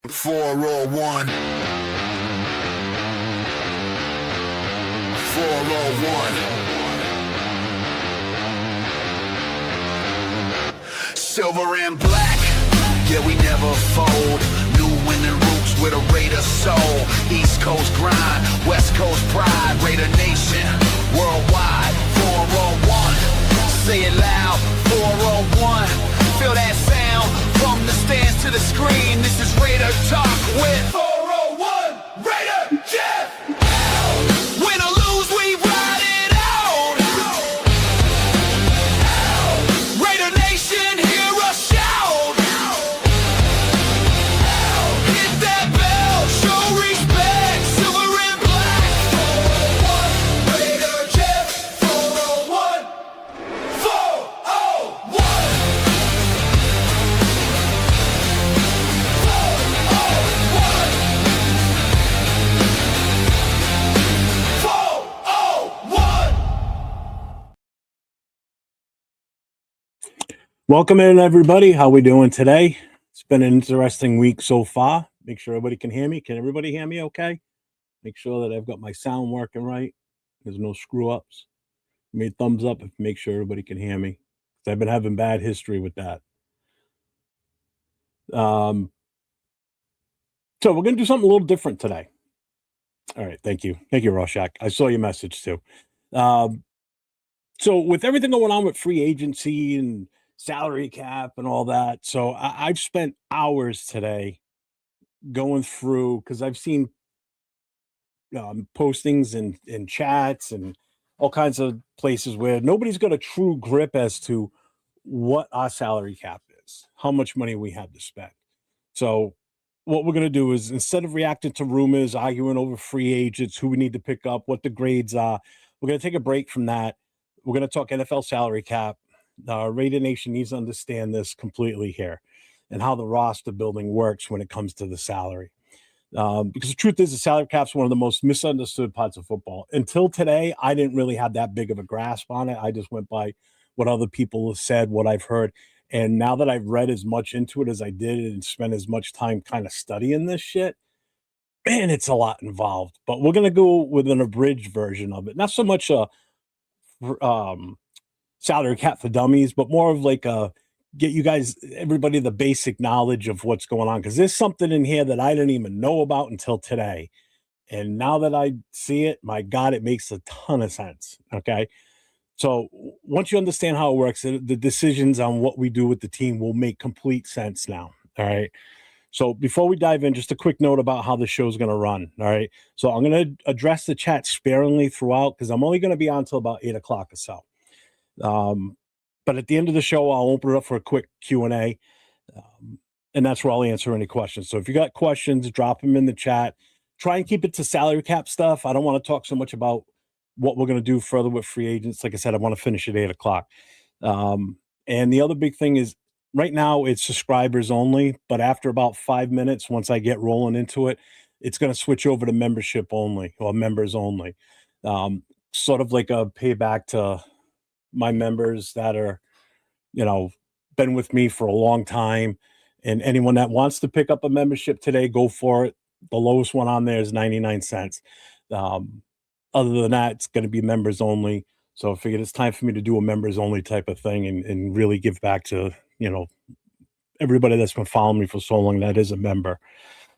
401. 401. Silver and black, yeah, we never fold. New winning roots with a Raider soul. East Coast grind, West Coast pride. Raider Nation, worldwide. 401. Say it loud, 401. Feel that sound from the stands to the screen. This is Raider Talk with 401 Raider Jeff. Win or lose, we ride it out. Raider Nation, hear us shout. Hit that bell, show respect. Silver and black. 401 Raider Jeff. 401. 401. Welcome in, everybody. How we doing today? It's been an interesting week so far. Make sure everybody can hear me. Can everybody hear me okay? Make sure that I've got my sound working right. There's no screw-ups. Made thumbs up if make sure everybody can hear me. I've been having bad history with that. So we're going to do something a little different today. All right. Thank you. Thank you, Rorschach. I saw your message too. So with everything going on with free agency and salary cap and all that, so I've spent hours today going through, because I've seen postings and chats and all kinds of places where nobody's got a true grip as to what our salary cap is, how much money we have to spend. So what we're going to do is, instead of reacting to rumors, arguing over free agents, who we need to pick up, what the grades are, we're going to take a break from that. We're going to talk NFL salary cap. Raider Nation needs to understand this completely here and how the roster building works when it comes to the salary. Because the truth is, the salary cap is one of the most misunderstood parts of football. Until today, I didn't really have that big of a grasp on it. I just went by what other people have said, what I've heard. And now that I've read as much into it as I did and spent as much time kind of studying this shit, man, it's a lot involved. But we're going to go with an abridged version of it. Not so much a salary cap for dummies, but more of like get you guys, everybody, the basic knowledge of what's going on, because there's something in here that I didn't even know about until today, and now that I see it, my God, it makes a ton of sense. Okay, so once you understand how it works, the decisions on what we do with the team will make complete sense now. All right. So before we dive in, just a quick note about how the show is going to run. All right. So I'm going to address the chat sparingly throughout, because I'm only going to be on until about 8 o'clock or so. But at the end of the show, I'll open it up for a quick Q&A. And that's where I'll answer any questions. So if you got questions, drop them in the chat. Try and keep it to salary cap stuff. I don't want to talk so much about what we're going to do further with free agents. Like I said, I want to finish at 8 o'clock. And the other big thing is, right now it's subscribers only, but after about 5 minutes, once I get rolling into it, it's going to switch over to membership only, or members only. Sort of like a payback to my members that are, been with me for a long time. And anyone that wants to pick up a membership today, go for it. The lowest one on there is 99 cents. Other than that, it's going to be members only. So I figured it's time for me to do a members only type of thing and really give back to, everybody that's been following me for so long that is a member.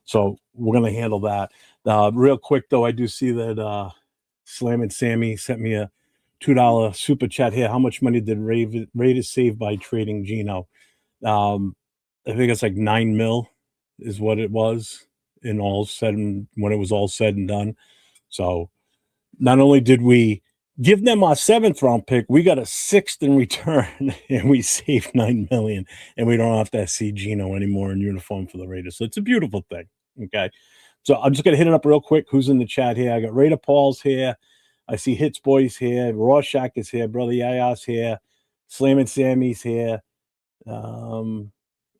So we're going to handle that. Real quick, though, I do see that Slam and Sammy sent me a $2 super chat here. How much money did Raiders save by trading Geno? I think it's like $9 million is what it was when it was all said and done. So not only did we give them our 7th round pick, we got a 6th in return, and we saved $9 million, and we don't have to see Geno anymore in uniform for the Raiders. So it's a beautiful thing. Okay. So I'm just going to hit it up real quick. Who's in the chat here? I got Raider Paul's here. I see Hits Boys here. Rorschach is here. Brother Yaya's here. Slam and Sammy's here. Who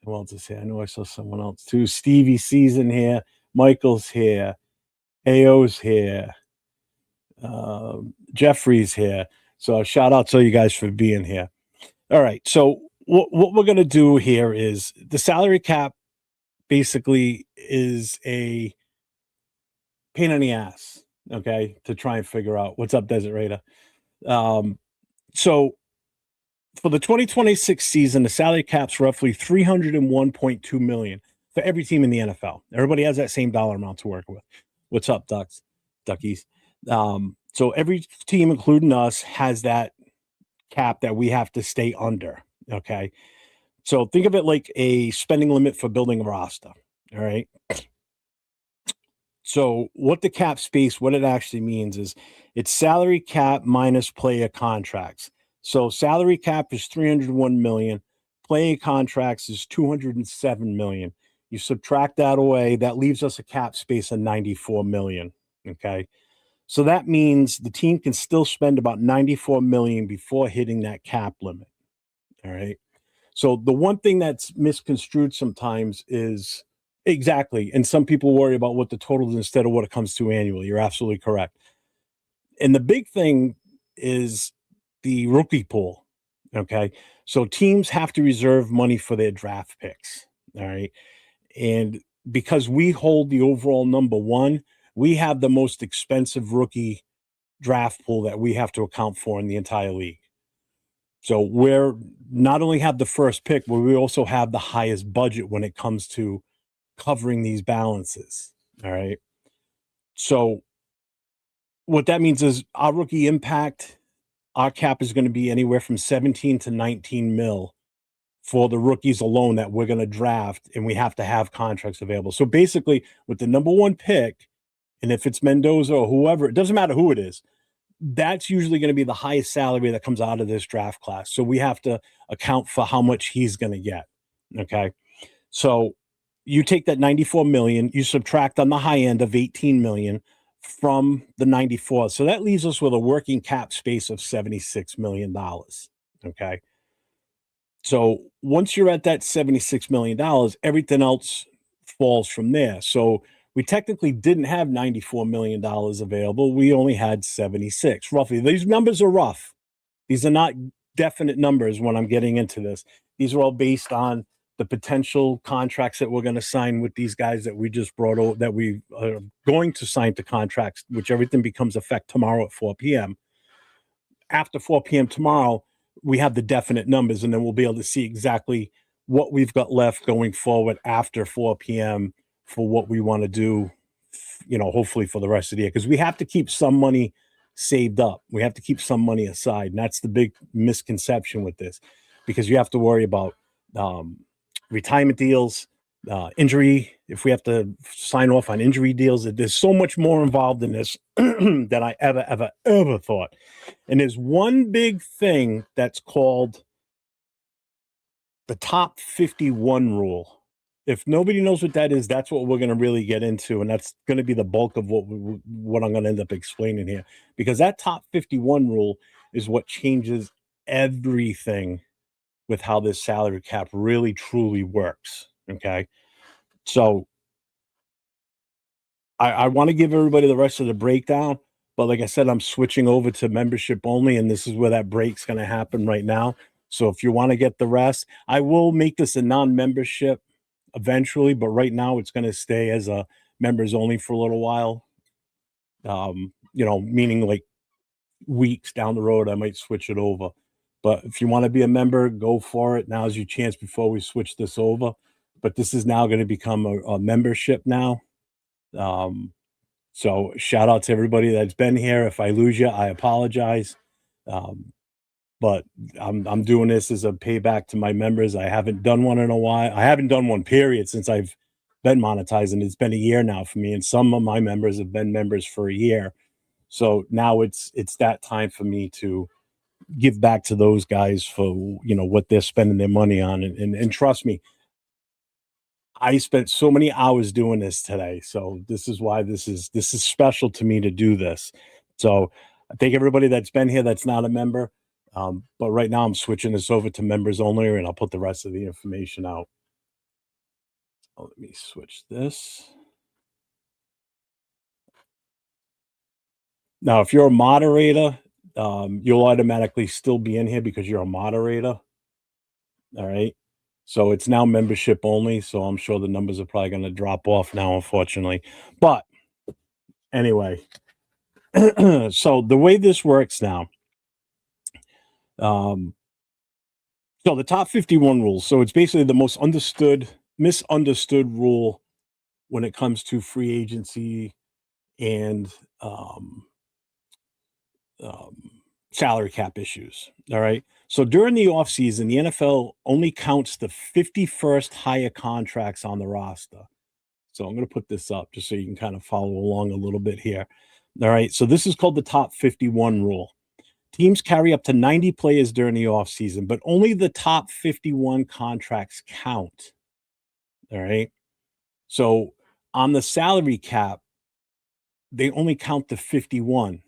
else is here? I know I saw someone else too. Stevie C's in here. Michael's here. AO's here. Jeffrey's here. So shout out to you guys for being here. All right. So what we're going to do here is the salary cap basically is a pain in the ass, okay, to try and figure out. What's up, Desert Raider? So for the 2026 season, the salary cap's roughly 301.2 million for every team in the NFL. Everybody has that same dollar amount to work with. What's up, Duckies? So every team, including us, has that cap that we have to stay under. Okay. So think of it like a spending limit for building a roster. All right. So what the cap space, what it actually means is it's salary cap minus player contracts. So salary cap is 301 million, player contracts is 207 million. You subtract that away, that leaves us a cap space of 94 million. Okay. So that means the team can still spend about 94 million before hitting that cap limit. All right. So the one thing that's misconstrued sometimes is exactly, and some people worry about what the total is instead of what it comes to annually. You're absolutely correct. And the big thing is the rookie pool. Okay. So teams have to reserve money for their draft picks. All right. And because we hold the overall number one, we have the most expensive rookie draft pool that we have to account for in the entire league. So we're not only have the first pick, but we also have the highest budget when it comes to covering these balances. All right. So what that means is our rookie impact, our cap is going to be anywhere from 17 to 19 mil for the rookies alone that we're going to draft, and we have to have contracts available. So basically, with the number one pick, and if it's Mendoza or whoever, it doesn't matter who it is, that's usually going to be the highest salary that comes out of this draft class. So we have to account for how much he's going to get. Okay. So you take that 94 million, you subtract on the high end of 18 million from the 94. So that leaves us with a working cap space of $76 million. Okay. So once you're at that $76 million, everything else falls from there. So we technically didn't have $94 million available. We only had 76 roughly. These numbers are rough. These are not definite numbers when I'm getting into this. These are all based on the potential contracts that we're going to sign with these guys that we just brought over, that we are going to sign to contracts, which everything becomes effect tomorrow at 4 p.m. After 4 p.m. tomorrow, we have the definite numbers, and then we'll be able to see exactly what we've got left going forward after 4 p.m. for what we want to do, hopefully for the rest of the year, because we have to keep some money saved up. We have to keep some money aside. And that's the big misconception with this, because you have to worry about retirement deals, injury. If we have to sign off on injury deals, there's so much more involved in this than I ever thought. And there's one big thing that's called the top 51 rule. If nobody knows what that is, that's what we're going to really get into. And that's going to be the bulk of what I'm going to end up explaining here, because that top 51 rule is what changes everything with how this salary cap really truly works. Okay. So I want to give everybody the rest of the breakdown, but like I said, I'm switching over to membership only, and this is where that break's going to happen right now. So if you want to get the rest, I will make this a non-membership eventually, but right now it's going to stay as a members only for a little while. Meaning like weeks down the road, I might switch it over. But if you want to be a member, go for it. Now's your chance before we switch this over. But this is now going to become a membership now. So shout out to everybody that's been here. If I lose you, I apologize. But I'm doing this as a payback to my members. I haven't done one in a while. I haven't done one period since I've been monetizing. It's been a year now for me, and some of my members have been members for a year. So now it's that time for me to give back to those guys for what they're spending their money on. And trust me, I spent so many hours doing this today. So this is why this is special to me to do this. So I thank everybody that's been here that's not a member. But right now I'm switching this over to members only, and I'll put the rest of the information out. Let me switch this. Now, if you're a moderator, you'll automatically still be in here because you're a moderator. All right. So it's now membership only. So I'm sure the numbers are probably going to drop off now, unfortunately. But anyway, so the way this works now, so the top 51 rules. So it's basically the most misunderstood rule when it comes to free agency and um, salary cap issues. All right. So during the offseason, the NFL only counts the 51st higher contracts on the roster. So I'm going to put this up just so you can kind of follow along a little bit here. All right. So this is called the top 51 rule. Teams carry up to 90 players during the offseason, but only the top 51 contracts count. All right. So on the salary cap, they only count the 51.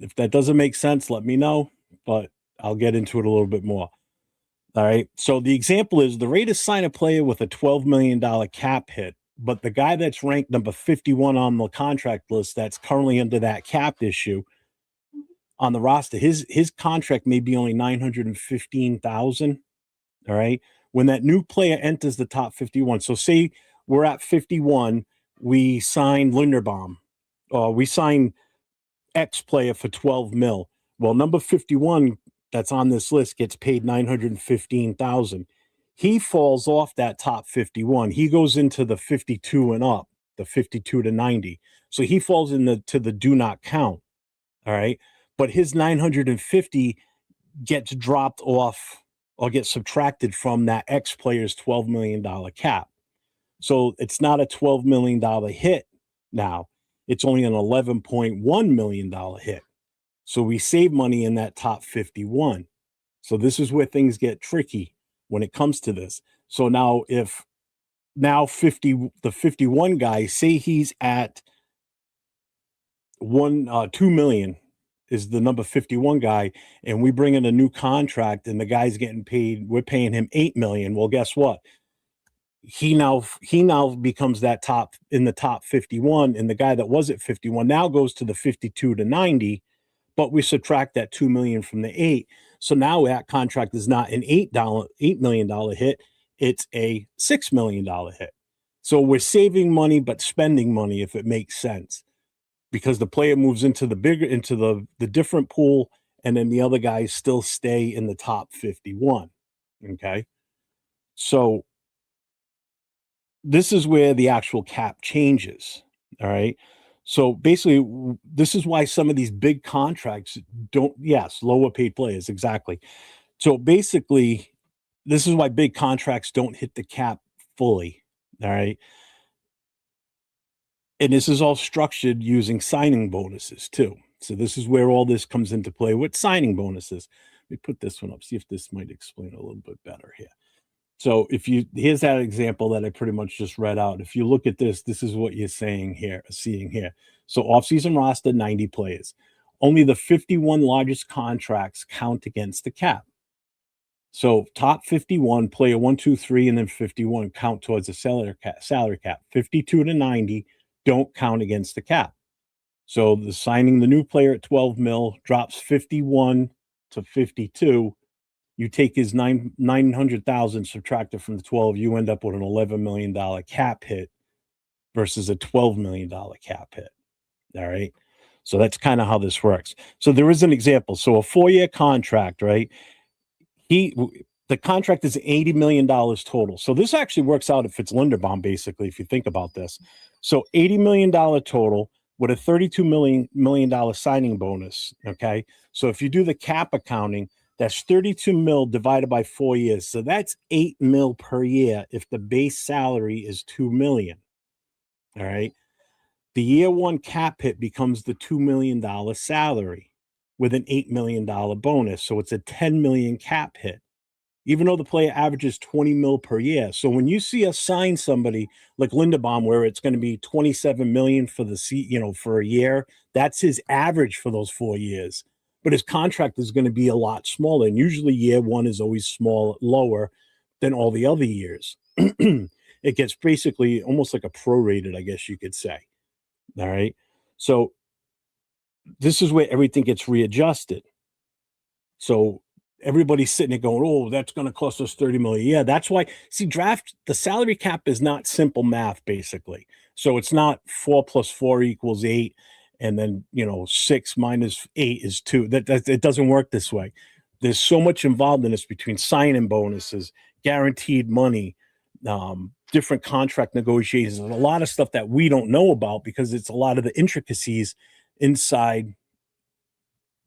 If that doesn't make sense, let me know, but I'll get into it a little bit more. All right. So the example is the Raiders sign a player with a $12 million cap hit, but the guy that's ranked number 51 on the contract list that's currently under that cap issue on the roster, his contract may be only $915,000. All right. When that new player enters the top 51, so say we're at 51, we signed Linderbaum, or we signed X player for 12 mil. Well, number 51 that's on this list gets paid 915,000. He falls off that top 51. He goes into the 52 and up, the 52 to 90. So he falls to the do not count. All right. But his 950 gets dropped off or gets subtracted from that X player's $12 million cap. So it's not a $12 million hit now. It's only an $11.1 million hit. So we save money in that top 51. So this is where things get tricky when it comes to this. So now if the 51 guy, say he's at 2 million is the number 51 guy, and we bring in a new contract and the guy's getting paid, we're paying him 8 million. Well, guess what? He now becomes that top in the top 51, and the guy that was at 51 now goes to the 52 to 90, but we subtract that 2 million from the 8. So now that contract is not an $8 million hit, it's a $6 million hit. So we're saving money but spending money, if it makes sense, because the player moves into the different pool, and then the other guys still stay in the top 51. Okay. So this is where the actual cap changes. All right. So basically, this is why some of these big contracts lower paid players. Exactly. So basically, this is why big contracts don't hit the cap fully. All right. And this is all structured using signing bonuses too. So this is where all this comes into play with signing bonuses. Let me put this one up, see if this might explain a little bit better here. So here's that example that I pretty much just read out. If you look at this, this is what you're seeing here. So offseason roster, 90 players. Only the 51 largest contracts count against the cap. So top 51, player 1, 2, 3, and then 51 count towards the salary cap. 52 to 90 don't count against the cap. So signing the new player at 12 mil drops 51 to 52. You take his 900,000 subtracted from the 12, you end up with an $11 million cap hit versus a $12 million cap hit. All right. So that's kind of how this works. So there is an example. So a 4-year contract, right? The contract is $80 million total. So this actually works out if it's Linderbaum, basically, if you think about this. So $80 million total with a $32 million signing bonus. Okay. So if you do the cap accounting, that's 32 mil divided by 4 years. So that's 8 mil per year if the base salary is 2 million. All right. The year one cap hit becomes the $2 million salary with an $8 million bonus. So it's a 10 million cap hit, even though the player averages 20 mil per year. So when you see us sign somebody like Linderbaum, where it's going to be 27 million for for a year, that's his average for those 4 years. But his contract is going to be a lot smaller. And usually year one is always lower than all the other years. It gets basically almost like a prorated, I guess you could say. All right. So this is where everything gets readjusted. So everybody's sitting there going, oh, that's going to cost us 30 million. Yeah, that's why. See, the salary cap is not simple math, basically. So it's not 4 + 4 = 8. And then, 6 - 8 is 2. That it doesn't work this way. There's so much involved in this between signing bonuses, guaranteed money, different contract negotiations, and a lot of stuff that we don't know about because it's a lot of the intricacies inside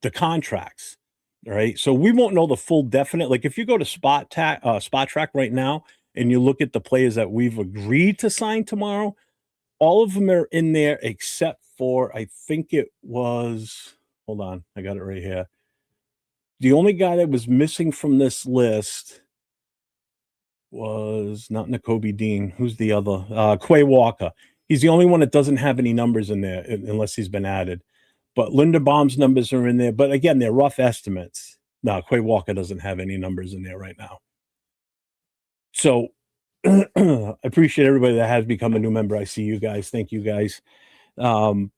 the contracts. All right. So we won't know the full definite. Like if you go to Spot Track right now and you look at the players that we've agreed to sign tomorrow, all of them are in there except for, I think it was, hold on, I got it right here. The only guy that was missing from this list was not Nakobe Dean. Who's the other? Quay Walker. He's the only one that doesn't have any numbers in there unless he's been added. But Linderbaum's numbers are in there. But again, they're rough estimates. No, Quay Walker doesn't have any numbers in there right now. So I appreciate everybody that has become a new member. I see you guys. Thank you guys. Where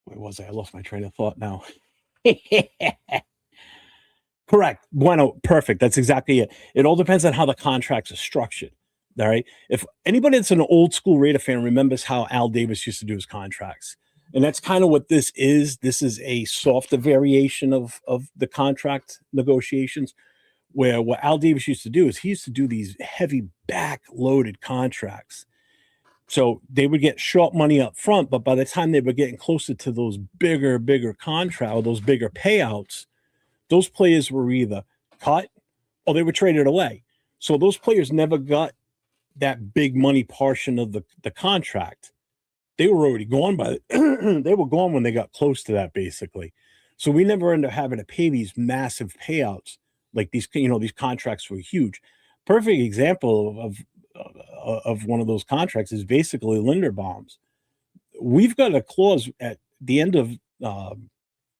was I? I lost my train of thought now. Correct. Bueno, perfect. That's exactly it. It all depends on how the contracts are structured. All right. If anybody that's an old school Raider fan remembers how Al Davis used to do his contracts, and that's kind of what this is. This is a softer variation of the contract negotiations, where what Al Davis used to do is he used to do these heavy back-loaded contracts. So they would get short money up front, but by the time they were getting closer to those bigger contract or those bigger payouts, those players were either cut or they were traded away. So those players never got that big money portion of the contract. They were already gone they were gone when they got close to that, basically. So we never ended up having to pay these massive payouts. Like these contracts were huge. Perfect example of one of those contracts is basically Linderbaum's. We've got a clause at the end of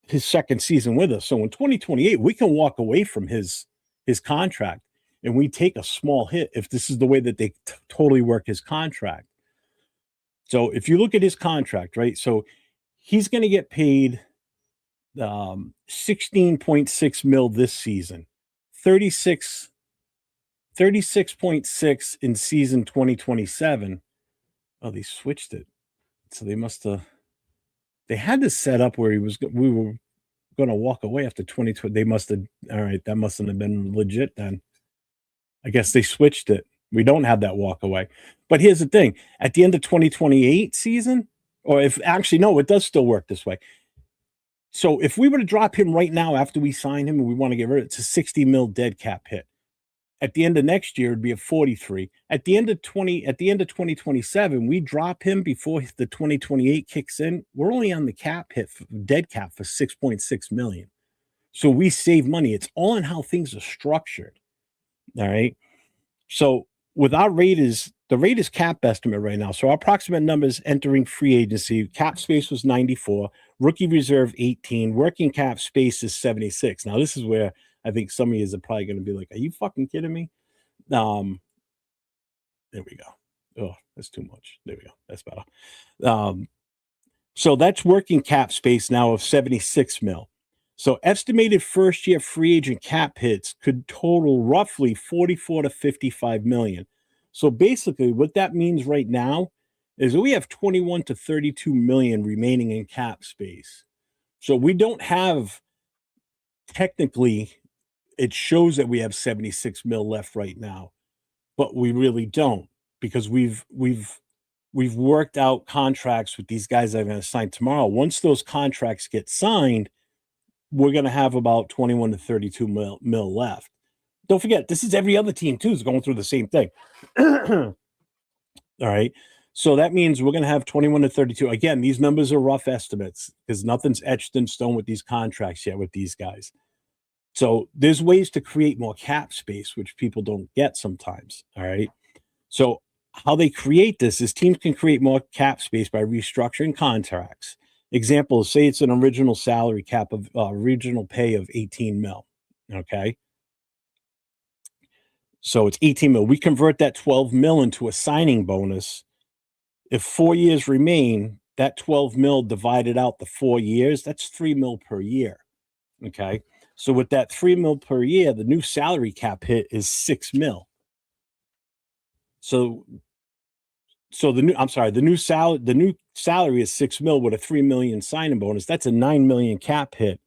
his second season with us. So in 2028, we can walk away from his contract and we take a small hit if this is the way that they totally work his contract. So if you look at his contract, right? So he's going to get paid 16.6 mil this season, 36.6 in season 2027. Oh, they switched it. So they had this set up where we were going to walk away after 2020. They must have, all right, that mustn't have been legit then. I guess they switched it. We don't have that walk away. But here's the thing. At the end of 2028 season, or if actually, no, it does still work this way. So if we were to drop him right now after we sign him and we want to get rid of it, it's a 60 mil dead cap hit. At the end of next year, it'd be a 43. At the end of 2027, we drop him before the 2028 kicks in. We're only on the cap hit, dead cap for 6.6 million. So we save money. It's all in how things are structured. All right. So with our Raiders, the Raiders cap estimate right now. So our approximate numbers entering free agency, cap space was 94, rookie reserve 18, working cap space is 76. Now this is where I think some of you are probably going to be like, are you fucking kidding me? There we go. Oh, that's too much. There we go. That's better. So that's working cap space now of 76 mil. So estimated first year free agent cap hits could total roughly 44 to 55 million. So basically what that means right now is that we have 21 to 32 million remaining in cap space. So we don't have, technically, it shows that we have 76 mil left right now, but we really don't, because we've worked out contracts with these guys that are going to sign tomorrow. Once those contracts get signed, we're going to have about 21 to 32 mil left. Don't forget, this is every other team too is going through the same thing. All right. So that means we're going to have 21 to 32. Again, these numbers are rough estimates because nothing's etched in stone with these contracts yet with these guys. So there's ways to create more cap space, which people don't get sometimes. All right. So how they create this is teams can create more cap space by restructuring contracts. Example, say it's an original salary cap of regional pay of 18 mil. Okay. So it's 18 mil. We convert that 12 mil into a signing bonus. If 4 years remain, that 12 mil divided out the 4 years, that's 3 mil per year. Okay. So with that 3 mil per year, the new salary cap hit is 6 mil. So the new salary is 6 mil with a 3 million signing bonus. That's a 9 million cap hit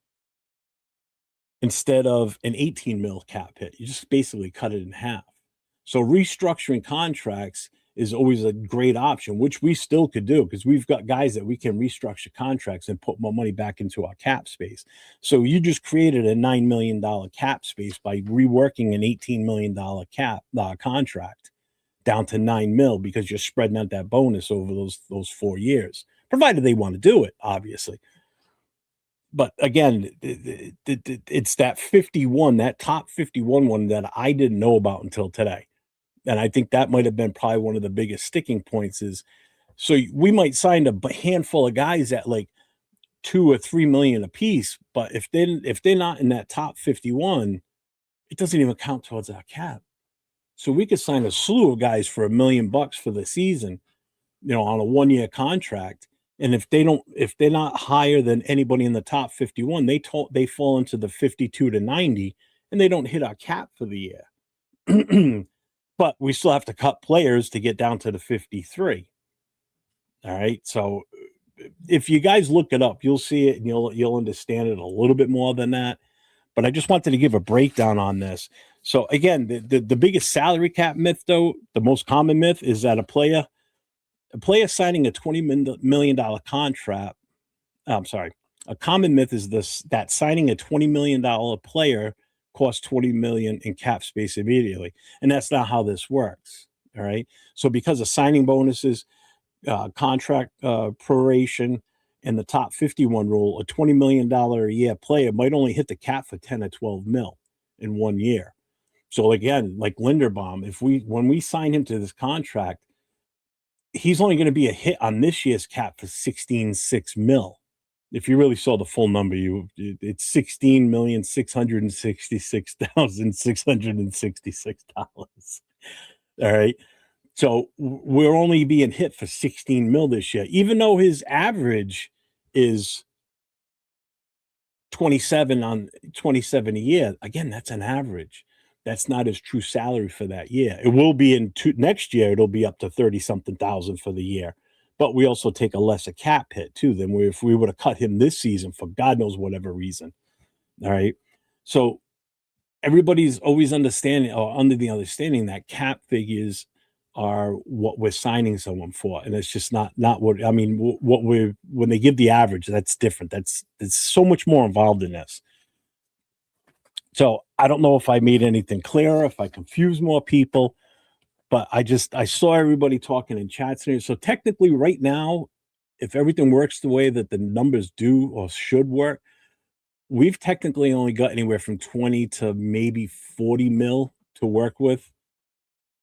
instead of an 18 mil cap hit. You just basically cut it in half. So restructuring contracts is always a great option, which we still could do because we've got guys that we can restructure contracts and put more money back into our cap space. So you just created a $9 million cap space by reworking an $18 million cap contract down to 9 mil because you're spreading out that bonus over those 4 years, provided they want to do it, obviously. But again, it's that 51, that top 51 one that I didn't know about until today. And I think that might have been probably one of the biggest sticking points is so we might sign a handful of guys at like 2 or 3 million a piece, but if they're not in that top 51, it doesn't even count towards our cap. So we could sign a slew of guys for $1 million for the season, on a 1-year contract. And if they're not higher than anybody in the top 51, they fall into the 52 to 90 and they don't hit our cap for the year. But we still have to cut players to get down to the 53. All right. So if you guys look it up, you'll see it and you'll understand it a little bit more than that. But I just wanted to give a breakdown on this. So again, the biggest salary cap myth, though, the most common myth is that a player signing a $20 million contract. I'm sorry. A common myth is that signing a $20 million player costs $20 million in cap space immediately. And that's not how this works. All right. So because of signing bonuses, contract proration, and the top 51 rule, a $20 million a year player might only hit the cap for 10 or 12 mil in 1 year. So again, like Linderbaum, when we sign him to this contract, he's only going to be a hit on this year's cap for 16.6 mil. If you really saw the full number, it's $16,666,666. All right. So we're only being hit for 16 mil this year, even though his average is 27 a year. Again, that's an average. That's not his true salary for that year. It will be next year. It'll be up to 30 something thousand for the year. But we also take a lesser cap hit too than if we would have cut him this season for God knows whatever reason. All right. So everybody's always under the understanding that cap figures are what we're signing someone for. And it's just not what I mean, when they give the average, that's different. It's so much more involved in this. So I don't know if I made anything clearer, if I confused more people, but I saw everybody talking in chats. So technically right now, if everything works the way that the numbers do or should work, we've technically only got anywhere from 20 to maybe 40 mil to work with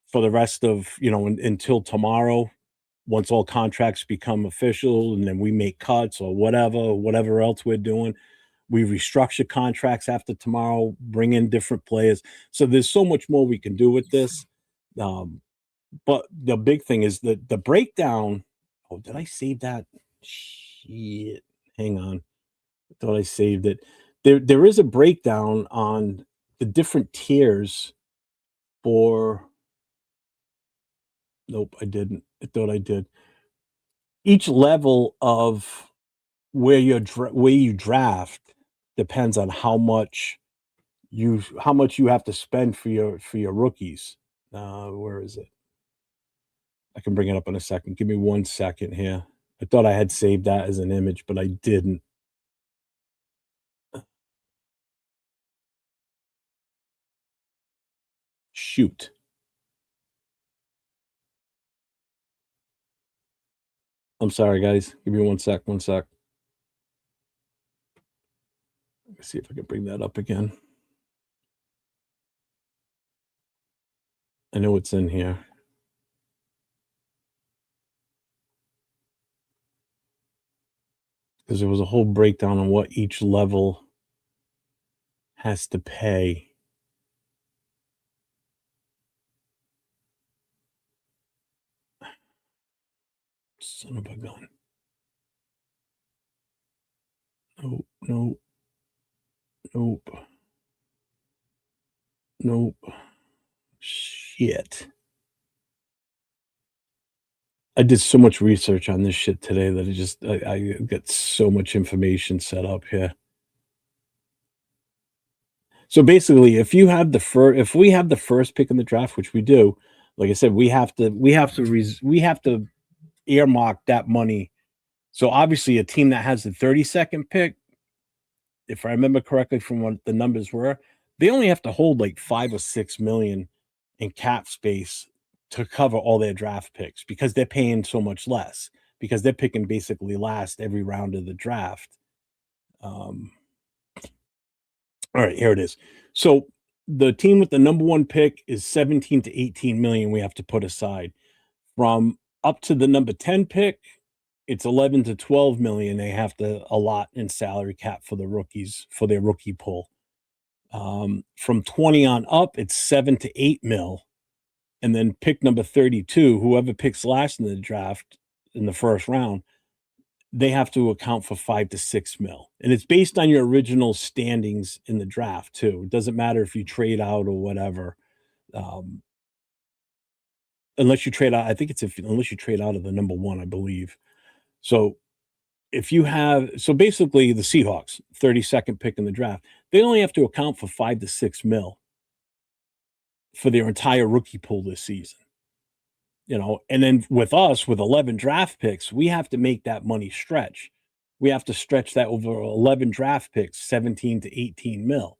for the rest of, until tomorrow, once all contracts become official and then we make cuts or whatever else we're doing. We restructure contracts after tomorrow, bring in different players. So there's so much more we can do with this. But the big thing is that the breakdown. Oh, did I save that? Shit. Hang on. I thought I saved it. There is a breakdown on the different tiers for. Nope, I didn't. I thought I did. Each level of where you draft depends on how much you have to spend for your rookies. Where is it? I can bring it up in a second. Give me 1 second here. I thought I had saved that as an image, but I didn't. Shoot. I'm sorry, guys. Give me 1 sec. 1 sec. Let's see if I can bring that up again. I know it's in here. Because there was a whole breakdown on what each level has to pay. Son of a gun. Nope. Nope. Shit. I did so much research on this shit today that I got so much information set up here. So basically, if we have the first pick in the draft, which we do, like I said, we have to earmark that money. So obviously, a team that has the 32nd pick, if I remember correctly from what the numbers were, they only have to hold like 5 or 6 million in cap space to cover all their draft picks because they're paying so much less because they're picking basically last every round of the draft. All right, here it is. So the team with the number one pick is 17 to 18 million we have to put aside. From up to the number 10 pick, it's 11 to 12 million they have to allot in salary cap for the rookies for their rookie pool. From 20 on up, it's 7 to 8 mil. And then pick number 32, whoever picks last in the draft in the first round, they have to account for 5 to 6 mil. And it's based on your original standings in the draft, too. It doesn't matter if you trade out or whatever. Unless you trade out, I think unless you trade out of the number one, I believe. So basically the Seahawks, 32nd pick in the draft, they only have to account for 5 to 6 mil for their entire rookie pool this season. And then with us, with 11 draft picks, we have to make that money stretch. We have to stretch that over 11 draft picks, 17 to 18 mil,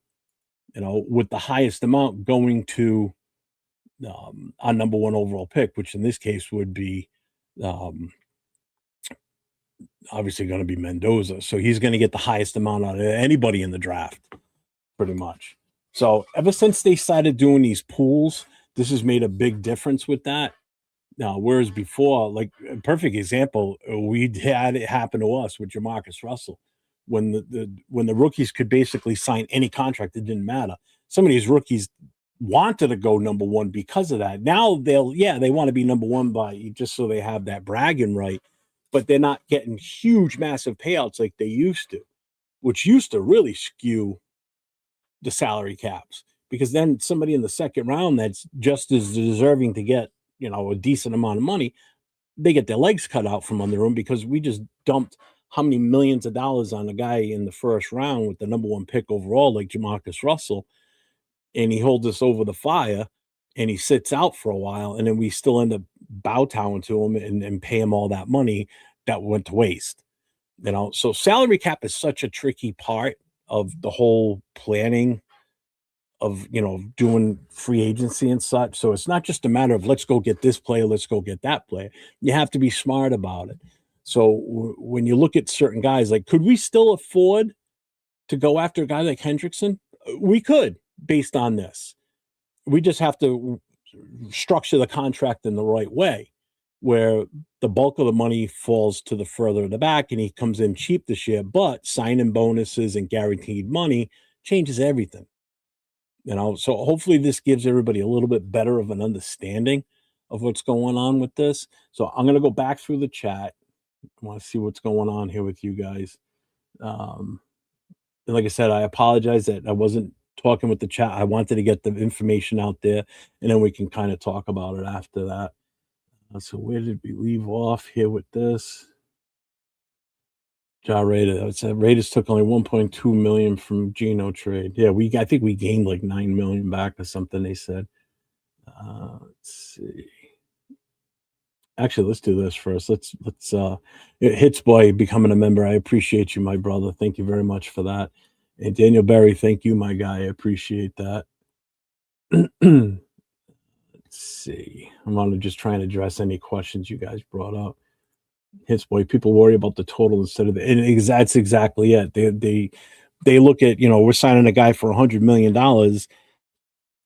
with the highest amount going to our number one overall pick, which in this case would be obviously going to be Mendoza. So he's going to get the highest amount out of anybody in the draft, pretty much. So ever since they started doing these pools, this has made a big difference with that. Now, whereas before, like a perfect example, we had it happen to us with Jamarcus Russell when the rookies could basically sign any contract, it didn't matter. Some of these rookies wanted to go number one because of that. Now they want to be number one by just so they have that bragging right, but they're not getting huge, massive payouts like they used to, which used to really skew the salary caps because then somebody in the second round that's just as deserving to get a decent amount of money, they get their legs cut out from under them because we just dumped how many millions of dollars on a guy in the first round with the number one pick overall, like Jamarcus Russell, and he holds us over the fire and he sits out for a while, and then we still end up bowtowing to him and pay him all that money that went to waste. So salary cap is such a tricky part of the whole planning of doing free agency and such. So it's not just a matter of let's go get this player, let's go get that player. You have to be smart about it. So when you look at certain guys, like could we still afford to go after a guy like Hendrickson? We could, based on this. We just have to structure the contract in the right way, where the bulk of the money falls to the further in the back and he comes in cheap this year, but signing bonuses and guaranteed money changes everything. So hopefully this gives everybody a little bit better of an understanding of what's going on with this. So I'm going to go back through the chat. I want to see what's going on here with you guys. And like I said, I apologize that I wasn't talking with the chat. I wanted to get the information out there, and then we can kind of talk about it after that. So where did we leave off here with this? Raiders took only 1.2 million from Geno trade. Yeah, I think we gained like 9 million back or something. They said. Let's see. Actually, let's do this first. Let's Hits Boy becoming a member. I appreciate you, my brother. Thank you very much for that. And Daniel Berry, thank you, my guy. I appreciate that. Let's see. I'm just trying to address any questions you guys brought up. Hits Boy, people worry about the total instead of that's exactly it. They look at, we're signing a guy for $100 million,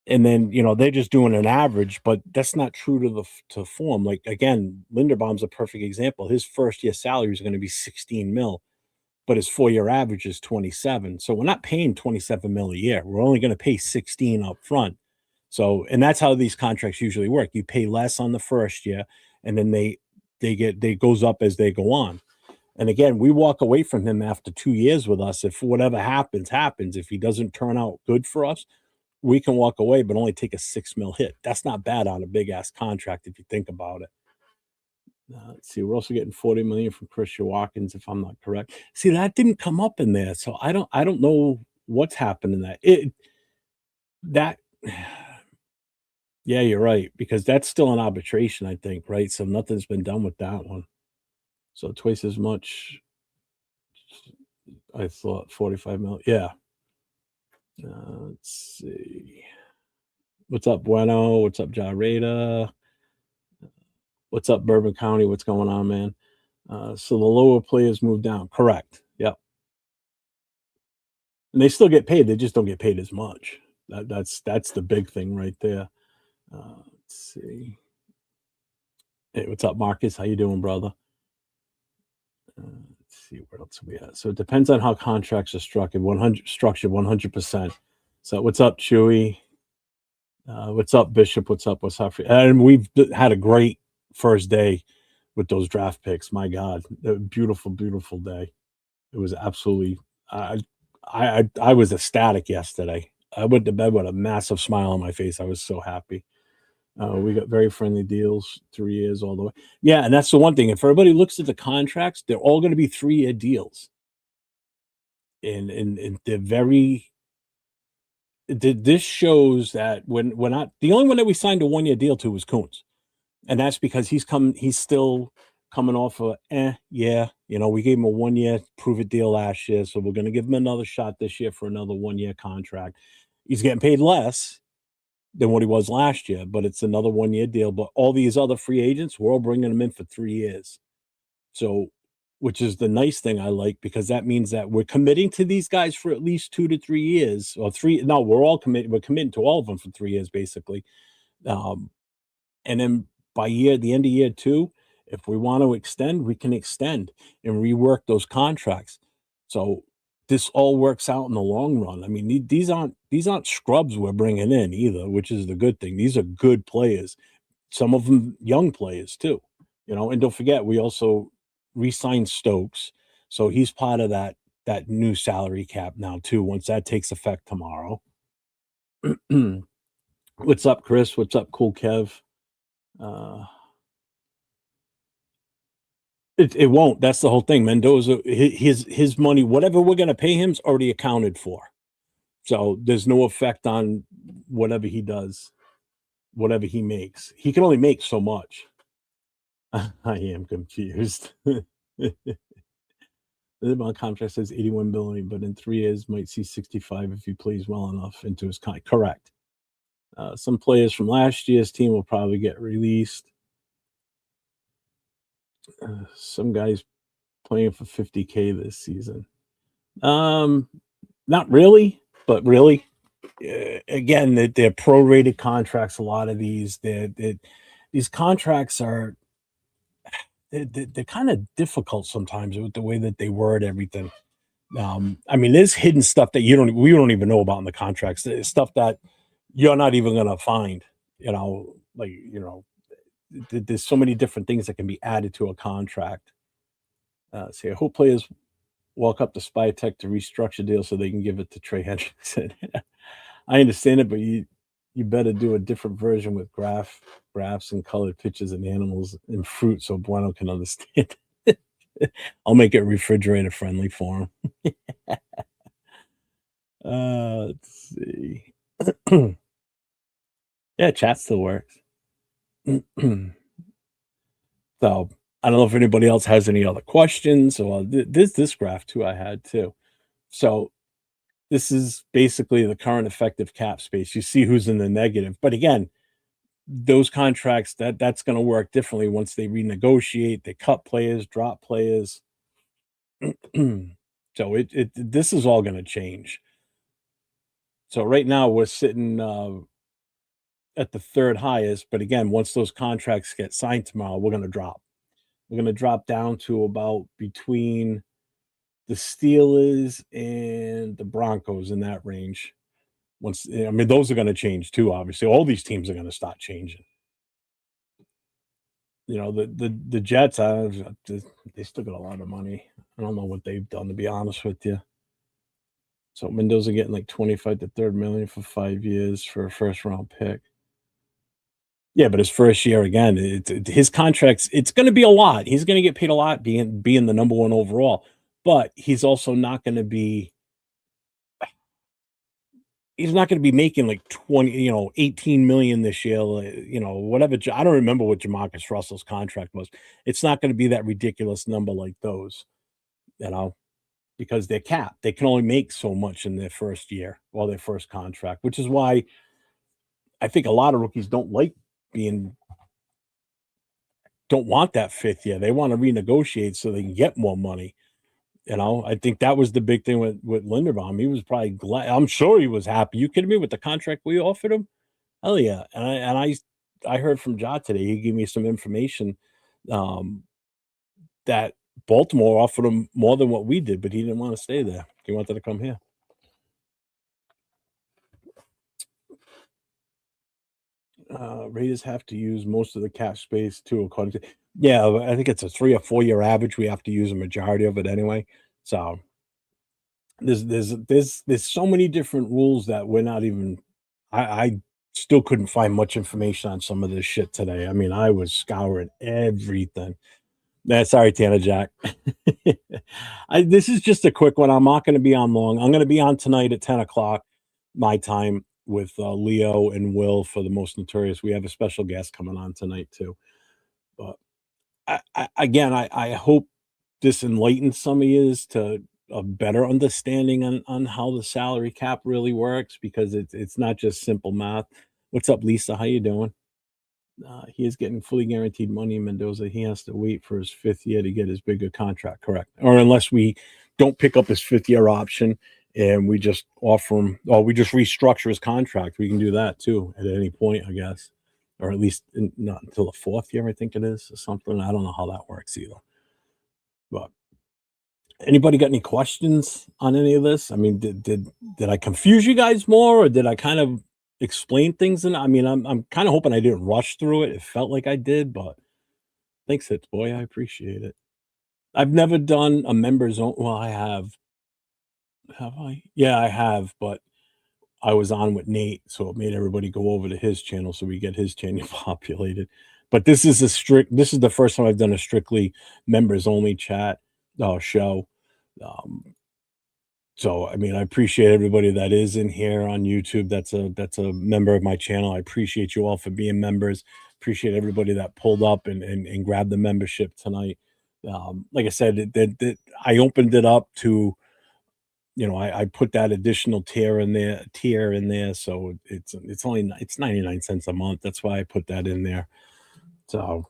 and then they're just doing an average, but that's not true to form. Like again, Linderbaum's a perfect example. His first year salary is going to be 16 mil, but his 4-year average is 27. So we're not paying 27 mil a year. We're only going to pay 16 up front. So, and that's how these contracts usually work. You pay less on the first year, and then they goes up as they go on. And again, we walk away from him after 2 years with us. If whatever happens, if he doesn't turn out good for us, we can walk away, but only take a 6 mil hit. That's not bad on a big ass contract if you think about it. Let's see. We're also getting 40 million from Christian Watkins, if I'm not correct. See, that didn't come up in there, so I don't know what's happening that that. Yeah, you're right, because that's still an arbitration, I think, right? So nothing's been done with that one. So twice as much. I thought 45 million. Yeah. Let's see. What's up, Bueno? What's up, Jarada? What's up, Bourbon County? What's going on, man? So the lower players move down. Correct. Yep. And they still get paid. They just don't get paid as much. That's the big thing right there. Let's see. Hey, what's up, Marcus? How you doing, brother? Let's see where else we at. So it depends on how contracts are structured. 100%. So what's up, Chewy? What's up, Bishop? What's up? What's up? And we've had a great first day with those draft picks. My God, a beautiful, beautiful day. It was absolutely. I was ecstatic yesterday. I went to bed with a massive smile on my face. I was so happy. We got very friendly deals, 3 years all the way. Yeah, and that's the one thing. If everybody looks at the contracts, they're all going to be 3-year deals, and they're very. This shows that when we're not the only one that we signed a 1-year deal to was Coons, and that's because he's still coming off yeah, we gave him a 1-year prove it deal last year, so we're going to give him another shot this year for another 1-year contract. He's getting paid less than what he was last year, but it's another 1-year deal. But all these other free agents, we're all bringing them in for 3 years. So, which is the nice thing I like, because that means that we're committing to these guys for at least 2 to 3 years, or three. No, we're all committed. We're committing to all of them for 3 years, basically. And then by the end of year 2, if we want to extend, we can extend and rework those contracts. So this all works out in the long run. I mean, these aren't scrubs we're bringing in either, which is the good thing. These are good players. Some of them young players too, And don't forget, we also re-signed Stokes, so he's part of that new salary cap now too. Once that takes effect tomorrow. What's up, Chris? What's up, Cool Kev? It won't. That's the whole thing. Mendoza, his money, whatever we're going to pay him, is already accounted for. So there's no effect on whatever he does, whatever he makes. He can only make so much. I am confused. The contract says 81 billion, but in 3 years might see 65 if he plays well enough into his contract. Correct. Some players from last year's team will probably get released. Some guys playing for 50K this season. Not really, but really, again, they're prorated contracts. A lot of these contracts are they're kind of difficult sometimes with the way that they word everything. I mean, there's hidden stuff that we don't even know about in the contracts. There's stuff that you're not even gonna find. There's so many different things that can be added to a contract. I hope players walk up to Spy Tech to restructure deal so they can give it to Trey Hendrickson. I understand it, but you better do a different version with graphs and colored pictures and animals and fruit so Bueno can understand. I'll make it refrigerator friendly for him. Let's see. Yeah, chat still works. So I don't know if anybody else has any other questions. Or this graph too I had too. So this is basically the current effective cap space. You see who's in the negative. But again, those contracts, that's going to work differently once they renegotiate, they cut players, drop players. So this is all going to change. So right now we're sitting at the third highest. But again, once those contracts get signed tomorrow, we're going to drop. We're going to drop down to about between the Steelers and the Broncos in that range. Those are going to change too. Obviously, all these teams are going to start changing. The Jets, they still got a lot of money. I don't know what they've done, to be honest with you. So Mendoza getting like 25 to 30 million for 5 years for a first round pick. Yeah, but his first year again, his contracts. It's going to be a lot. He's going to get paid a lot being the number one overall, but he's also not going to be. He's not going to be making like 18 million this year. Whatever. I don't remember what Jamarcus Russell's contract was. It's not going to be that ridiculous number like those, you know, because they're capped. They can only make so much in their first year or their first contract, which is why I think a lot of rookies don't want that fifth year. They want to renegotiate so they can get more money. I think that was the big thing with Linderbaum. He was probably glad. I'm sure he was happy. You kidding me with the contract we offered him? Hell yeah. And I heard from Ja today. He gave me some information that Baltimore offered him more than what we did, but he didn't want to stay there. He wanted to come here. Raiders have to use most of the cap space too, according to I think it's a 3 or 4 year average. We have to use a majority of it anyway. So there's so many different rules that we're not even. I still couldn't find much information on some of this shit today. I mean, I was scouring everything. Sorry, Tanner Jack. This is just a quick one. I'm not going to be on long. I'm going to be on tonight at 10 o'clock my time with Leo and Will for the Most Notorious. We have a special guest coming on tonight too. But I hope this enlightens some of you to a better understanding on how the salary cap really works, because it's not just simple math. What's up, Lisa? How you doing? He is getting fully guaranteed money in Mendoza. He has to wait for his fifth year to get his bigger contract, correct? Or unless we don't pick up his fifth year option and we just offer him, or we just restructure his contract. We can do that too at any point, I guess, or at least not until the fourth year, I think it is, or something. I don't know how that works either. But anybody got any questions on any of this? I mean, did I confuse you guys more, or did I kind of explain things? And I mean, I'm kind of hoping I didn't rush through it. It felt like I did, but thanks, Hits Boy. I appreciate it. I've never done a members only. Well, I have. Have I? Yeah, I have, but I was on with Nate, so it made everybody go over to his channel so we get his channel populated. But this is the first time I've done a strictly members only chat show. So I mean, I appreciate everybody that is in here on YouTube. That's a member of my channel. I appreciate you all for being members. Appreciate everybody that pulled up and grabbed the membership tonight. Like I said, I opened it up to, I put that additional tier in there. So it's 99 cents a month. That's why I put that in there. So,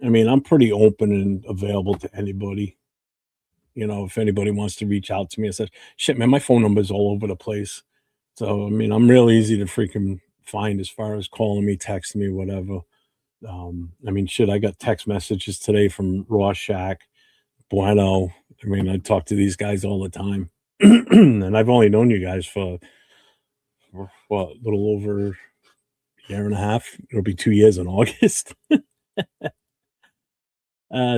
I mean, I'm pretty open and available to anybody. If anybody wants to reach out to me and says, shit, man, my phone number is all over the place. So, I mean, I'm real easy to freaking find as far as calling me, texting me, whatever. I mean, shit, I got text messages today from Rorschach, Bueno. I mean, I talk to these guys all the time. And I've only known you guys for what, a little over a year and a half. It'll be 2 years in August.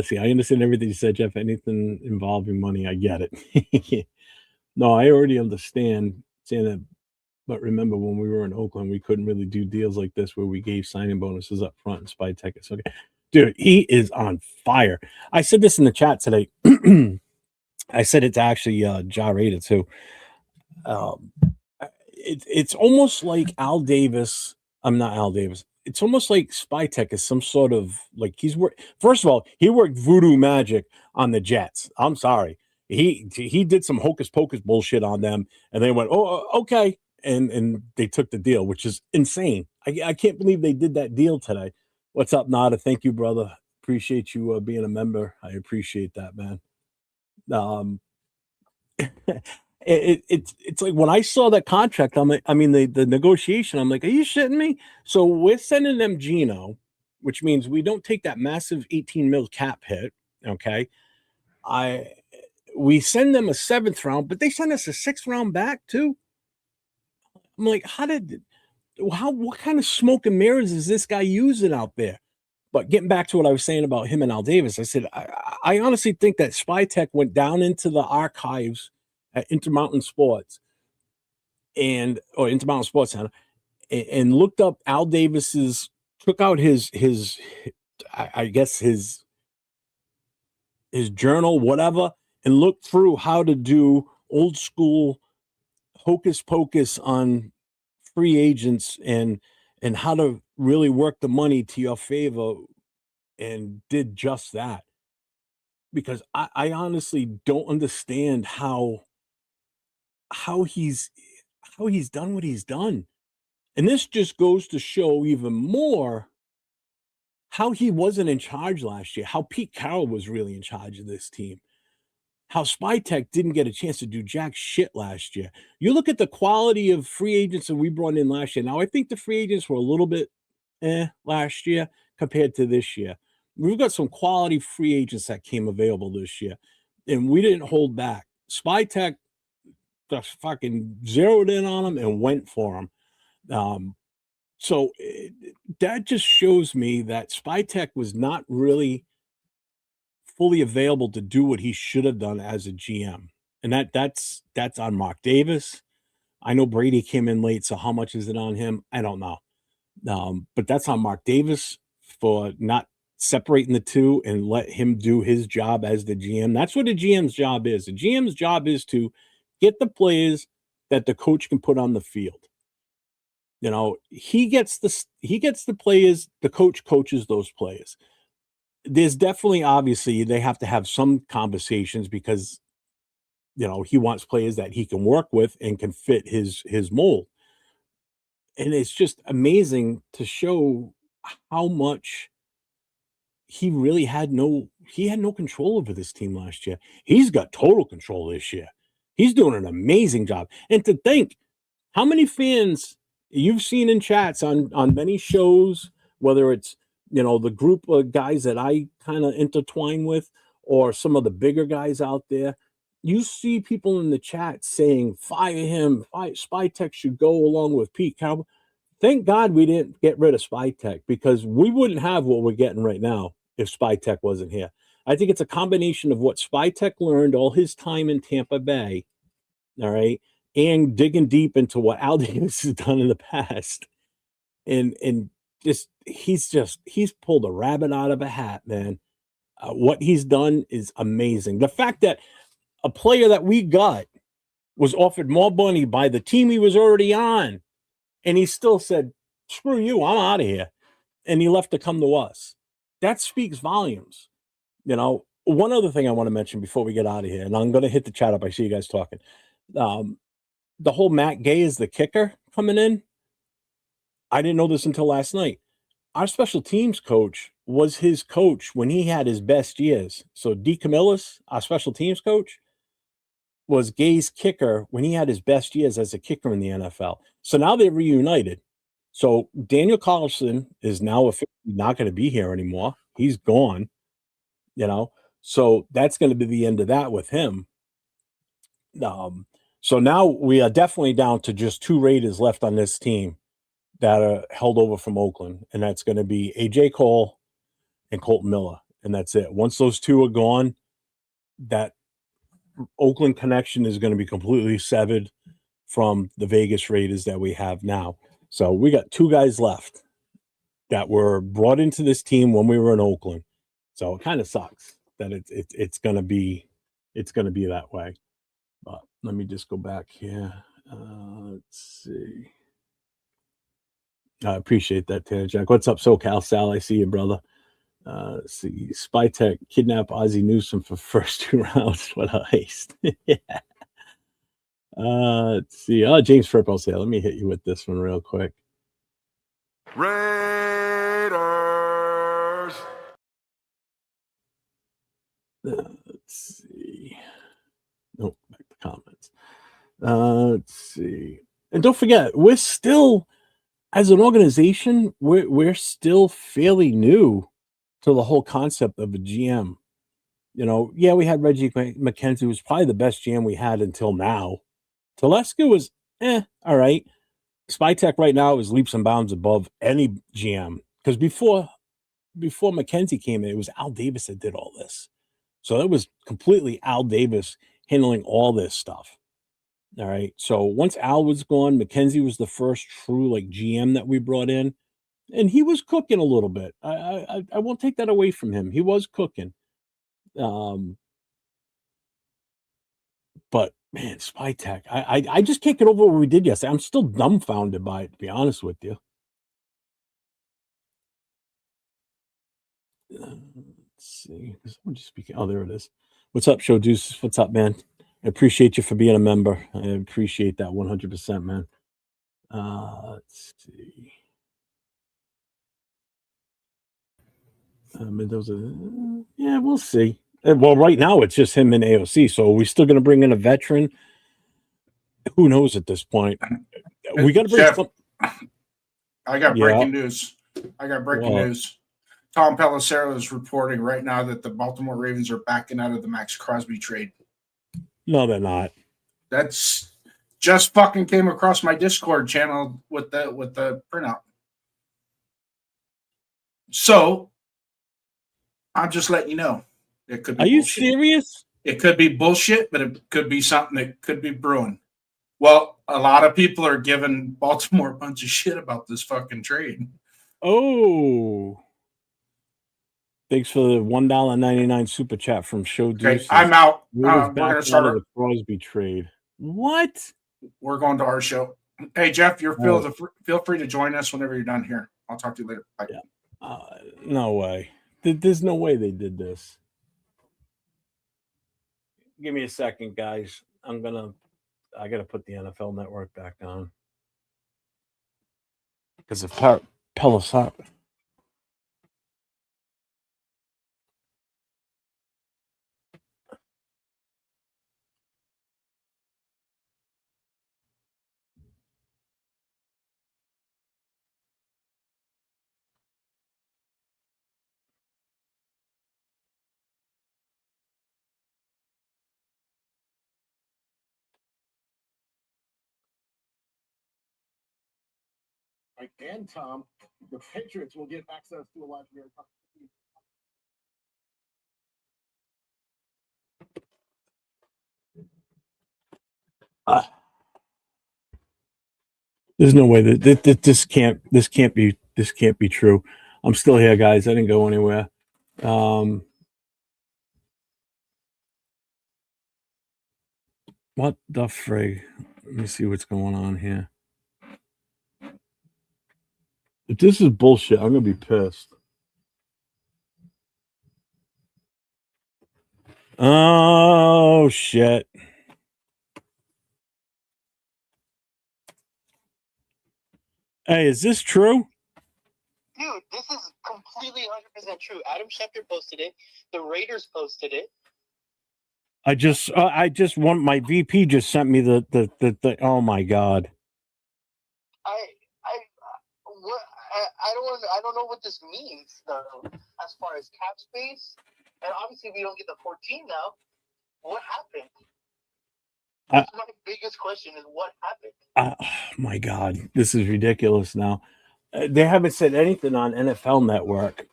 See, I understand everything you said, Jeff. Anything involving money, I get it. No, I already understand saying that. But remember, when we were in Oakland, we couldn't really do deals like this where we gave signing bonuses up front and spy tickets. Okay, dude, he is on fire. I said this in the chat today. I said it to actually Ja Rada too. It's almost like Al Davis. I'm not Al Davis. It's almost like Spy Tech is some sort of like First of all, he worked voodoo magic on the Jets. I'm sorry. He did some hocus pocus bullshit on them, and they went, oh, okay, and they took the deal, which is insane. I can't believe they did that deal today. What's up, Nada? Thank you, brother. Appreciate you being a member. I appreciate that, man. It's like when I saw that contract, I'm like, I mean the negotiation, I'm like, are you shitting me? So we're sending them Geno, which means we don't take that massive 18 mil cap hit. Okay. We send them a 7th round, but they send us a 6th round back too. I'm like, what kind of smoke and mirrors is this guy using out there? But getting back to what I was saying about him and Al Davis, I said, I honestly think that Spy Tech went down into the archives at Intermountain Sports or Intermountain Sports Center, and looked up Al Davis's, took out his I guess his journal, whatever, and looked through how to do old school hocus pocus on free agents and how to really work the money to your favor, and did just that. Because I honestly don't understand how he's how he's done what he's done. And this just goes to show even more how he wasn't in charge last year, how Pete Carroll was really in charge of this team, how Spytek didn't get a chance to do jack shit last year. You look at the quality of free agents that we brought in last year. Now, I think the free agents were a little bit last year compared to this year. We've got some quality free agents that came available this year, and we didn't hold back. Spytek just fucking zeroed in on them and went for them. So that just shows me that Spytek was not really fully available to do what he should have done as a GM. And that's on Mark Davis. I know Brady came in late, so how much is it on him? I don't know. But that's on Mark Davis for not separating the two and let him do his job as the GM. That's what a GM's job is. A GM's job is to get the players that the coach can put on the field. You know, he gets the players, the coach coaches those players. There's definitely, obviously, they have to have some conversations because, you know, he wants players that he can work with and can fit his mold. And it's just amazing to show how much he really had no control over this team last year. He's got total control this year. He's doing an amazing job. And to think how many fans you've seen in chats on many shows, whether it's, you know, the group of guys that I kind of intertwine with or some of the bigger guys out there, you see people in the chat saying, fire him, Spytek should go along with Pete Carroll. Thank God we didn't get rid of Spytek, because we wouldn't have what we're getting right now if Spytek wasn't here. I think it's a combination of what Spytek learned all his time in Tampa Bay, all right, and digging deep into what Al Davis has done in the past. And he's pulled a rabbit out of a hat, man. What he's done is amazing. The fact that a player that we got was offered more money by the team he was already on, and he still said, screw you, I'm out of here. And he left to come to us. That speaks volumes. You know, one other thing I want to mention before we get out of here, and I'm going to hit the chat up. I see you guys talking. The whole Matt Gay is the kicker coming in. I didn't know this until last night. Our special teams coach was his coach when he had his best years. So D. Camillus, our special teams coach, was Gay's kicker when he had his best years as a kicker in the NFL. So now they're reunited. So Daniel Carlson is now officially not going to be here anymore. He's gone, you know. So that's going to be the end of that with him. So now we are definitely down to just two Raiders left on this team that are held over from Oakland, and that's going to be AJ Cole and Colton Miller, and that's it. Once those two are gone, that Oakland connection is going to be completely severed from the Vegas Raiders that we have now. So we got two guys left that were brought into this team when we were in Oakland. So it kind of sucks that it's going to be that way. But let me just go back here. Let's see. I appreciate that, Tanner Jack. What's up, SoCal Sal? I see you, brother. Let's see. Spytek kidnap Ozzie Newsome for first two rounds. What a heist. Yeah. Let's see. Oh, James Fripple's here. Let me hit you with this one real quick. Raiders. Let's see. Nope, back to comments. Let's see. And don't forget, we're still, as an organization, we're still fairly new to the whole concept of a GM. You know, yeah, we had Reggie McKenzie, who was probably the best GM we had until now. Telesco was, all right. Spytek right now is leaps and bounds above any GM. Because before McKenzie came in, it was Al Davis that did all this. So it was completely Al Davis handling all this stuff. All right. So once Al was gone, Mackenzie was the first true like GM that we brought in, and he was cooking a little bit. I won't take that away from him. He was cooking. But man, Spy Tech, I just can't get over what we did yesterday. I'm still dumbfounded by it, to be honest with you. Let's see. Someone just speaking. Oh, there it is. What's up, Show Deuces? What's up, man? I appreciate you for being a member. I appreciate that 100%, man. Let's see. Mendoza, yeah, we'll see. Well, right now it's just him and AOC. So are we still going to bring in a veteran? Who knows at this point? We got to bring Jeff, some. I got Yeah. breaking news. News. Tom Pelissero is reporting right now that the Baltimore Ravens are backing out of the Maxx Crosby trade. No, they're not. That's just fucking came across my Discord channel with the printout. So I'm just letting you know. It could be. Are you bullshit. serious? It could be bullshit, but it could be something that could be brewing. Well, a lot of people are giving Baltimore a bunch of shit about this fucking trade. Oh. Thanks for the $1.99 super chat from Show Deuces. Okay, I'm out. We're We're gonna start the Crosby trade. What? We're going to our show. Hey, Jeff, feel free to join us whenever you're done here. I'll talk to you later. Bye. Yeah. No way. There's no way they did this. Give me a second, guys. I gotta put the NFL Network back on because of Pelissero. And Tom, the Patriots will get access to a legendary. There's no way that this can't be true. I'm still here, guys. I didn't go anywhere. What the frig? Let me see what's going on here. If this is bullshit, I'm gonna be pissed. Oh shit. Hey, is this true? Dude, this is completely 100% true. Adam Schefter posted it. The Raiders posted it. I just want my VP just sent me the oh my god. I don't know what this means though, as far as cap space, and obviously we don't get the 14 now. What happened? That's my biggest question: is what happened? Oh my god, this is ridiculous. Now they haven't said anything on NFL Network.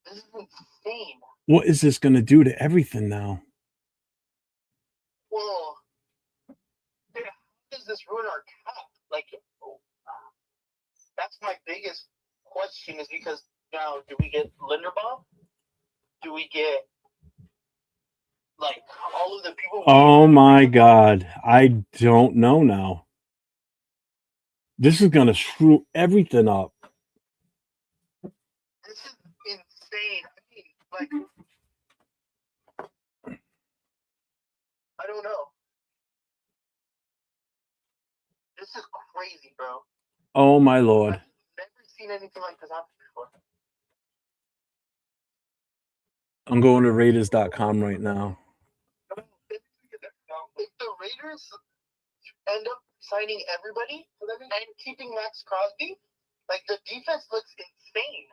This is insane. What is this going to do to everything now? Well, how does this ruin our cap? Like, that's my biggest question. Is because now, do we get Linderbaum? Do we get like all of the people? Oh my god, I don't know now. This is going to screw everything up. This is insane. I mean, like, I don't know. This is crazy, bro. Oh my lord. I've never seen anything like this happen before. I'm going to Raiders.com right now. If the Raiders end up signing everybody and keeping Maxx Crosby, like, the defense looks insane.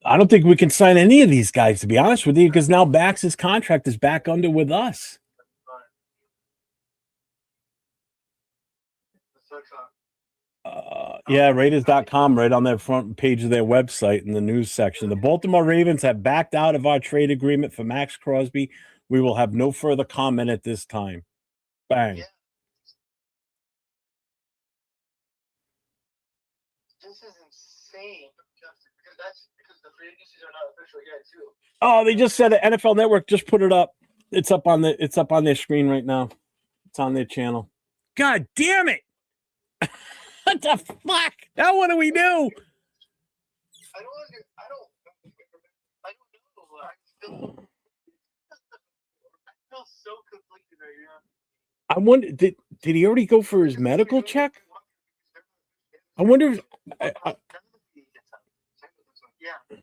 I don't think we can sign any of these guys, to be honest with you, because now Bax's contract is back under with us. Yeah, Raiders.com, right on their front page of their website in the news section. The Baltimore Ravens have backed out of our trade agreement for Maxx Crosby. We will have no further comment at this time. Bang. Yeah. This is insane. Because the free agencies are not official yet, too. Oh, they just said it. NFL Network just put it up. It's up on their screen right now. It's on their channel. God damn it! What the fuck? Now what do we do? I don't know. I feel so conflicted right now. I wonder, did he already go for his medical check? I wonder if. Yeah.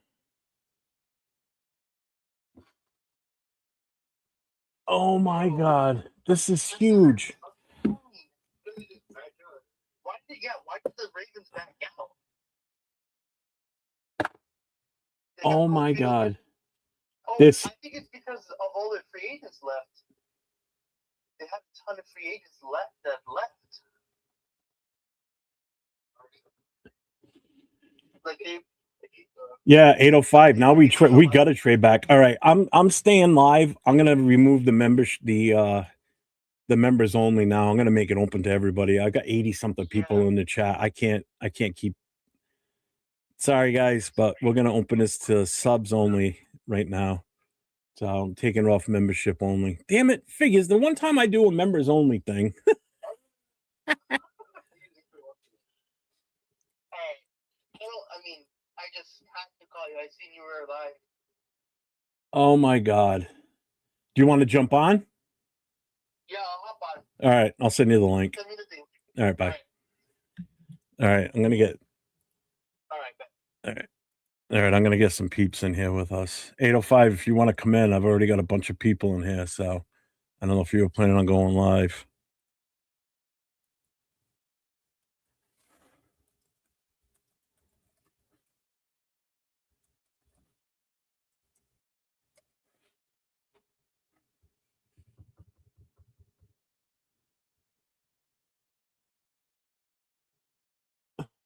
Oh my God, this is huge. Why did the Ravens back out? Oh my God. Oh, This. I think it's because of all the free agents left. They have a ton of free agents left. Like Yeah, 805. Now we got to trade back. All right, I'm staying live. I'm gonna remove the members only now. I'm gonna make it open to everybody. I got 80 something people in the chat. I can't keep. Sorry guys, but we're gonna open this to subs only right now. So I'm taking it off membership only. Damn it, figures. The one time I do a members only thing. I just had to call you. I seen you were live. Oh my God. Do you want to jump on? Yeah, I'll hop on. All right, I'll send you the link. Send me the thing. All right, bye. All right, I'm gonna get. All right, bye. All right, I'm gonna get some peeps in here with us. 805. If you want to come in, I've already got a bunch of people in here, so I don't know if you were planning on going live.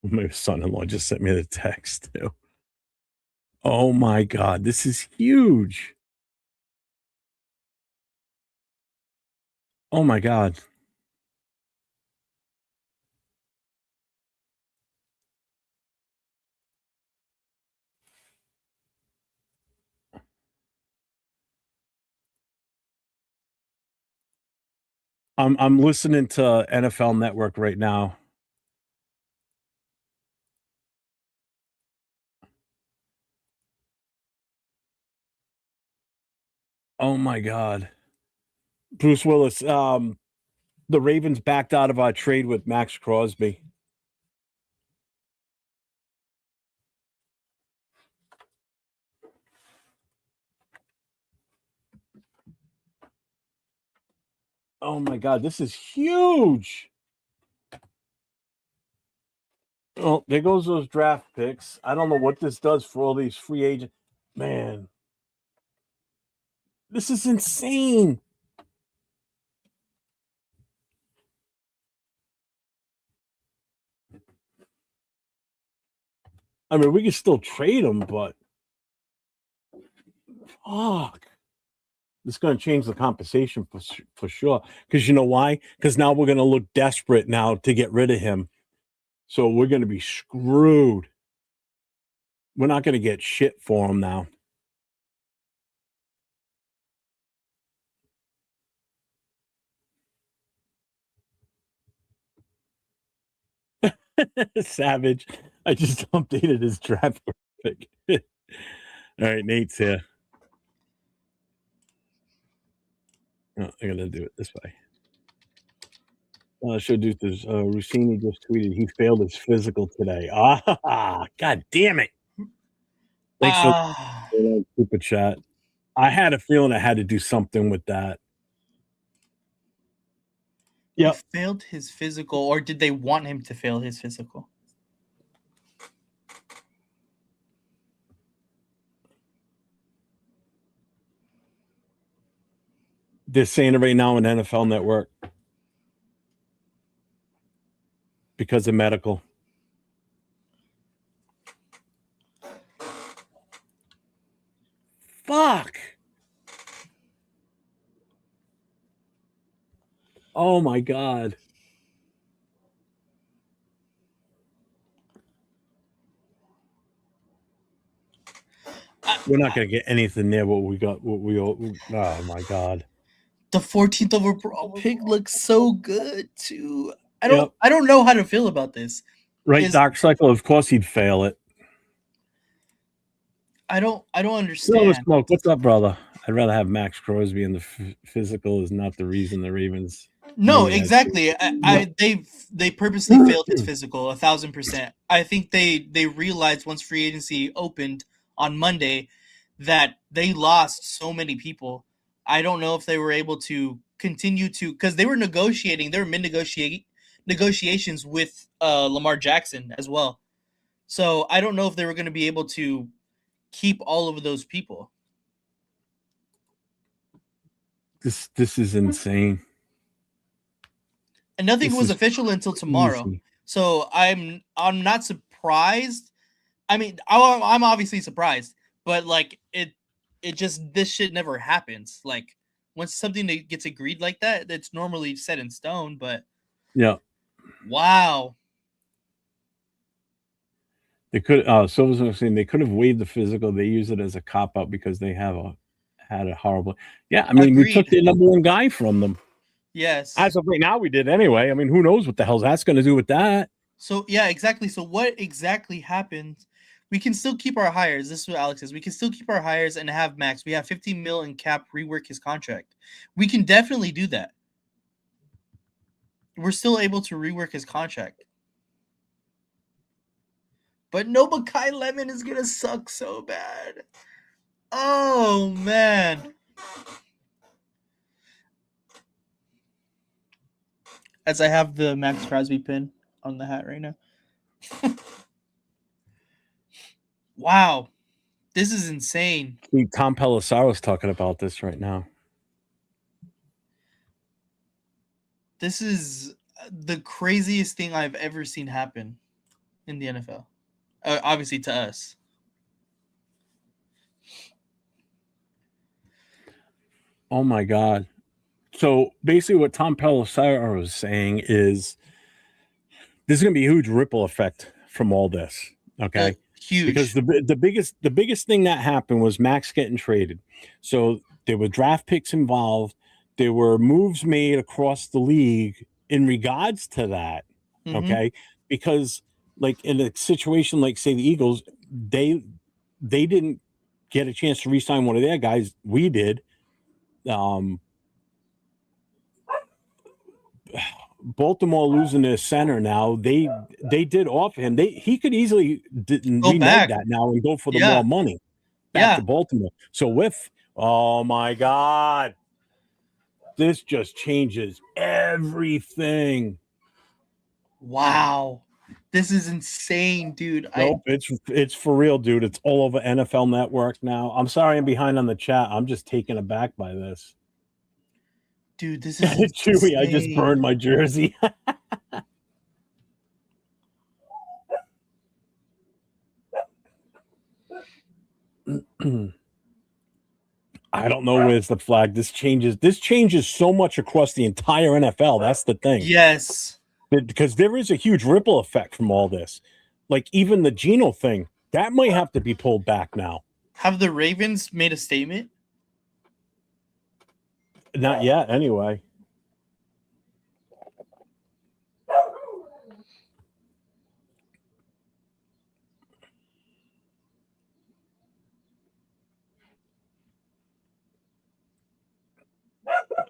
My son-in-law just sent me the text too. Oh my God, this is huge. Oh my God. I'm listening to NFL Network right now. Oh my God. Bruce Willis, the Ravens backed out of our trade with Maxx Crosby. Oh my God, this is huge. Oh, there goes those draft picks. I don't know what this does for all these free agents. Man, this is insane. I mean, we can still trade them, but fuck. It's going to change the compensation for sure. Because you know why? Because now we're going to look desperate now to get rid of him. So we're going to be screwed. We're not going to get shit for him now. Savage. I just updated his draft pick. All right, Nate's here. Oh, I got to do it this way. Should do this. Rossini just tweeted he failed his physical today. Ah, God damn it. Thanks for the super chat. I had a feeling I had to do something with that. He failed his physical, or did they want him to fail his physical? They're saying it right now on NFL Network because of medical. Oh my God. We're not going to get anything near what we got. What we all. Oh my God. The 14th overall pick looks so good too. Yep. I don't know how to feel about this. Right, Dark Cycle. Of course, he'd fail it. I don't No, understand. Smoke. What's up, brother? I'd rather have Maxx Crosby, and the physical is not the reason the Ravens. No, Maybe that's exactly. They purposely failed his physical 1,000%. I think they realized once free agency opened on Monday that they lost so many people. I don't know if they were able to continue to, because they were negotiating. They were mid negotiations with Lamar Jackson as well. So I don't know if they were going to be able to keep all of those people. This is insane. And nothing This was is official until tomorrow. crazy. So I'm not surprised. I mean, I'm obviously surprised, but like it just, this shit never happens. Like once something gets agreed like that, it's normally set in stone. But Yeah, wow, they could. Silver's was saying they could have waived the physical. They use it as a cop out because they had a horrible. Yeah, I mean, we took agreed. the number one guy from them. Yes. As of right now, we did anyway. I mean, who knows what the hell's that's going to do with that? So yeah, exactly. So what exactly happened? We can still keep our hires. This is what Alex says. We can still keep our hires and have Max. We have 15 mil in cap, rework his contract. We can definitely do that. We're still able to rework his contract. But no, Makai Lemon is gonna suck so bad. Oh man. As I have the Maxx Crosby pin on the hat right now. Wow. This is insane. Tom Pelissaro's talking about this right now. This is the craziest thing I've ever seen happen in the NFL. Obviously to us. Oh my God. So basically what Tom Pelissero was saying is there's going to be a huge ripple effect from all this. Okay. Huge. Because the biggest thing that happened was Max getting traded. So there were draft picks involved. There were moves made across the league in regards to that. Mhm. Okay. Because like in a situation like say the Eagles, they didn't get a chance to re-sign one of their guys. We did. Baltimore losing their center now. They did offer him. He could easily renege back. that now and go for the Yeah. more money back to Baltimore. So with oh my God, this just changes everything. Wow. This is insane, dude. Nope, it's for real, dude. It's all over NFL Network now. I'm sorry I'm behind on the chat. I'm just taken aback by this. Dude, this is Chewy, I just burned my jersey. I don't know where's the flag. This changes so much across the entire NFL. That's the thing. Yes. Because there is a huge ripple effect from all this. Like even the Geno thing, that might have to be pulled back now. Have the Ravens made a statement? Not yet, anyway.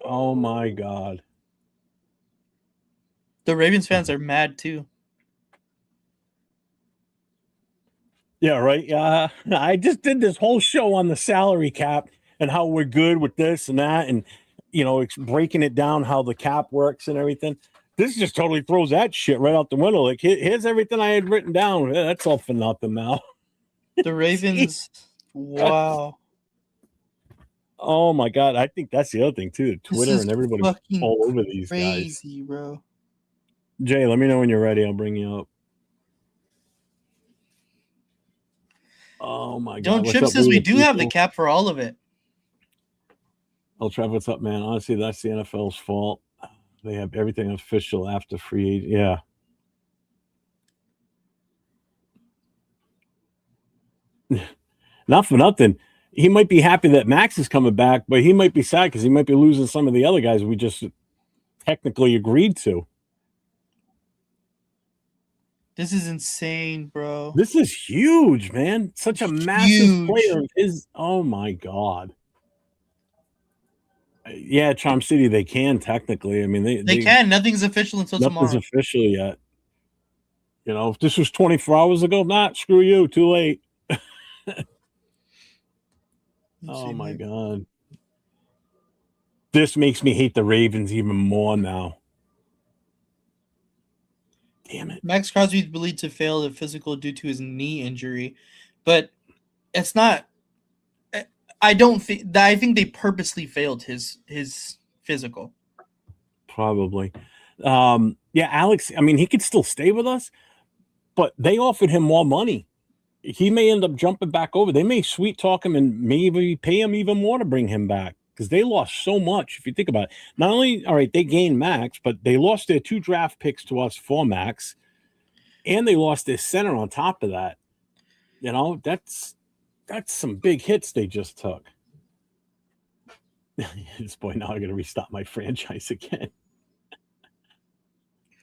Oh my God. The Ravens fans are mad too. Yeah, right. Yeah, I just did this whole show on the salary cap and how we're good with this and that, and it's breaking it down how the cap works and everything. This just totally throws that shit right out the window. Like here's everything I had written down. That's all for nothing now. The Ravens. Wow. Oh my God. I think that's the other thing too. Twitter and everybody's fucking all over these crazy, guys. Bro. Jay, let me know when you're ready. I'll bring you up. Oh my God. Don't Chip says we do have the cap for all of it. Oh, Trev, what's up, man? Honestly, that's the NFL's fault. They have everything official after free agent. Yeah. Not for nothing. He might be happy that Max is coming back, but he might be sad because he might be losing some of the other guys we just technically agreed to. This is insane, bro. This is huge, man. Such a massive Huge. player is. Oh my god. Yeah, Charm City, they can technically. I mean, They can. Nothing's official until nothing's tomorrow. official yet. You know, if this was 24 hours ago, screw you. Too late. Oh my god. This makes me hate the Ravens even more now. Damn it. Maxx Crosby is believed to fail the physical due to his knee injury, but it's not. I don't think. I think they purposely failed his physical. Probably. Yeah, Alex, I mean, he could still stay with us, but they offered him more money. He may end up jumping back over. They may sweet talk him and maybe pay him even more to bring him back because they lost so much. If you think about it, not only, all right, they gained Max, but they lost their 2 draft picks to us for Max, and they lost their center on top of that. You know, that's some big hits they just took. This boy, now I got to restart my franchise again.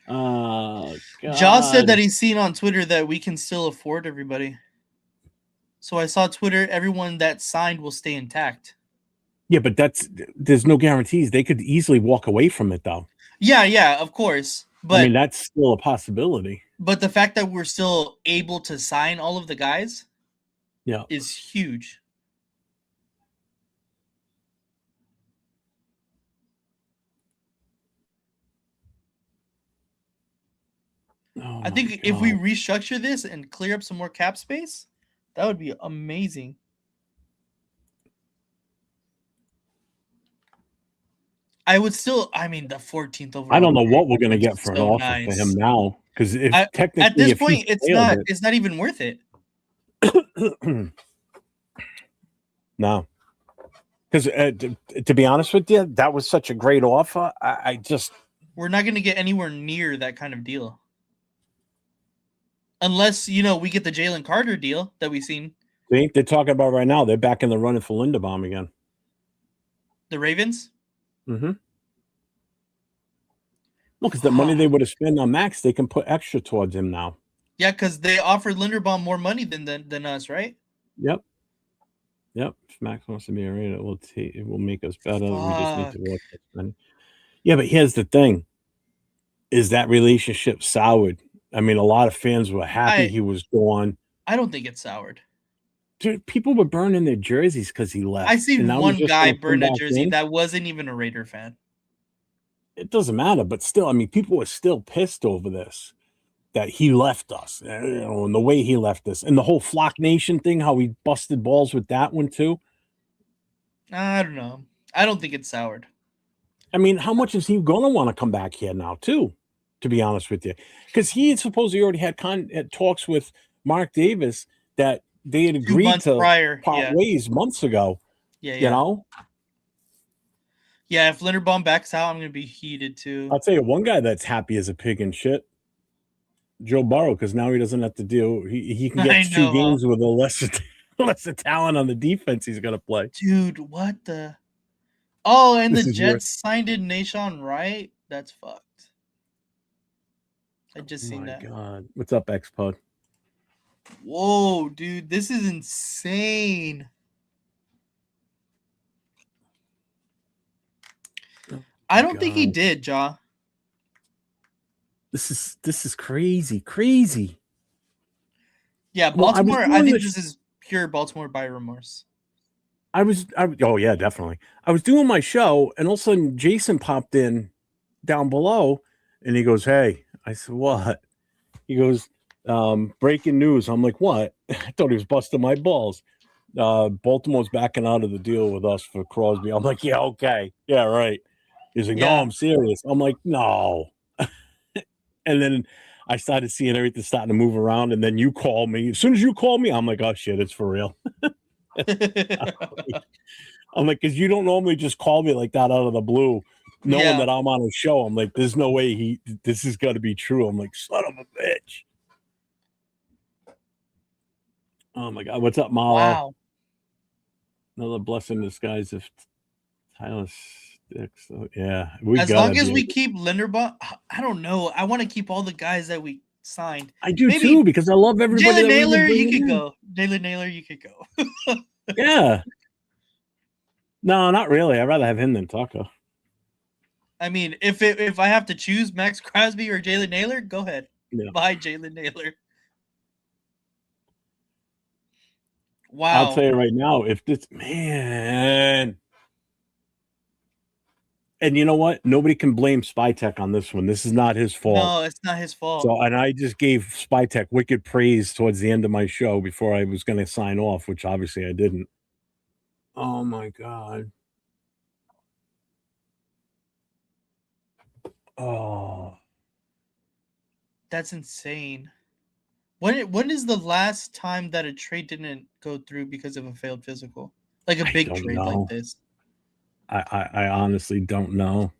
God. Jaws said that he's seen on Twitter that we can still afford everybody. So I saw Twitter, everyone that signed will stay intact. Yeah, but there's no guarantees. They could easily walk away from it, though. Yeah, of course. But I mean, that's still a possibility. But the fact that we're still able to sign all of the guys, is huge. Oh I think if we restructure this and clear up some more cap space, that would be amazing. I would still, I mean, the 14th overall. I don't know what we're going to get for an offer for him now, because technically at this point, it's not even worth it. No, because to be honest with you, that was such a great offer. We're not going to get anywhere near that kind of deal. Unless, we get the Jalen Carter deal that we've seen. See, they're talking about right now. They're back in the running for Linderbaum again. The Ravens? Mm-hmm. Well, because the money they would have spent on Max, they can put extra towards him now. Yeah, because they offered Linderbaum more money than us, right? Yep. If Max wants to be a Raider, it will make us better. We just need to watch that money. Yeah, but here's the thing: is that relationship soured? I mean, a lot of fans were happy he was gone. I don't think it's soured. Dude, people were burning their jerseys because he left. I see one guy burn a jersey that wasn't even a Raider fan. It doesn't matter, but still, I mean, people were still pissed over this, that he left us, and the way he left us, and the whole Flock Nation thing, how he busted balls with that one too. I don't know. I don't think it's soured. I mean, how much is he going to want to come back here now too, to be honest with you? Because he had supposedly already had talks with Mark Davis that they had agreed to part ways months ago. Yeah. You know? Yeah, if Linderbaum backs out, I'm going to be heated too. I'll tell you one guy that's happy as a pig and shit. Joe Burrow, because now he doesn't have to deal. He can get 2 games with a lesser talent on the defense he's going to play. Dude, what the? Oh, and the Jets signed in Nahshon Wright? That's fucked. I just seen that. Oh, my God. What's up, X-Pod? Whoa, dude. This is insane. I don't think he did, Ja. This is crazy. Yeah, Baltimore. I think this is pure Baltimore by remorse. Oh yeah, definitely. I was doing my show, and all of a sudden Jason popped in down below, and he goes, "Hey," I said, "What?" He goes, "Breaking news." I'm like, "What?" I thought he was busting my balls. Baltimore's backing out of the deal with us for Crosby. I'm like, "Yeah, okay, yeah, right." He's like, "No, I'm serious." I'm like, "No." And then I started seeing everything starting to move around, and then you call me. As soon as you call me, I'm like, "Oh shit, it's for real." I'm like, because you don't normally just call me like that out of the blue. knowing Yeah. that I'm on a show, I'm like, there's no way this is got to be true. I'm like, son of a bitch. Oh my God. What's up, Malo? Wow. Another blessing in disguise if Tyler sticks. So, yeah. As long as we keep Linderbaum, I don't know. I want to keep all the guys that we signed. I do too, because I love everybody. Jalen Naylor, you could go. Jalen Naylor, you could go. Yeah. No, not really. I'd rather have him than Tucker. I mean, if I have to choose Maxx Crosby or Jalen Naylor, go ahead. Yeah. Buy Jalen Naylor. Wow. I'll tell you right now, if this man, and you know what? Nobody can blame Spytech on this one. This is not his fault. No, it's not his fault. So, and I just gave Spytech wicked praise towards the end of my show before I was going to sign off, which obviously I didn't. Oh my God. Oh, that's insane. When is the last time that a trade didn't go through because of a failed physical? Like a big trade like this? I honestly don't know.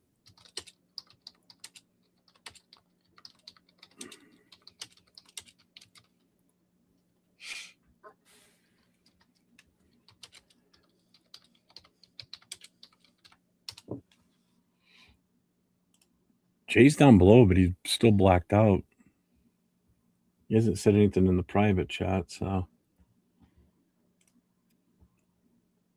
Jay's down below, but he's still blacked out. He hasn't said anything in the private chat, so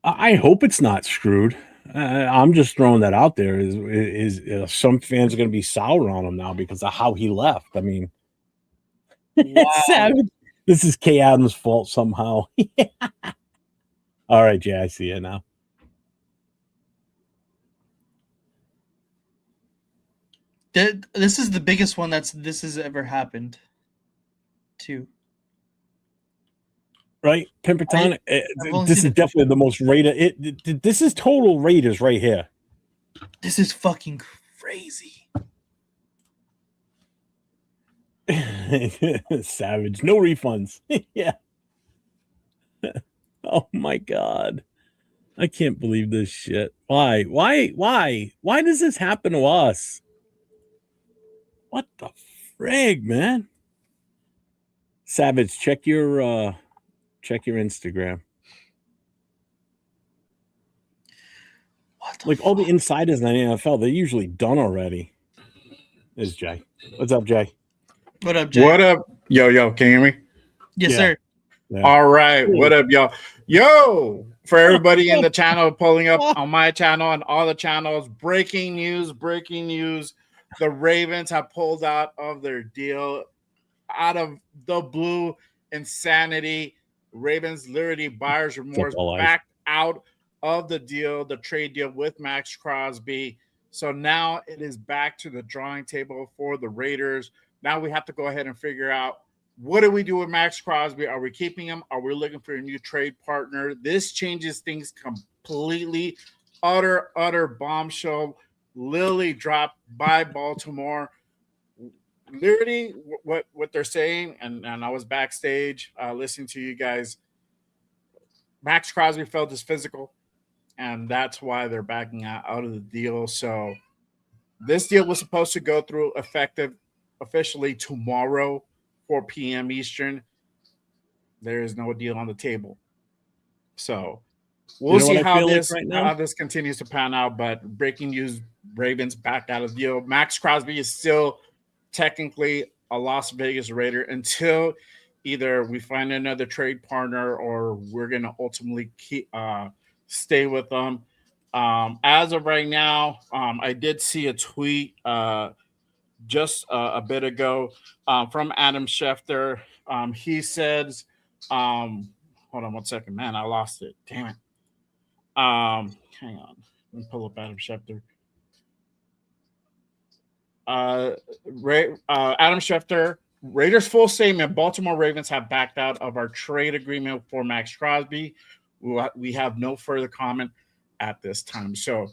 I hope it's not screwed. I'm just throwing that out there. Is some fans are going to be sour on him now because of how he left? I mean, wow. Savage. This is K. Adams' fault somehow. All right, Jay, I see it now. This is the biggest one this has ever happened to. Right? Pimperton. This is definitely the most rated. This is total Raiders right here. This is fucking crazy. Savage. No refunds. Yeah. Oh my God. I can't believe this shit. Why? Why does this happen to us? What the frig, man? Savage, check your Instagram. Like all the insiders in the NFL, they're usually done already. There's Jay. What's up, Jay? What up, Jay? What up? Yo, can you hear me? Yes, sir. Yeah. All right. What up, y'all? Yo, for everybody in the channel pulling up on my channel and all the channels, breaking news. The Ravens have pulled out of their deal out of the blue insanity. Ravens literally buyer's remorse backed out of the deal, the trade deal with Maxx Crosby. So now it is back to the drawing table for the Raiders. Now we have to go ahead and figure out, what do we do with Maxx Crosby? Are we keeping him? Are we looking for a new trade partner? This changes things completely. Utter bombshell. Literally dropped by Baltimore. Literally what they're saying, and I was backstage listening to you guys. Maxx Crosby failed his physical, and that's why they're backing out of the deal. So this deal was supposed to go through effective officially tomorrow, 4 p.m. Eastern. There is no deal on the table. So we'll see how this continues to pan out. But breaking news, Ravens back out of the deal. Maxx Crosby is still technically a Las Vegas Raider until either we find another trade partner or we're going to ultimately stay with them. As of right now, I did see a tweet just a bit ago from Adam Schefter. He says, hold on 1 second, man, I lost it. Damn it. Hang on. Let me pull up Adam Schefter. Adam Schefter, Raiders full statement. Baltimore Ravens have backed out of our trade agreement for Maxx Crosby. We have no further comment at this time. So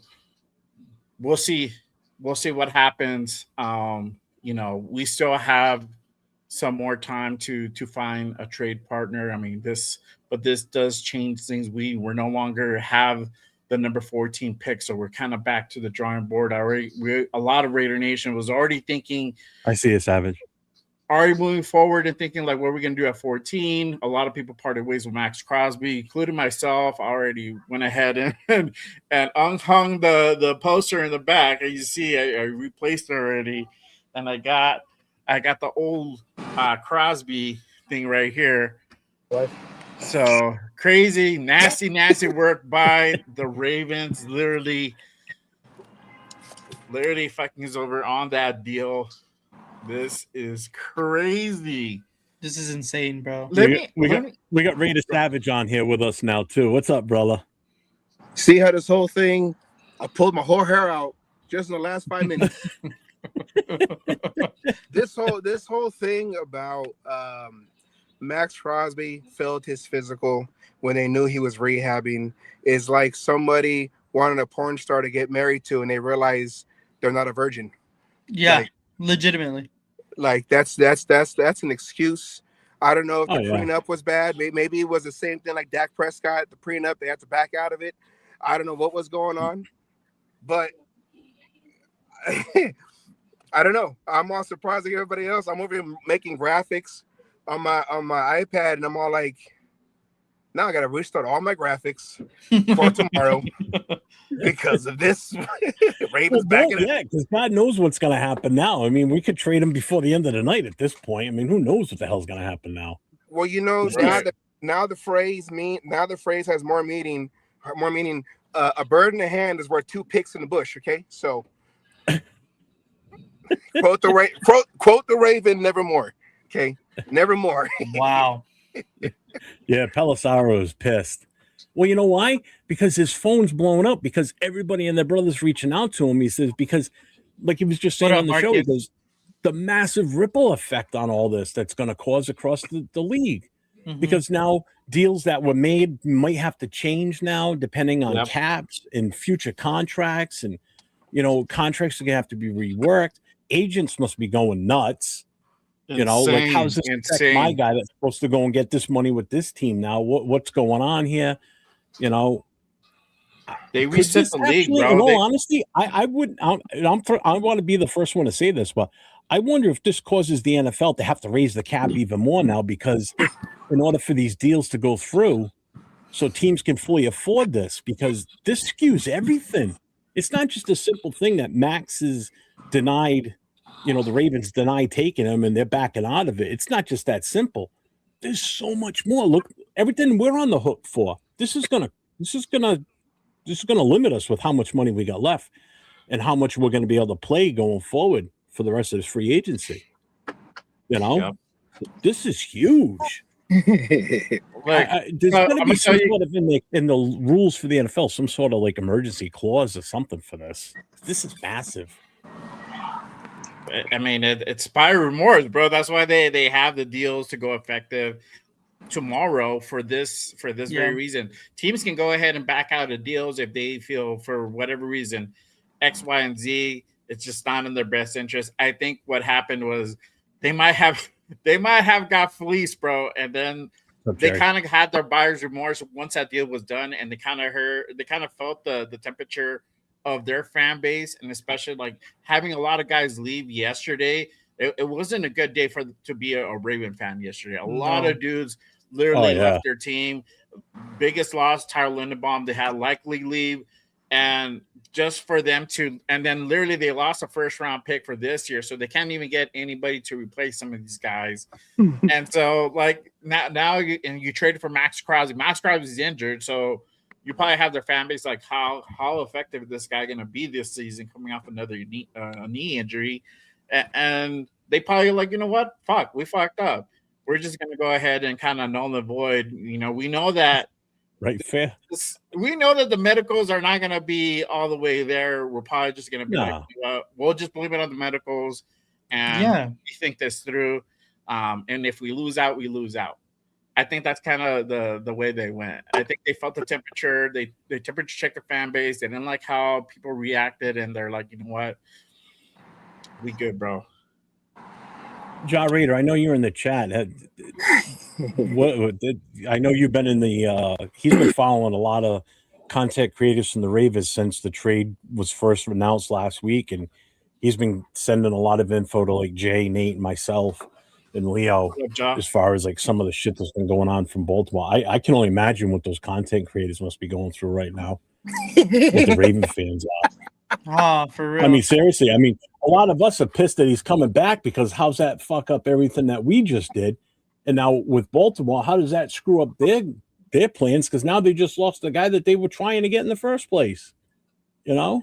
we'll see what happens. We still have some more time to find a trade partner. I mean, this does change things. We're no longer have the number 14 pick. So we're kind of back to the drawing board. A lot of Raider Nation was already thinking. I see a Savage. Already moving forward and thinking like, what are we going to do at 14? A lot of people parted ways with Maxx Crosby, including myself. I already went ahead and unhung the poster in the back. And you see, I replaced it already, and I got the old Crosby thing right here. What? So crazy, nasty work by the Ravens. Literally fucking is over on that deal. This is crazy. This is insane, bro. We got Raider Savage on here with us now too. What's up, brother? See how this whole thing? I pulled my whole hair out just in the last 5 minutes. this whole thing about Maxx Crosby failed his physical when they knew he was rehabbing is like somebody wanted a porn star to get married to, and they realize they're not a virgin. Yeah, legitimately. Like that's an excuse. I don't know if the prenup was bad. Maybe it was the same thing like Dak Prescott. The prenup, they had to back out of it. I don't know what was going on, but I don't know. I'm all surprised like everybody else. I'm over here making graphics on my iPad, and I'm all like, now I got to restart all my graphics for tomorrow because of this. Ravens back in it. Yeah, because God knows what's going to happen now. I mean, we could trade him before the end of the night at this point. I mean, who knows what the hell's going to happen now? Well, you know, now the phrase has more meaning. A bird in the hand is worth 2 picks in the bush. Okay, so quote the Raven, nevermore. Okay, nevermore. Wow. Yeah, Pelissaro is pissed. Well, you know why? Because his phone's blown up because everybody and their brother's reaching out to him. He says, because like he was just saying on the show, he goes, the massive ripple effect on all this that's going to cause across the league. Mm-hmm. Because now deals that were made might have to change now depending on caps and future contracts. And, you know, contracts are going to have to be reworked. Agents must be going nuts. You know, like how's this affect my guy that's supposed to go and get this money with this team now? What's going on here? You know, they reset the league, bro. In all honesty, I want to be the first one to say this, but I wonder if this causes the NFL to have to raise the cap even more now, because in order for these deals to go through, so teams can fully afford this, because this skews everything. It's not just a simple thing that Max is denied. You know, the Ravens deny taking him and they're backing out of it. It's not just that simple. There's so much more. Look, everything we're on the hook for. This is gonna limit us with how much money we got left and how much we're going to be able to play going forward for the rest of this free agency. You know, this is huge. There's going to be some sort of in the rules for the NFL, some sort of like emergency clause or something for this. This is massive. I mean, it's by remorse, bro. That's why they have the deals to go effective tomorrow for this very reason. Teams can go ahead and back out of deals if they feel for whatever reason X, Y, and Z. It's just not in their best interest. I think what happened was they might have got fleeced, bro, and then they kind of had their buyer's remorse once that deal was done, and they kind of felt the temperature of their fan base, and especially like having a lot of guys leave yesterday. It wasn't a good day to be a Raven fan yesterday. A lot of dudes literally left their team. Biggest loss, Tyler Linderbaum. They had likely leave, and just for them to, and then literally they lost a first round pick for this year, so they can't even get anybody to replace some of these guys. And so like now you traded for Maxx Crosby. Maxx Crosby is injured, so you probably have their fan base like, how effective is this guy going to be this season coming off another knee injury? And they probably like, you know what? Fuck, we fucked up. We're just going to go ahead and kind of null and void. You know, we know that. Right, fair. We know that the medicals are not going to be all the way there. We're probably just going to be like, we'll just blame it on the medicals and we think this through. And if we lose out, we lose out. I think that's kind of the way they went. I think they felt the temperature. They temperature checked the fan base. They didn't like how people reacted, and they're like, you know what? We good, bro. Ja Raider, I know you're in the chat. I know you've been in the. He's been following a lot of content creators from the Ravens since the trade was first announced last week, and he's been sending a lot of info to like Jay, Nate, and myself, and Leo, as far as like some of the shit that's been going on from Baltimore. I can only imagine what those content creators must be going through right now. What the Raven fans are. For real. I mean, seriously. I mean, a lot of us are pissed that he's coming back because how's that fuck up everything that we just did? And now with Baltimore, how does that screw up their plans? Because now they just lost the guy that they were trying to get in the first place. You know?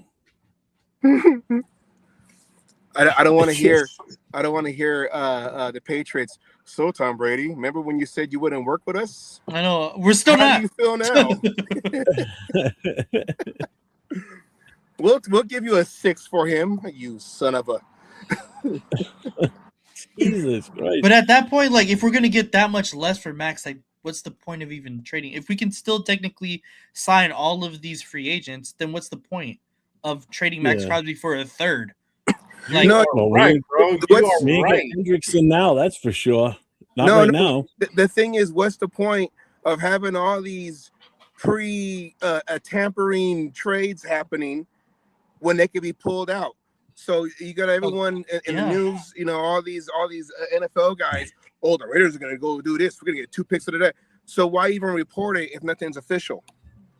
I don't want to hear. I don't want to hear the Patriots. So Tom Brady, remember when you said you wouldn't work with us? I know we're still How not. do you feel now? We'll give you a 6 for him, you son of a. Jesus Christ. But at that point, like, if we're gonna get that much less for Max, like, what's the point of even trading? If we can still technically sign all of these free agents, then what's the point of trading Maxx Crosby for a third? Like, No, right, bro. You are right. Hendrickson now, that's for sure. Not now. The thing is, what's the point of having all these tampering trades happening when they could be pulled out? So you got everyone in the news, you know, all these NFL guys. Oh, the Raiders are going to go do this. We're going to get 2 picks of that. So why even report it if nothing's official?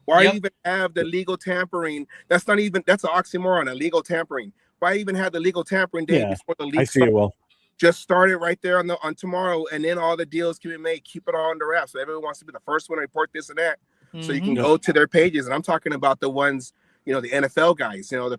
Why even have the legal tampering? That's an oxymoron, illegal tampering. Why even have the legal tampering day before the league? I see it well. Just start it right there on tomorrow, and then all the deals can be made. Keep it all under wraps. So everyone wants to be the first one to report this and that, so you can go to their pages. And I'm talking about the ones, you know, the NFL guys, you know,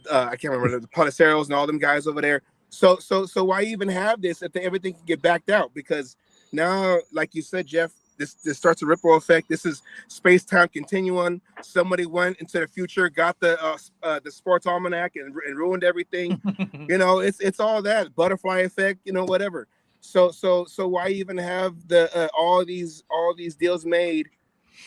I can't remember the Policeros and all them guys over there. So why even have this if everything can get backed out? Because now, like you said, Jeff, this starts a ripple effect. This is space-time continuum. Somebody went into the future, got the sports almanac and ruined everything. You know, it's all that butterfly effect. You know, whatever. So why even have the all these deals made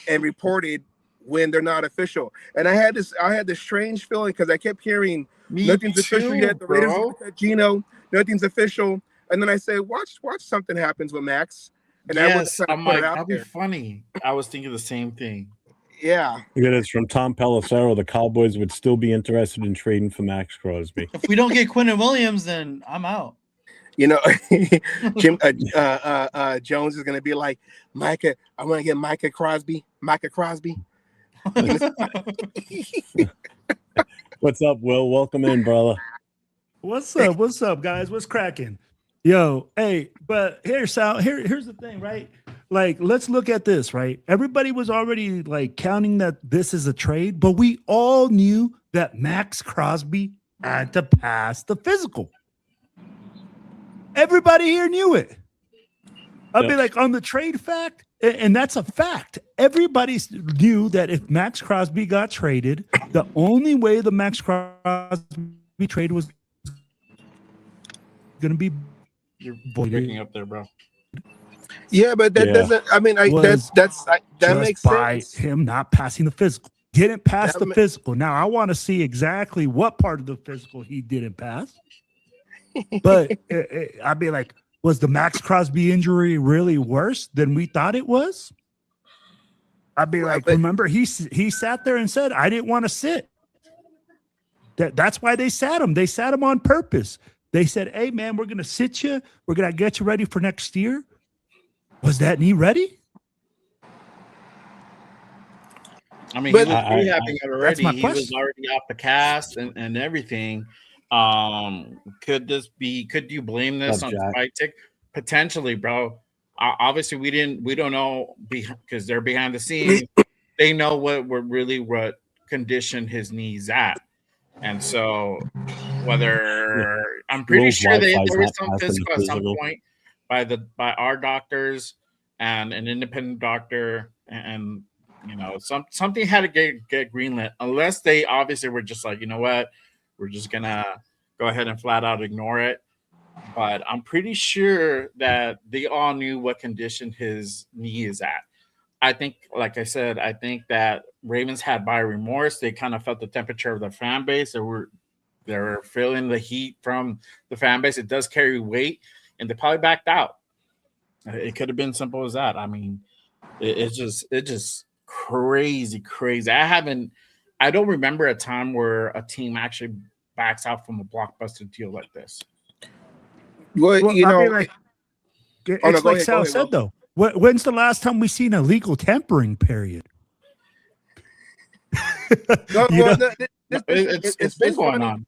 and reported when they're not official? And I had this strange feeling because I kept hearing nothing's official yet. The Raiders at Gino, nothing's official. And then I said, watch something happens with Max. And I'm like, that'd be funny. I was thinking the same thing. Yeah. Look at this from Tom Pelissero. The Cowboys would still be interested in trading for Maxx Crosby. If we don't get Quentin Williams, then I'm out. You know, Jim Jones is going to be like, Micah, I want to get Micah Crosby. What's up, Will? Welcome in, brother. What's up, guys? What's cracking? Yo, hey, but here's the thing, right? Like, let's look at this, right? Everybody was already like counting that this is a trade, but we all knew that Maxx Crosby had to pass the physical. Everybody here knew it. I'd be like, on the trade fact, and that's a fact. Everybody knew that if Maxx Crosby got traded, the only way the Maxx Crosby trade was going to be. You're breaking up there, bro. Yeah, but that doesn't. I mean, that makes sense. Him not passing the physical, didn't pass the physical. Now I want to see exactly what part of the physical he didn't pass. But I'd be like, was the Maxx Crosby injury really worse than we thought it was? I'd be like, remember he sat there and said, I didn't want to sit. That's why they sat him. They sat him on purpose. They said, hey, man, we're going to sit you. We're going to get you ready for next year. Was that knee ready? I mean, he was rehabbing it already. He was already off the cast and everything. Could you blame this on Spike Tick? Potentially, bro. Obviously, we don't know because they're behind the scenes. They know what condition his knee's at. And so, whether I'm pretty sure there was some physical at some point by our doctors and an independent doctor, and you know, something had to get greenlit, unless they obviously were just like, you know what, we're just gonna go ahead and flat out ignore it. But I'm pretty sure that they all knew what condition his knee is at. I think, like I said, I think that Ravens had buyer remorse. They kind of felt the temperature of the fan base. They were feeling the heat from the fan base. It does carry weight, and they probably backed out. It could have been simple as that. I mean, it just crazy. I don't remember a time where a team actually backs out from a blockbuster deal like this. Well, you I know, mean, like, it's like Sal said, though. When's the last time we seen a legal tampering period? It's been going on.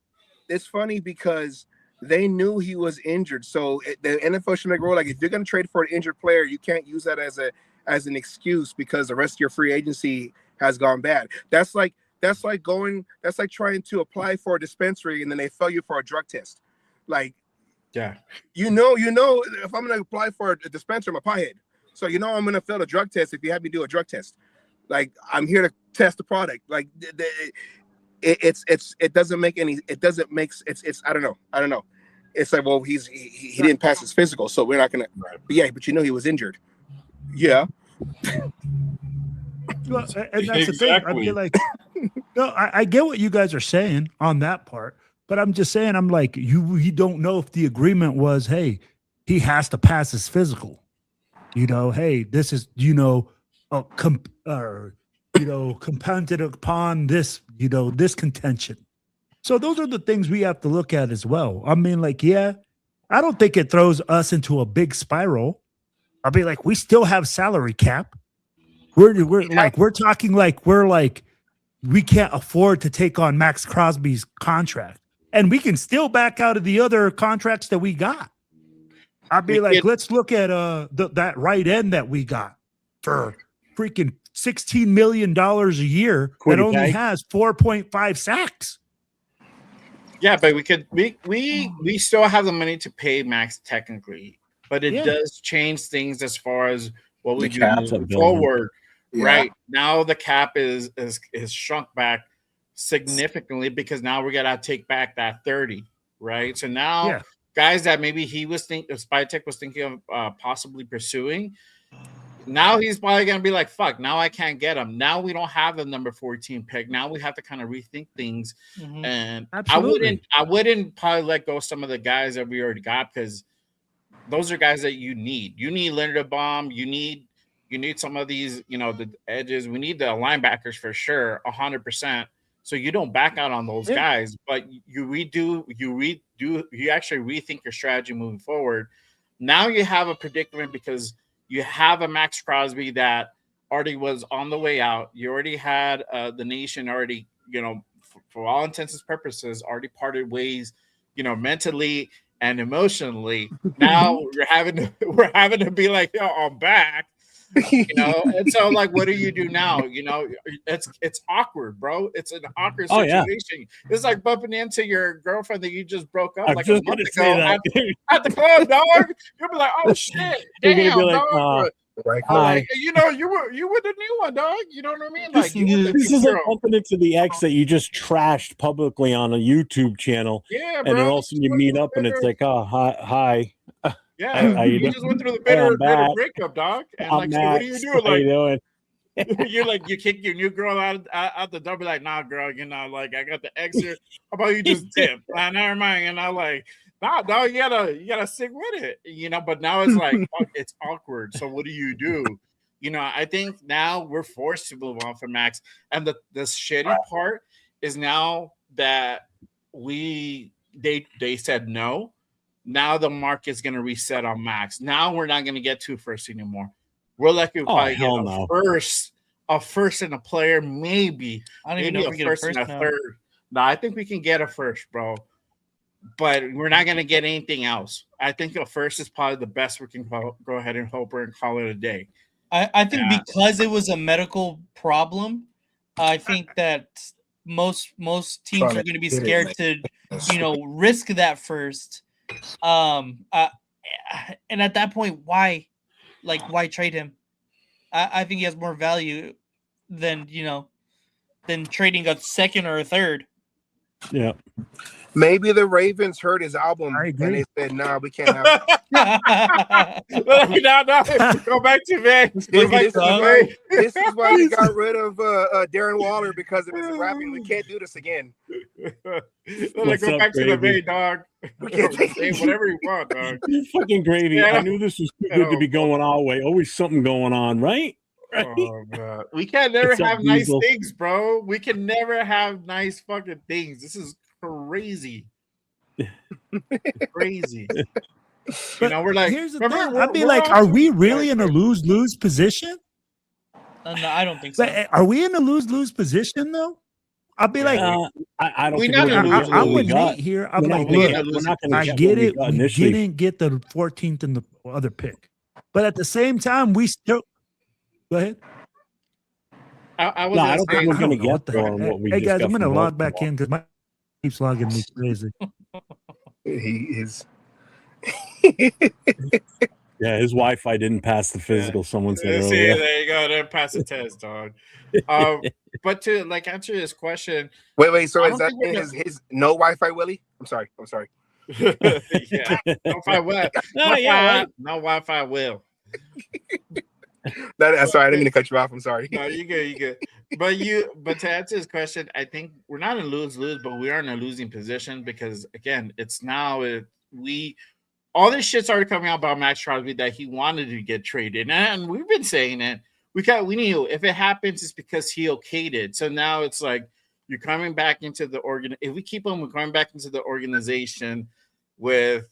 It's funny because they knew he was injured, so the NFL should make a rule like if you're going to trade for an injured player, you can't use that as an excuse because the rest of your free agency has gone bad. That's like trying to apply for a dispensary and then they fail you for a drug test. Like, yeah, you know, if I'm going to apply for a dispensary, I'm a pothead. So I'm going to fail the drug test if you have me do a drug test. Like, I'm here to test the product. Like, it doesn't make any. It doesn't make. It's I don't know. It's like, well, he didn't pass his physical, so we're not gonna. But but he was injured. Yeah. Well, and that's the thing. I mean, like, no, I get what you guys are saying on that part, but I'm just saying, I'm like, you don't know if the agreement was, hey, he has to pass his physical. Hey, this is, compounded upon this, this contention. So those are the things we have to look at as well. I mean, like, yeah, I don't think it throws us into a big spiral. I'll be like, we still have salary cap. We're talking like we can't afford to take on Maxx Crosby's contract, and we can still back out of the other contracts that we got. I'd be like, let's look at that right end that we got for freaking $16 million a year that only has 4.5 sacks. Yeah, but we still have the money to pay Max technically, but it does change things as far as what we do moving forward. Yeah. Right now, the cap is shrunk back significantly because now we gotta take back that 30. Right, so now guys that maybe Spytech was thinking of possibly pursuing. Now he's probably gonna be like, "Fuck!" Now I can't get him. Now we don't have the number 14 pick. Now we have to kind of rethink things. Mm-hmm. And absolutely. I wouldn't probably let go of some of the guys that we already got because those are guys that you need. You need Linderbaum. You need some of these, the edges. We need the linebackers for sure, 100%. So you don't back out on those guys, but you actually rethink your strategy moving forward. Now you have a predicament because you have a Maxx Crosby that already was on the way out. You already had the nation already, for all intents and purposes, already parted ways, mentally and emotionally. Now we're having to be like, I'm back. And so like, what do you do now? It's awkward, bro. It's an awkward situation. It's like bumping into your girlfriend that you just broke up like a month ago at the club, dog. You'll be like, oh shit, damn, dog. Like, you were the new one, dog. You know what I mean? Like, this is like bumping into the ex that you just trashed publicly on a YouTube channel. Yeah, bro. And then all of a sudden you meet up and it's like, oh, hi. Yeah, you just went through the bitter breakup, dog. And like, so what are you doing? How you doing? You're like, you kick your new girl out the door, be like, nah, girl, like I got the ex here. How about you just dip? Never mind. And I'm like, nah, dog, you gotta stick with it, But now it's like, it's awkward. So what do you do? I think now we're forced to move on from Max. And the shitty part is now that they said no. Now the market's going to reset on Max. Now we're not going to get 2 firsts anymore. We're likely to probably get a first and a player, maybe. I don't even know if we get a first and a third. No, I think we can get a first, bro. But we're not going to get anything else. I think a first is probably the best we can go ahead and hope and call it a day. I think because it was a medical problem, I think that most teams are going to be scared to, risk that first. And at that point, why trade him? I think he has more value than trading a second or a third. Yeah. Maybe the Ravens heard his album and they said, "Nah, we can't have it." No, go back to man. This is why we got rid of Darren Waller because of his rapping. We can't do this again. Go back to the Bay, dog. Say whatever you want, dog. Fucking gravy. I knew this was too good to be going our way. Always something going on, right? Right? Oh god, we can never What's up, have nice Diesel? things, bro. We can never have nice fucking things. This is crazy. Crazy. You know, we're like, Here's the remember, thing. I'd be we're like, on are to- we really in a lose-lose position? No, I don't think so. But are we in a lose-lose position though? I'd be Yeah, like, I don't we think not we're in going a to get lose-lose. what I'm we with got. Nate here. I'm We're not like, gonna look, get- we're not going I to get get what we it. got We initially. didn't get the 14th and the other pick, but at the same time, we still go ahead. I was No, I gonna don't say, think we're I going to don't know what get the for heck. what we Hey just guys, got I'm gonna from log back Baltimore. in because my keeps logging me crazy. He is. Yeah, his Wi-Fi didn't pass the physical. Someone said see, earlier. there you go. Then pass the test, dog. But to like answer this question, Wait. So I is don't that think we're his no Wi-Fi, Willie? I'm sorry. yeah, no Wi-Fi will. Oh, yeah, right. No Wi-Fi will. I'm sorry. I didn't mean to cut you off. I'm sorry. No, you good. But to answer his question, I think we're not in lose-lose, but we are in a losing position because again, it's now all this shit started coming out about Maxx Crosby that he wanted to get traded, and we've been saying it. We knew if it happens, it's because he okayed it. So now it's like you're coming back into the organ. If we keep on, we're going back into the organization with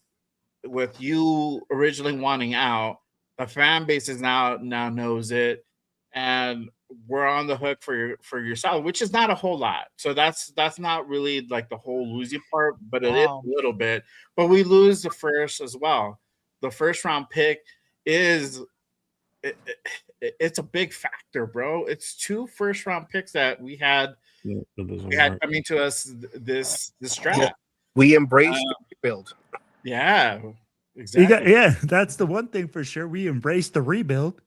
you originally wanting out. The fan base is now knows it, and we're on the hook for your salary, which is not a whole lot. So that's not really like the whole losing part, but it is a little bit. But we lose the first as well. The first round pick is it's a big factor, bro. It's 2 first round picks that we had coming to us this draft. Yeah. We embrace the rebuild. Yeah, exactly. That's the one thing for sure. We embrace the rebuild.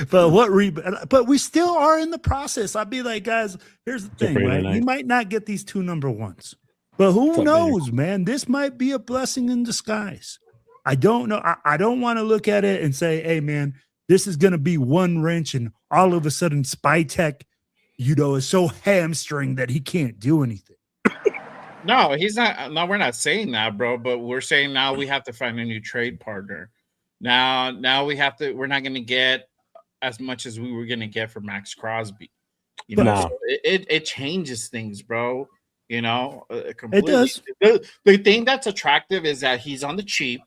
But we still are in the process. I'd be like, guys, here's the thing, right? You might not get these 2 number 1s, but who knows, man? This might be a blessing in disguise. I don't know. I don't want to look at it and say, hey, man, this is going to be one wrench and all of a sudden Spytek, is so hamstring that he can't do anything. No, he's not. No, we're not saying that, bro. But we're saying now we have to find a new trade partner. Now we have to. We're not going to get as much as we were going to get for Maxx Crosby. So it changes things, bro. Completely. It does. The thing that's attractive is that he's on the cheap.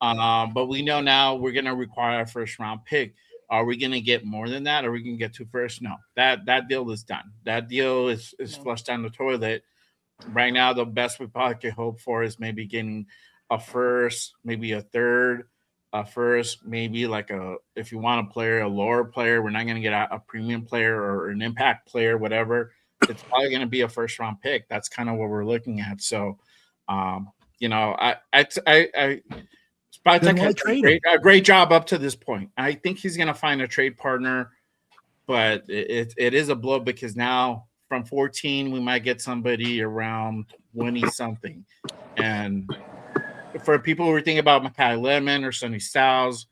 But we know now we're going to require a first round pick. Are we going to get more than that? Or are we going to get 2 firsts? No, that deal is done. That deal is flushed down the toilet. Right now, the best we probably could hope for is maybe getting a first, maybe a third, a first, maybe like if you want a lower player, we're not going to get a premium player or an impact player, whatever. It's probably going to be a first round pick. That's kind of what we're looking at. So, Spytek has done a great job up to this point. I think he's going to find a trade partner, but it is a blow because now from 14, we might get somebody around 20-something. And for people who are thinking about Makai Lemon or Sonny Styles,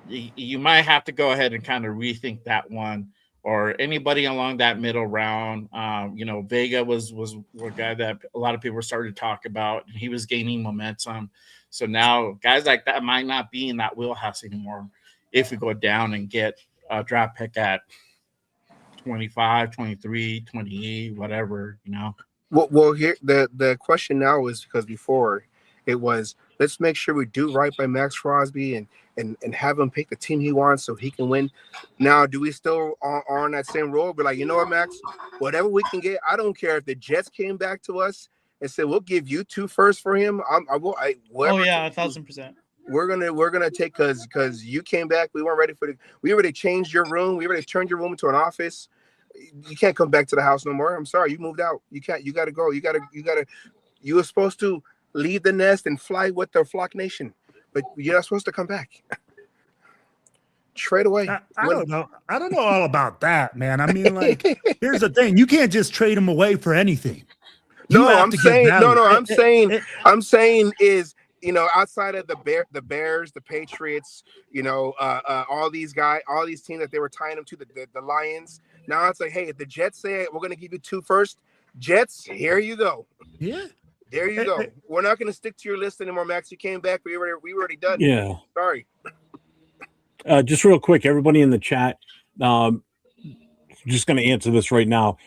you might have to go ahead and kind of rethink that one. Or anybody along that middle round. Vega was a guy that a lot of people were starting to talk about. And he was gaining momentum. So now guys like that might not be in that wheelhouse anymore if we go down and get a draft pick at 25, 23, 28, whatever, Well, here the question now is because before it was let's make sure we do right by Maxx Crosby and have him pick the team he wants so he can win. Now, do we still are on that same road? We're like, you know what, Max? Whatever we can get, I don't care if the Jets came back to us and said we'll give you 2 firsts for him. Oh yeah, 1,000%. We're gonna take because you came back. We weren't ready we already changed your room. We already turned your room into an office. You can't come back to the house no more. I'm sorry, you moved out. You can't. You gotta go. You were supposed to leave the nest and fly with the flock nation, but you're not supposed to come back. Trade away. I don't know. I don't know all about that, man. I mean, like, here's the thing: you can't just trade him away for anything. I'm saying is outside of the Bears, the Patriots, all these guys, all these teams that they were tying them to, the Lions. Now it's like, hey, if the Jets say we're going to give you 2 firsts, Jets, here you go. Yeah. There you go. We're not going to stick to your list anymore, Max. You came back. We were already done. Yeah. Sorry. Just real quick, everybody in the chat, just going to answer this right now.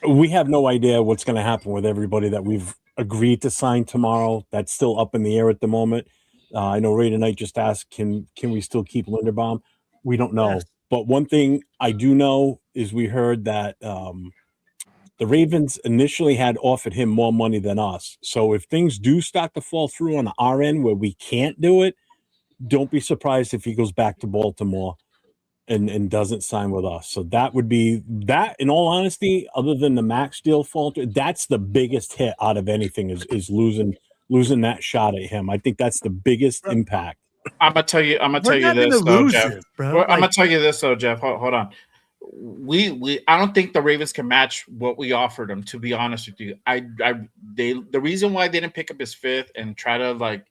We have no idea what's going to happen with everybody that we've agreed to sign tomorrow. That's still up in the air at the moment. I know Ray tonight just asked, can we still keep Linderbaum? We don't know. Yes. But one thing I do know is we heard that the Ravens initially had offered him more money than us. So if things do start to fall through on our end where we can't do it, don't be surprised if he goes back to Baltimore and doesn't sign with us. So that would be that, in all honesty, other than the Max deal falter, that's the biggest hit out of anything is losing that shot at him. I think that's the biggest impact. I'm gonna tell you this, though, Jeff. I'm gonna tell you this, though, Jeff. Hold on. I don't think the Ravens can match what we offered them. To be honest with you, the reason why they didn't pick up his fifth and try to like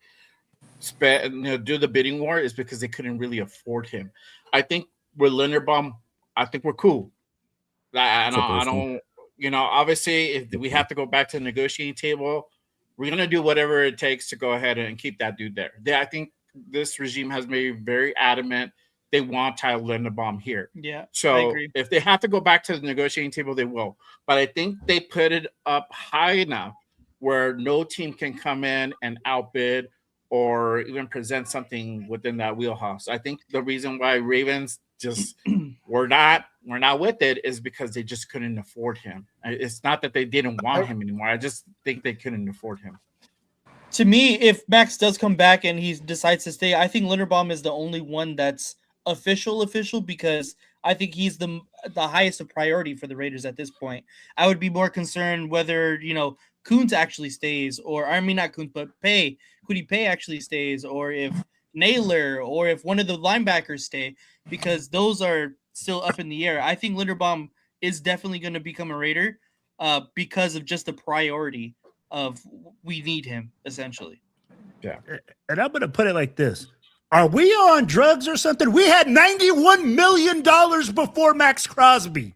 do the bidding war is because they couldn't really afford him. I think with Linderbaum, I think we're cool. I don't. Obviously, if we have to go back to the negotiating table, we're gonna do whatever it takes to go ahead and keep that dude there. I think this regime has made very adamant they want Tyler Linderbaum here. Yeah. So I agree. if they have to go back to the negotiating table, they will. But I think they put it up high enough where no team can come in and outbid or even present something within that wheelhouse. I think the reason why Ravens just we're not with it is because they just couldn't afford him. It's not that they didn't want him anymore. I just think they couldn't afford him. To me, if Max does come back and he decides to stay, I think Linderbaum is the only one that's official because I think he's the highest of priority for the Raiders at this point. I would be more concerned whether, Kuntz actually stays, or I mean not Kuntz, but Kwity Paye actually stays, or if Naylor or if one of the linebackers stay, because those are still up in the air. I think Linderbaum is definitely going to become a Raider because of just the priority of we need him, essentially. Yeah. And I'm going to put it like this. Are we on drugs or something? We had $91 million before Maxx Crosby.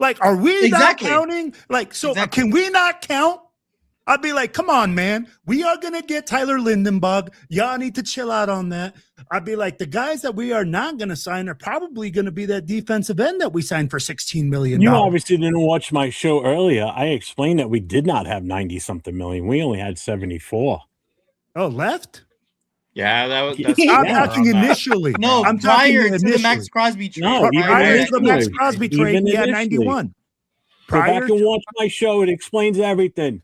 Like, are we not counting? Like, so Can we not count? I'd be like, come on, man. We are going to get Tyler Lindenberg. Y'all need to chill out on that. I'd be like, the guys that we are not going to sign are probably going to be that defensive end that we signed for $16 million. You obviously didn't watch my show earlier. I explained that we did not have 90-something million. We only had 74. Oh, left? Yeah, that's I'm talking initially. No, I'm prior talking to the Max Crosby trade. No, prior to the Maxx Crosby trade, we had 91. Go back and watch my show. It explains everything.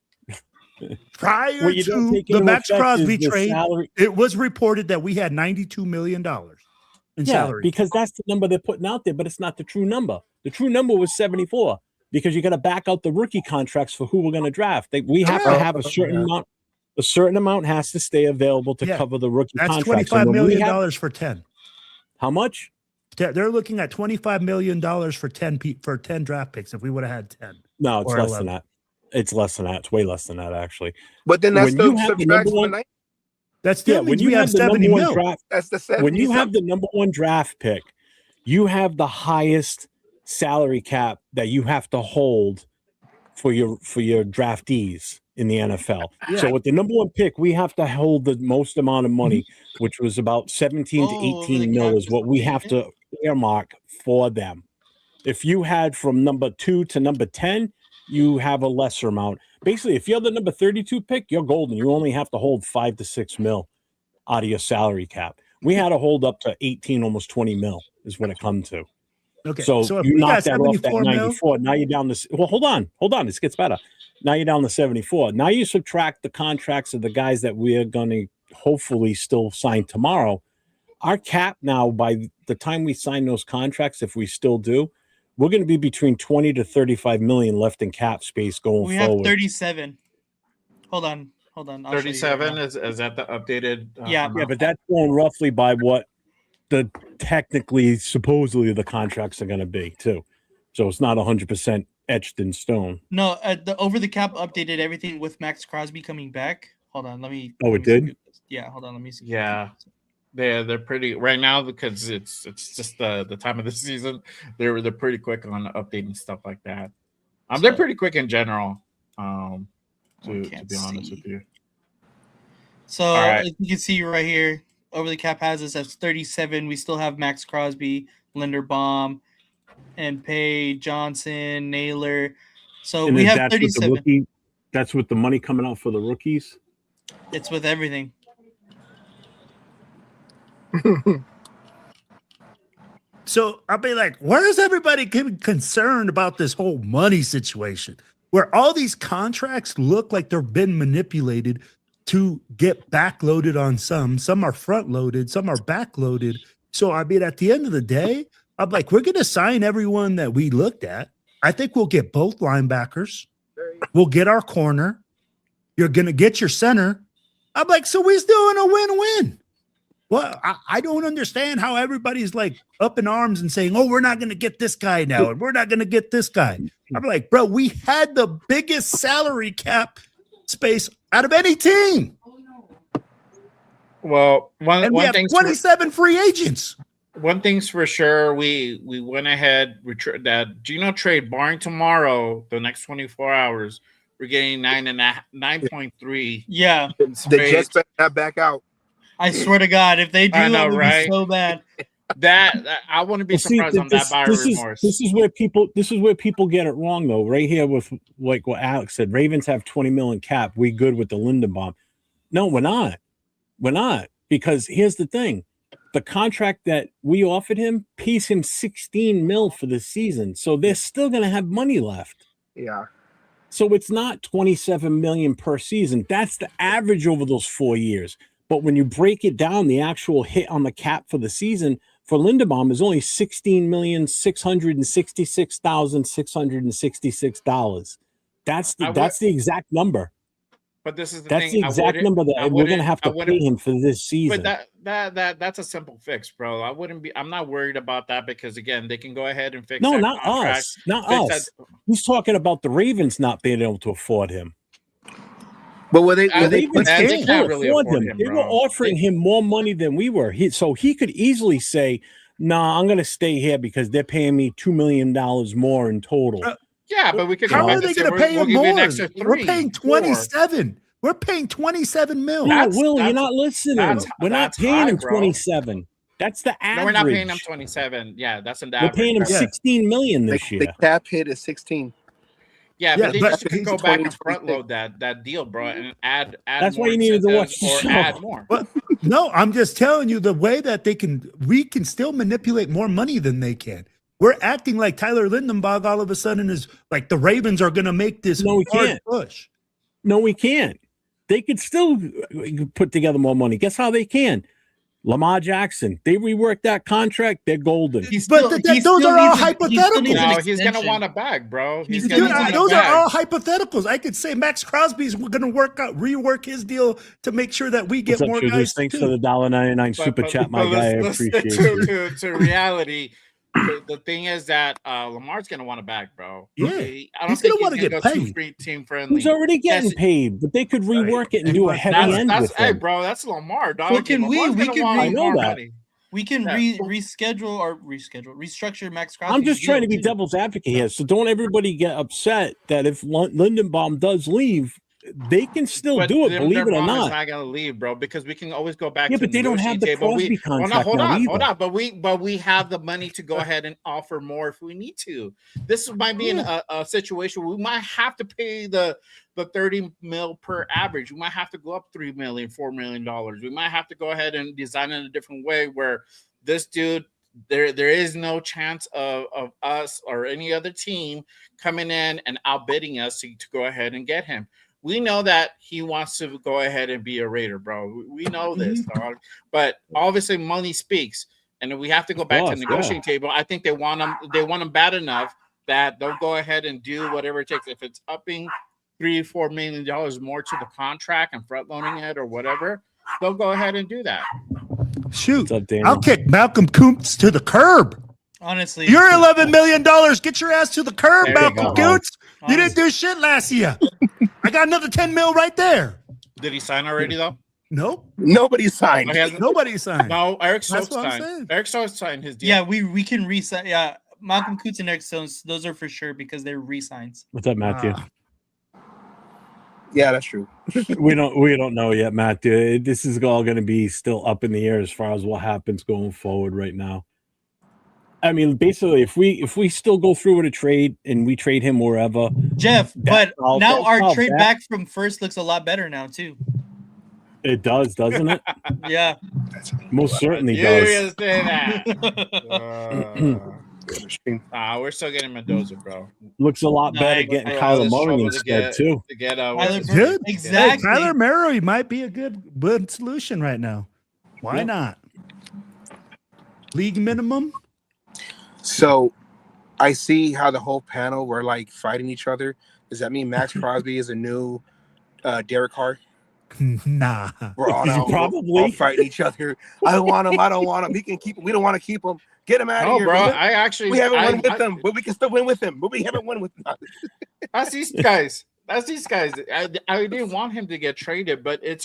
Prior to the Maxx Crosby trade, it was reported that we had $92 million in salary. Because that's the number they're putting out there, but it's not the true number. The true number was 74 because you got to back out the rookie contracts for who we're going to draft. We have to have a certain amount. A certain amount has to stay available to cover the rookie contracts. That's $25 million for 10. How much? They're looking at $25 million for 10 draft picks if we would have had 10. No, it's less than that. It's less than that. It's way less than that, actually. But then that's still subtracts from the 90. That still means we have 70 mil. That's the 70. When you have the number one draft pick, you have the highest salary cap that you have to hold for your draftees in the NFL. Yeah. So with the number one pick, we have to hold the most amount of money, which was about 17 to 18 mil is what we have to earmark for them. If you had from number 2 to number 10, you have a lesser amount. Basically, if you're the number 32 pick, you're golden. You only have to hold 5 to 6 mil out of your salary cap. We had to hold up to 18, almost 20 mil is what it comes to. Okay. So if you knock that off that 94, now you're down to, well, hold on. This gets better. Now you're down to 74. Now you subtract the contracts of the guys that we are going to hopefully still sign tomorrow. Our cap now, by the time we sign those contracts, if we still do, we're going to be between 20 to 35 million left in cap space going forward. We have 37. Hold on. 37 is that the updated? Yeah, but that's going roughly by what the technically, supposedly the contracts are going to be too. So it's not 100% etched in stone. No, the over the cap updated everything with Maxx Crosby coming back. Hold on, let me. Oh, it did? Yeah, hold on, let me see. Yeah. They're pretty right now because it's just the time of the season. They're pretty quick on updating stuff like that. They're pretty quick in general. To be honest with you. So right. as you can see right here, over the cap has us at 37. We still have Maxx Crosby, Linderbaum, and Pay, Johnson, Naylor. So And we have that's with the 37. rookie. That's with the money coming out for the rookies. It's with everything. So I'll be like, where is everybody getting concerned about this whole money situation? Where all these contracts look like they've been manipulated to get backloaded on some are front loaded, some are backloaded. So I mean, at the end of the day, I'm like, we're gonna sign everyone that we looked at. I think we'll get both linebackers, we'll get our corner, you're gonna get your center. I'm like, so we're doing a win-win. Well, I don't understand how everybody's like up in arms and saying, oh, we're not going to get this guy now, and we're not going to get this guy. I'm like, bro, we had the biggest salary cap space out of any team. Well, And one we have thing 27 free agents. one thing's for sure, we went ahead that Geno trade barring tomorrow, the next 24 hours, we're getting 9.3. Yeah. The Jets better not back out. I swear to God, if they do, I know, it would right? be so bad. That I wouldn't be surprised on that buyer remorse. This is where people get it wrong though. Right here with like what Alex said, Ravens have 20 million cap. We good with the Linderbaum. No, we're not. We're not, because here's the thing. The contract that we offered him pays him 16 mil for the season. So they're still gonna have money left. Yeah. So it's not 27 million per season. That's the average over those 4 years. But when you break it down, the actual hit on the cap for the season for Linderbaum is only $16,666,666. That's the exact number. But this is the That's thing. the exact number that we're gonna have to pay him for this season. But that's a simple fix, bro. I'm not worried about that, because again, they can go ahead and fix. No, that not contract, us. Not fix us. He's talking about the Ravens not being able to afford him. But were they Ravens they can't really afford him, They were bro. offering him more money than we were. So he could easily say, "Nah, I'm going to stay here because they're paying me $2 million more in total." Yeah, but we could. How are they going to pay him more? We're paying 27. We're paying 27 mil. No, Will, you're not listening. We're not paying him 27. That's the average. No, we're not paying him 27. Yeah, that's an average. We're paying him 16 million this year. The cap hit is 16. Yeah, but they just he's go back and 20. front load that deal, bro, and add. That's more why you needed to watch the incentives show. or add more. But no, I'm just telling you the way that we can still manipulate more money than they can. We're acting like Tyler Lindenbaugh all of a sudden is like the Ravens are going to make this No, we hard can't. push. No, we can't. They could still put together more money. Guess how they can? Lamar Jackson. They reworked that contract. They're golden. Those are all hypotheticals. No, he's gonna want a bag, bro. Those are all hypotheticals. I could say Maxx Crosby's going to rework his deal to make sure that we get What's up, more Shazoo? guys. Thanks too. for the $1.99 super chat, my guy. I appreciate it. To reality, the thing is that Lamar's gonna want a bag, bro. Yeah, I don't he's think gonna want to get paid. Too team friendly. He's already getting paid, but they could rework it and do a heavy end with hey, him. bro, that's Lamar, dog. Well, can we can I know that. money. We can restructure Maxx Crosby. I'm just trying to be devil's advocate here. So don't everybody get upset that if Lindenbaum does leave, they can still do it, believe it or not. Not going to leave, bro, because we can always go back. Yeah, to but they don't have the Crosby contract hold on. But we have the money to go ahead and offer more if we need to. This might be a situation where we might have to pay the 30 mil per average. We might have to go up $3 million, $4 million. We might have to go ahead and design it in a different way where this dude, there is no chance of us or any other team coming in and outbidding us to go ahead and get him. We know that he wants to go ahead and be a Raider, bro. We know this, dog. But obviously, money speaks, and we have to go back to the negotiating table. I think they want him. They want him bad enough that they'll go ahead and do whatever it takes. If it's upping $3-4 million more to the contract and front loading it or whatever, they'll go ahead and do that. Shoot, up, I'll kick Malcolm Kuntz to the curb. Honestly, you're $11 million. Get your ass to the curb, There Malcolm Kuntz. You didn't do shit last year. I got another 10 mil right there. Did he sign already though? Nope. Nobody signed. Nobody signed. No, Eric Stokes That's what I'm signed. saying. Eric Stokes signed his deal. Yeah, we can resign. Yeah, Malcolm Kuntz and Eric Stokes, those are for sure because they're resigns. What's up, Matthew? Yeah, that's true. we don't know yet, Matt. Dude. This is all going to be still up in the air as far as what happens going forward right now. I mean, basically, if we still go through with a trade and we trade him wherever, Jeff, but now our trade that. back from first looks a lot better now too. It does, doesn't it? Yeah, most certainly You does. say that. We're still getting Mendoza, bro. Looks a lot better getting Kyler Murray instead too. To get Good. exactly. Hey, Kyler Murray might be a good solution right now. Why not? League minimum. So, I see how the whole panel were like fighting each other. Does that mean Maxx Crosby is a new Derek Carr? Nah. We're all now all fighting each other. I don't want him. I don't want him. He can keep him. We don't want to keep him. Get him out of here. Bro, we haven't won with them, but we can still win with him. But we haven't won with them. That's these guys. I didn't want him to get traded, but it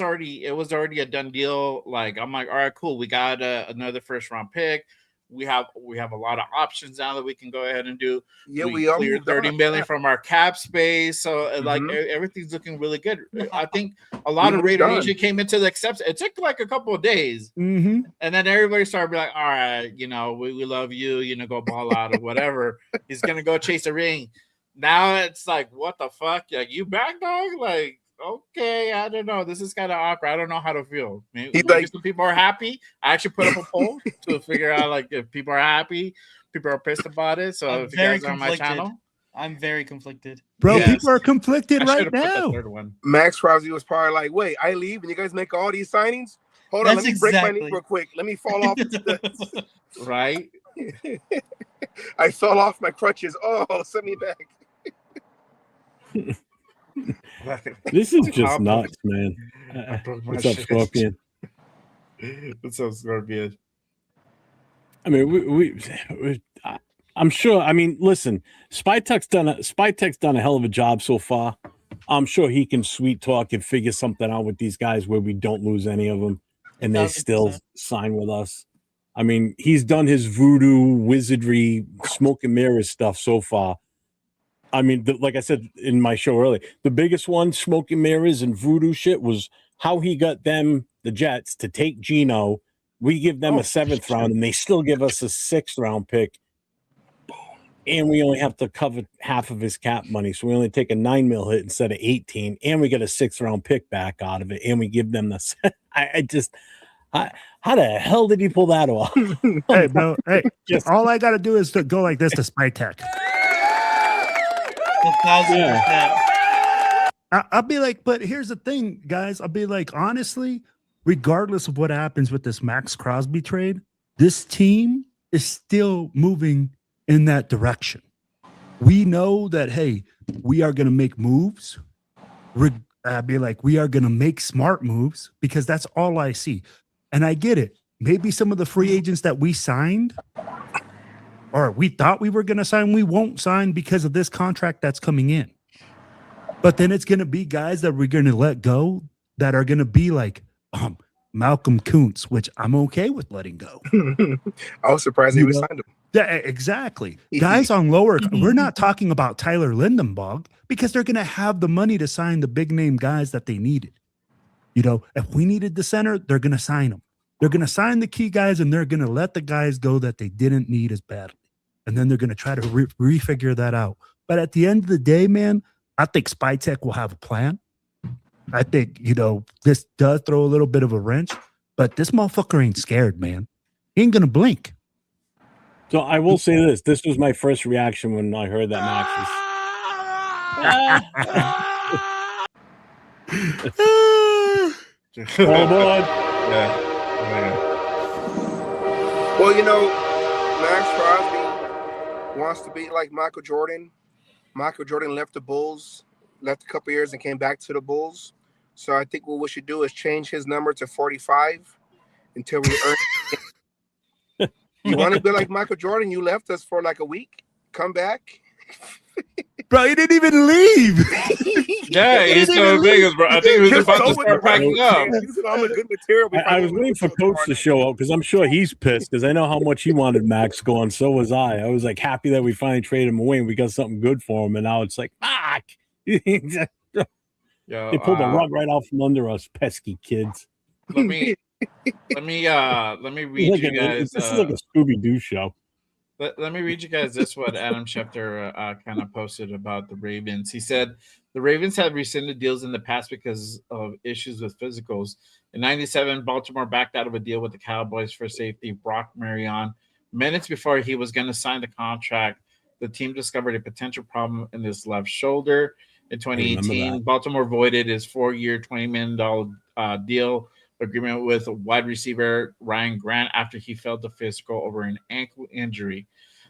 was already a done deal. Like, I'm like, all right, cool. We got another first round pick. We have a lot of options now that we can go ahead and do. Yeah, we cleared $30 million from our cap space, so like everything's looking really good. I think a lot of Raider Nation came into the acceptance. It took like a couple of days, and then everybody started being like, "All right, we love you. Go ball out or whatever." He's gonna go chase a ring. Now it's like, what the fuck? Like, you back, dog? Like, okay, I don't know. This is kind of awkward. I don't know how to feel. Maybe some people are happy. I actually put up a poll to figure out like if people are happy, people are pissed about it. So if you guys are on my channel, I'm very conflicted. Bro, people are conflicted right now. Maxx Crosby was probably like, wait, I leave and you guys make all these signings? Hold on, let me break my knee real quick. Let me fall off. Right? I fell off my crutches. Oh, send me back. This is just nuts, man. What's up, Scorpion? What's up, Scorpion? I mean, I'm sure. I mean, listen, Spytek's done a hell of a job so far. I'm sure he can sweet talk and figure something out with these guys where we don't lose any of them, and they still sign with us. I mean, he's done his voodoo, wizardry, smoke and mirrors stuff so far. I mean, like I said in my show earlier, the biggest one, smoke and mirrors and voodoo shit, was how he got them, the Jets, to take Geno. We give them a 7th round, and they still give us a 6th round pick. And we only have to cover half of his cap money. So we only take a 9 mil hit instead of 18, and we get a 6th round pick back out of it, and we give them the how the hell did he pull that off? Hey, bro. Hey, all I got to do is to go like this to Spytek. 1,000%. I'll be like, but here's the thing, guys. I'll be like, honestly, regardless of what happens with this Maxx Crosby trade, this team is still moving in that direction. We know that, hey, we are going to make moves. I'd be like, we are going to make smart moves because that's all I see. And I get it. Maybe some of the free agents that we signed or we thought we were going to sign, we won't sign because of this contract that's coming in. But then it's going to be guys that we're going to let go that are going to be like Malcolm Kuntz, which I'm okay with letting go. I was surprised he signed him. Yeah, exactly. Guys on lower, we're not talking about Tyler Lindenbaugh because they're going to have the money to sign the big name guys that they needed. If we needed the center, they're going to sign them. They're going to sign the key guys, and they're going to let the guys go that they didn't need as badly. And then they're going to try to refigure that out. But at the end of the day, man, I think Spytek will have a plan. I think, this does throw a little bit of a wrench, but this motherfucker ain't scared, man. He ain't going to blink. So I will say this. This was my first reaction when I heard that Max was... Oh, boy. Yeah. Well, Maxx Crosby wants to be like Michael Jordan. Michael Jordan left the Bulls, left a couple years and came back to the Bulls. So I think what we should do is change his number to 45 until we earn. You want to be like Michael Jordan? You left us for like a week. Come back. Bro, he didn't even leave. Yeah, he's still in Vegas, bro. I think he was about to start packing up. I was waiting for Coach to show up because I'm sure he's pissed because I know how much he wanted Max going. So was I. I was like happy that we finally traded him away and we got something good for him. And now it's like, fuck. Yo, They pulled the rug right out from under us, pesky kids. let me read you guys. This is like a Scooby Doo show. Let me read you guys this what Adam Schefter kind of posted about the Ravens. He said the Ravens have rescinded deals in the past because of issues with physicals. In '97, Baltimore backed out of a deal with the Cowboys for safety Brock Marion. Minutes before he was going to sign the contract, the team discovered a potential problem in his left shoulder. In 2018, Baltimore voided his 4-year, $20 million deal agreement with wide receiver Ryan Grant after he failed the physical over an ankle injury.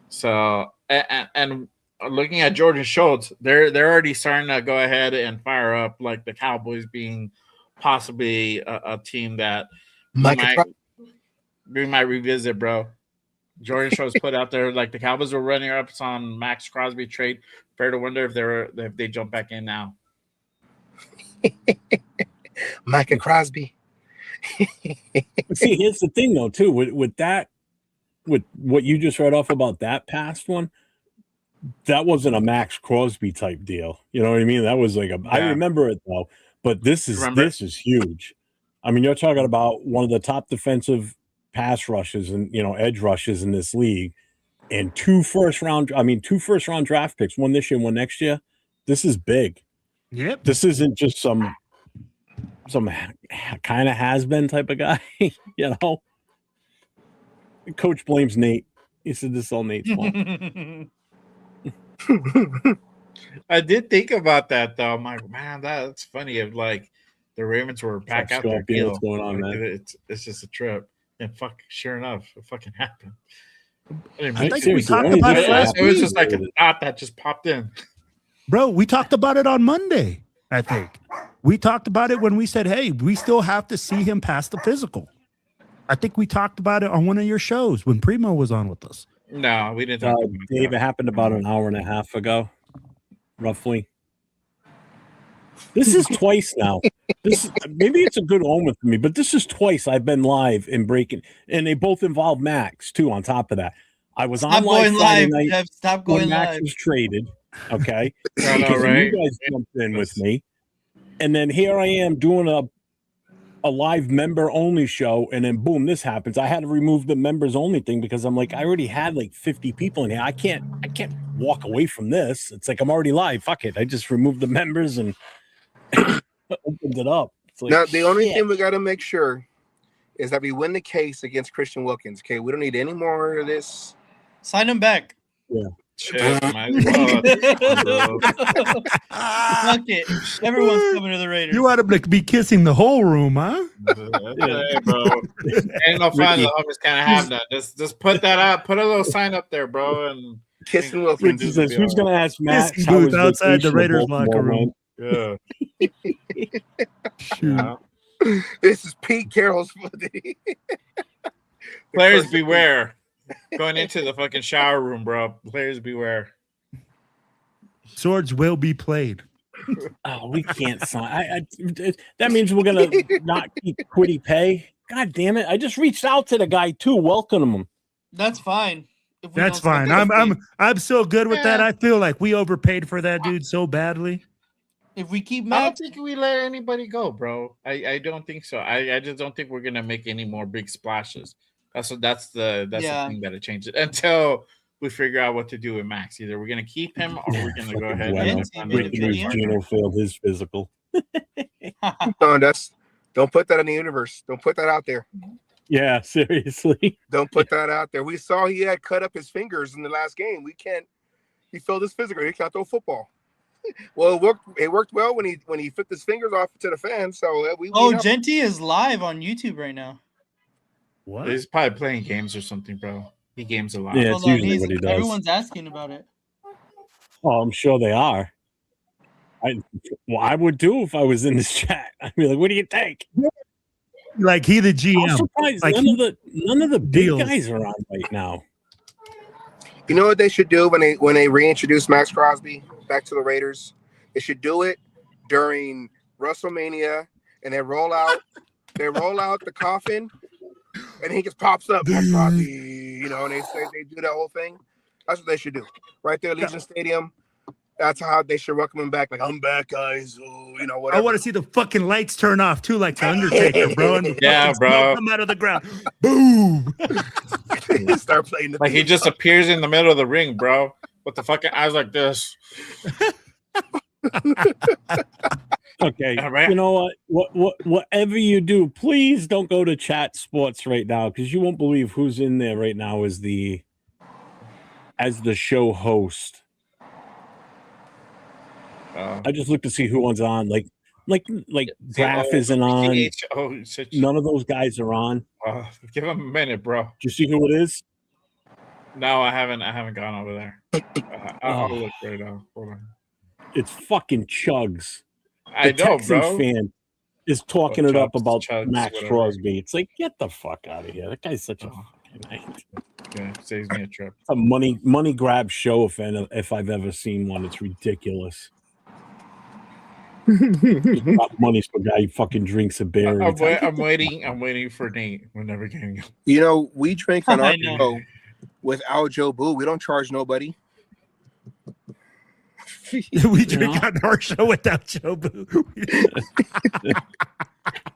So, and looking at Jordan Schultz, they're already starting to go ahead and fire up like the Cowboys being possibly a team that we might revisit, bro. Jordan Schultz put out there like the Cowboys were running up on Maxx Crosby trade. Fair to wonder if they jump back in now. Maxx Crosby. See, here's the thing though, too, with what you just read off about that past one, that wasn't a Maxx Crosby type deal. You know what I mean? That was like I remember it though, but this is huge. I mean, you're talking about one of the top defensive pass rushes and edge rushes in this league, and two first round draft picks, one this year, one next year. This is big. Yep. This isn't just some kind of has-been type of guy, Coach blames Nate. He said this is all Nate's fault. I did think about that though. I'm like, man, that's funny. If like the Ravens were back out their deal, what's going on, man? It's just a trip. And sure enough, it fucking happened. I think we talked about it last week. It was just like a thought that just popped in. Bro, we talked about it on Monday, I think. We talked about it when we said, hey, we still have to see him pass the physical. I think we talked about it on one of your shows when Primo was on with us. No, we didn't talk about Dave, it happened about an hour and a half ago, roughly. This is twice now. Maybe it's a good omen for me, but this is twice I've been live and breaking, and they both involve Max too. On top of that, I was on live Friday night. Jeff, stop going when Max live. was traded. Okay, I know, right? You guys jumped in with me, and then here I am doing a live member only show, and then boom, this happens. I had to remove the members only thing because I'm like, I already had like 50 people in here. I can't walk away from this. It's like I'm already live. Fuck it. I just removed the members and opened it up. Like, now the only thing we got to make sure is that we win the case against Christian Wilkins. Okay, we don't need any more of this. Sign him back. Yeah. Shit, might as well. Fuck it. Everyone's coming to the Raiders. You ought to be kissing the whole room, huh? Hey, bro. Ain't no fun. The homies can't have that. Just put that out. Put a little sign up there, bro. And Kissing Wilkins. Ricky says, who's going to ask Max? Kissing booth outside the Raiders locker room. Yeah. Yeah. This is Pete Carroll's. Players beware. Going into the fucking shower room, bro. Players beware. Swords will be played. Oh, we can't sign. That means we're gonna not keep Quiddy pay. God damn it! I just reached out to the guy too, welcoming him. That's fine. That's fine. I'm so good with that. I feel like we overpaid for that dude so badly. If we keep I Max, don't think we let anybody go, bro. I don't think so. I just don't think we're gonna make any more big splashes. That's the thing that it changes until we figure out what to do with Max. Either we're gonna keep him or we're gonna go ahead and Gino failed his physical. No, don't put that in the universe. Don't put that out there. Yeah, seriously. Don't put that out there. We saw he had cut up his fingers in the last game. He failed his physical. He can't throw football. Well, it worked well when he flipped his fingers off to the fans. So Genty is live on YouTube right now. What? He's probably playing games or something, bro. He games a lot. Yeah, it's usually what he does. Everyone's asking about it. Oh, I'm sure they are. I would too if I was in this chat. I'd be like, "What do you think?" Like he the GM. I'm surprised like none of the big deals. guys are on right now. You know what they should do when they reintroduce Maxx Crosby back to the Raiders? They should do it during WrestleMania, and they roll out the coffin, and he just pops up, Maxx Crosby, and they do that whole thing. That's what they should do right there, Legion Stadium. That's how they should welcome him back. Like, I'm back, guys. Oh, you know, I whatever. want to see the fucking lights turn off too, like the Undertaker, bro. And the Yeah, fucking bro. smoke come out of the ground. Boom. Start playing the Like he theme just song. appears in the middle of the ring, bro, with the fucking eyes like this. Okay, All right. you know whatever you do, please don't go to Chat Sports right now because you won't believe who's in there right now as the show host. I just looked to see who one's on. Like Graf isn't on. None of those guys are on. Give him a minute, bro. Do you see who it is? No, I haven't gone over there. I'll look right now. Hold on. It's fucking Chugs. I The know, Texans bro. fan is talking it up about Chugs, Maxx whatever. Crosby. It's like, get the fuck out of here. That guy's such a fucking Yeah, saves me a trip. a money grab show if I've ever seen one. It's ridiculous. Money's for a guy who fucking drinks a beer. I'm waiting for Nate. We're never getting him. You know, we drink on our I know. show without Joe Boo. We don't charge nobody. We drink on our show without Joe Boo.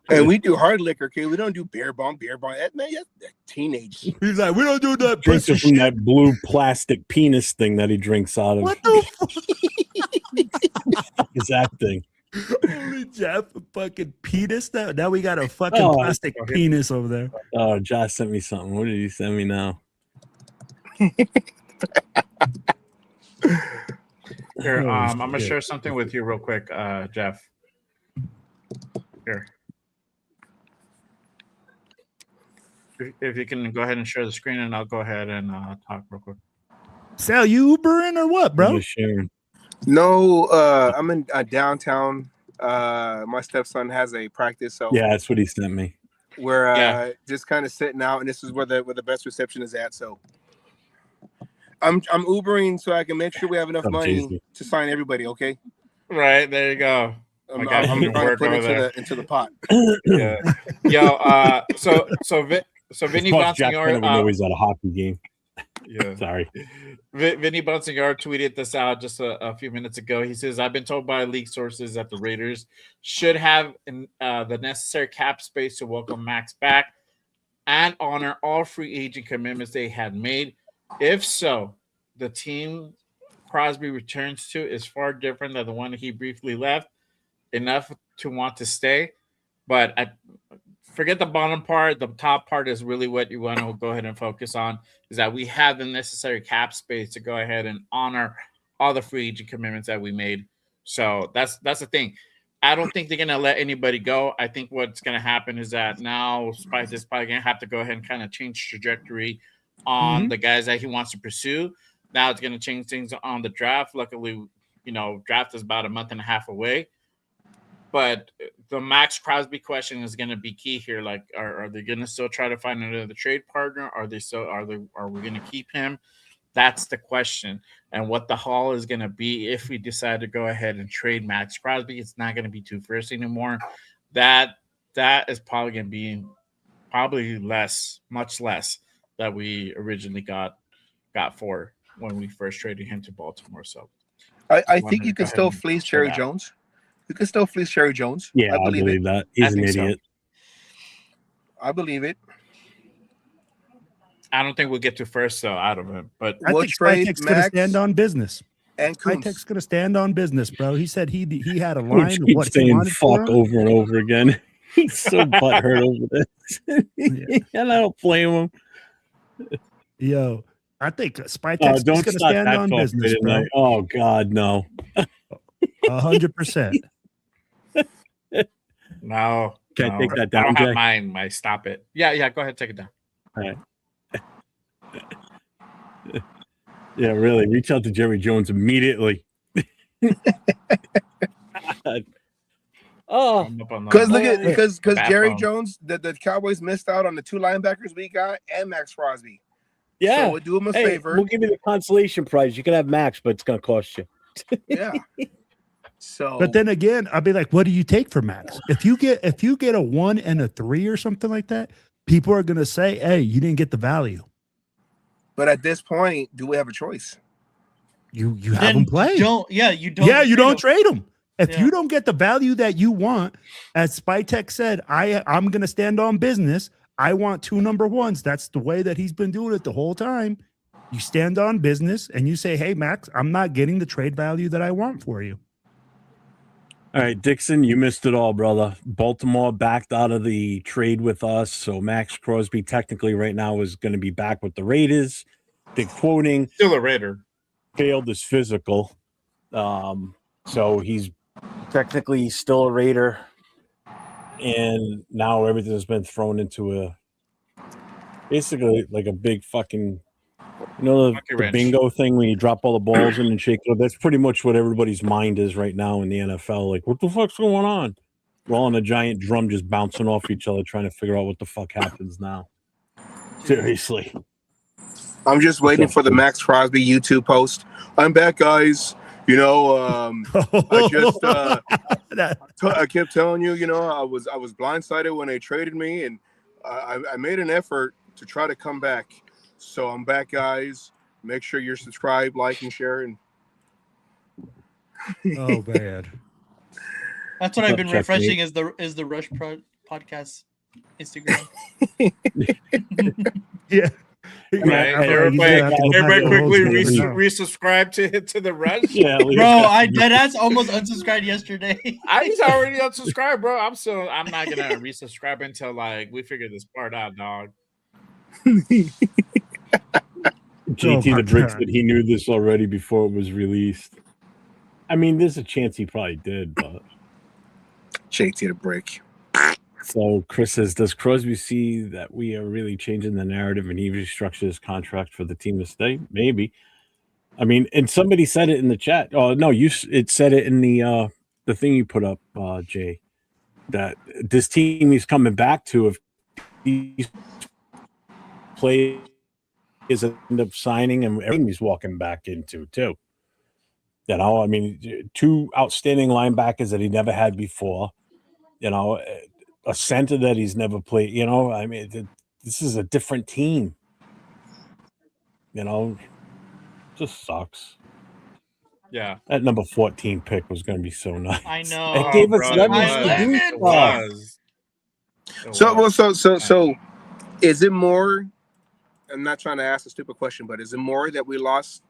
And we do hard liquor, okay? We don't do beer bong. That, man, that's teenage. He's like, we don't do that. Drinks pussy it from shit. that blue plastic penis thing that he drinks out of. What the fuck is that thing? Holy Jeff, fucking penis. Now we got a fucking Oh. plastic penis over there. Oh, Josh sent me something. What did he send me now? Here, Oh, I'm gonna shit. share something with you real quick, Jeff. Here. If you can go ahead and share the screen, and I'll go ahead and talk real quick. Sal, you Ubering or what, I'm bro? just sharing. No, I'm in downtown. My stepson has a practice, so Yeah, that's what he sent me. we're just kind of sitting out, and this is where the best reception is at. So I'm Ubering so I can make sure we have enough Oh, money Jesus. to sign everybody. Okay, Right there, you go. I'm guy trying can to work put over into the pot. Yeah. Yo, so Vinny Boss Jack Bennett would know Bonsignor, he's at a hockey game. yeah. Sorry. Vinny Bonsignor tweeted this out just a few minutes ago. He says, "I've been told by league sources that the Raiders should have the necessary cap space to welcome Max back and honor all free agent commitments they had made. If so, the team Crosby returns to is far different than the one he briefly left, enough to want to stay. But forget the bottom part. The top part is really what you want to go ahead and focus on, is that we have the necessary cap space to go ahead and honor all the free agent commitments that we made. So that's the thing. I don't think they're going to let anybody go. I think what's going to happen is that now Spice is probably going to have to go ahead and kind of change trajectory on the guys that he wants to pursue. Now it's going to change things on the draft. Luckily, draft is about a month and a half away. But the Maxx Crosby question is going to be key here. Like, are they going to still try to find another trade partner? Are we going to keep him? That's the question. And what the haul is going to be if we decide to go ahead and trade Maxx Crosby. It's not going to be 2 firsts anymore. That is probably going to be much less that we originally got for when we first traded him to Baltimore. So I think you can still fleece Cherry Jones. You can still fleece Cherry Jones. Yeah, I believe that. He's an idiot. I believe it. I don't think we'll get to first though out of him, but I think Spytek's going to stand on business. And Spytek's going to stand on business, bro. He said he had a He line of keeps what he saying wanted for fuck him. over and over again. He's so butthurt over this. And I don't blame him. Yo, I think Spytek's Don't going to start stand that on talk business, bro. tonight. Oh God, no. 100%. no. Can I take that I down, don't have Jay? my stop it. Yeah, go ahead, take it down. All right. Yeah, really. Reach out to Jerry Jones immediately. Oh, Because look at because Jerry phone. Jones, the Cowboys missed out on the 2 linebackers we got and Maxx Crosby. yeah. So we'll do him a Hey, favor. we'll give you the consolation prize. You can have Max, but it's going to cost you. Yeah. So, But then again, I'll be like, what do you take for Max? If you get a 1 and a 3 or something like that, people are going to say, hey, you didn't get the value. but at this point, do we have a choice? You have them play. You don't. Yeah, you don't trade them. If you don't get the value that you want, as Spytech said, I'm going to stand on business. I want 2 number ones. That's the way that he's been doing it the whole time. You stand on business and you say, hey, Max, I'm not getting the trade value that I want for you. All right, Dixon, you missed it all, brother. Baltimore backed out of the trade with us. So Maxx Crosby technically right now is going to be back with the Raiders. They're quoting. Still a Raider. Failed his physical. So he's technically still a Raider. And now everything has been thrown into basically like a big fucking, the bingo thing when you drop all the balls in and shake it. That's pretty much what everybody's mind is right now in the NFL. Like, what the fuck's going on? We're all on a giant drum just bouncing off each other trying to figure out what the fuck happens now. Seriously. I'm just waiting for the Maxx Crosby YouTube post. I'm back, guys. I kept telling you, I was blindsided when they traded me, and I made an effort to try to come back. So I'm back, guys. Make sure you're subscribed, like, and share. And oh, bad. That's what I've been refreshing is the Rush podcast Instagram. Yeah. Right. Everybody quickly resubscribe to the Rush. Yeah, bro, I deadass almost unsubscribed yesterday. I was already unsubscribed, bro. I'm not gonna resubscribe until we figure this part out, dog. JT the Brick said he knew this already before it was released. I mean, there's a chance he probably did, but JT the Brick. So Chris says, does Crosby see that we are really changing the narrative and he restructured his contract for the team to stay? Maybe. I mean, and somebody said it in the chat. Oh no, it said it in the thing you put up, Jay, that this team he's coming back to, if these players end up signing and everything he's walking back into too. I mean, 2 outstanding linebackers that he never had before. A center that he's never played. I mean, this is a different team. Just sucks. Yeah, that number 14 pick was going to be so nice. I know. It gave us lemons to do stuff. So, is it more? I'm not trying to ask a stupid question, but is it more that we lost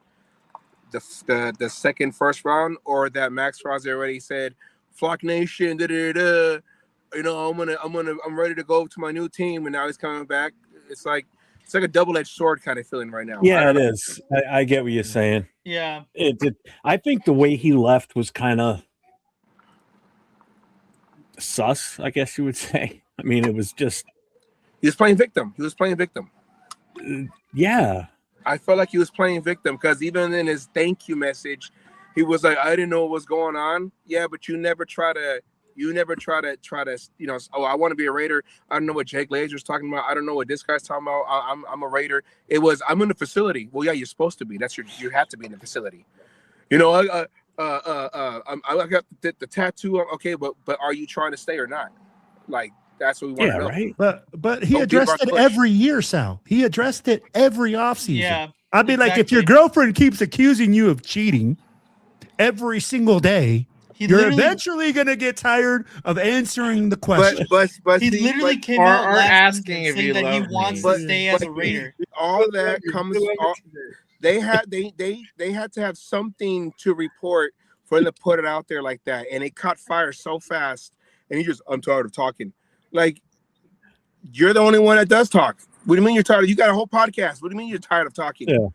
the second first round, or that Maxx Crosby already said, "Flock Nation, I'm ready to go to my new team," and now he's coming back? It's like a double-edged sword kind of feeling right now. Yeah, it is. I get what you're saying. Yeah. I think the way he left was kind of sus, I guess you would say. I mean, it was just he was playing victim. Yeah. I felt like he was playing victim because even in his thank you message, he was like, "I didn't know what was going on." Yeah, but you never try to, I want to be a Raider. I don't know what Jake Lazer's talking about. I don't know what this guy's talking about. I'm a Raider. It was, I'm in the facility. Well, yeah, you're supposed to be. You have to be in the facility. I got the tattoo. Okay, but are you trying to stay or not? Like, that's what we want to know. Right. But he addressed it every year, Sal. He addressed it every offseason. Yeah. I'd be like, if your girlfriend keeps accusing you of cheating every single day, you're eventually going to get tired of answering the question. But he literally came out asking if saying that he wants to stay as a Raider. All that comes. They had to have something to report for them to put it out there like that, and it caught fire so fast. And I'm tired of talking. Like, you're the only one that does talk. What do you mean you're tired? You got a whole podcast. What do you mean you're tired of talking? Yeah.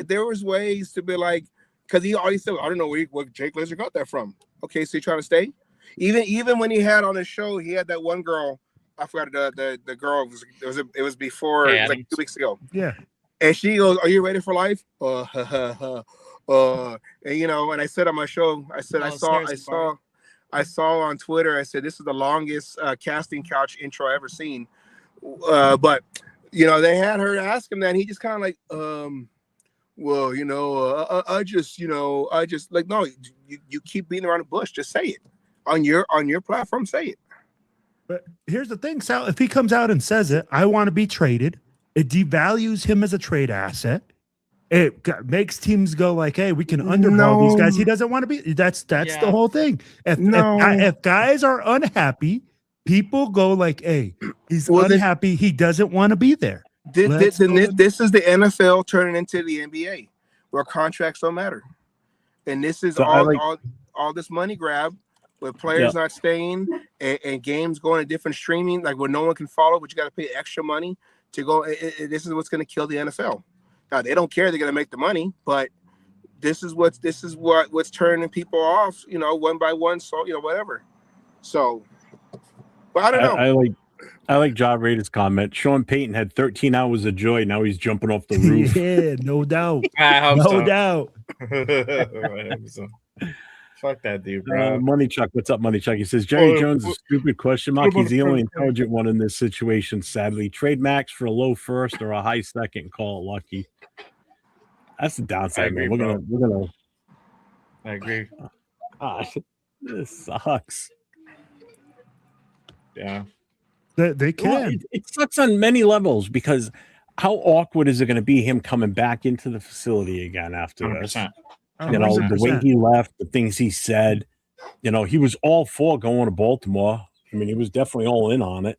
There was ways to be like, because he always said, "I don't know where Jake Lazer got that from." Okay, so you trying to stay? Even when he had on his show, he had that one girl. I forgot the girl. It was before, it was like 2 weeks ago. Yeah. And she goes, "Are you ready for life?" And and I said on my show, I said I saw on Twitter, I said, this is the longest casting couch intro I ever seen. But they had her ask him that, and he just kind of like, I just like, no, you keep beating around the bush. Just say it on your platform. Say it. But here's the thing, Sal. If he comes out and says it, I want to be traded. It devalues him as a trade asset. it makes teams go like, hey, we can underball these guys. He doesn't want to be. That's Yeah. the whole thing. If guys are unhappy, people go like, hey, he's unhappy. He doesn't want to be there. This is the NFL turning into the NBA, where contracts don't matter, and this is all this money grab with players not staying and games going to different streaming, like where no one can follow, but you got to pay extra money to go. This is what's going to kill the NFL. Now they don't care; they're going to make the money, but this is what's turning people off. One by one, so whatever. So, but I don't know. I like John Rader's comment. Sean Payton had 13 hours of joy. Now he's jumping off the roof. Yeah, no doubt. I hope no doubt. I hope so. Fuck that dude, bro. Money Chuck, what's up, Money Chuck? He says Jerry Jones is a stupid question mark. He's the only intelligent one in this situation. Sadly, trade Max for a low first or a high second. Call it lucky. That's the downside, man. We're gonna. I agree. This sucks. Yeah. They can. Well, it sucks on many levels because how awkward is it going to be him coming back into the facility again after 100%. this? 100%. The way he left, the things he said. He was all for going to Baltimore. I mean, he was definitely all in on it.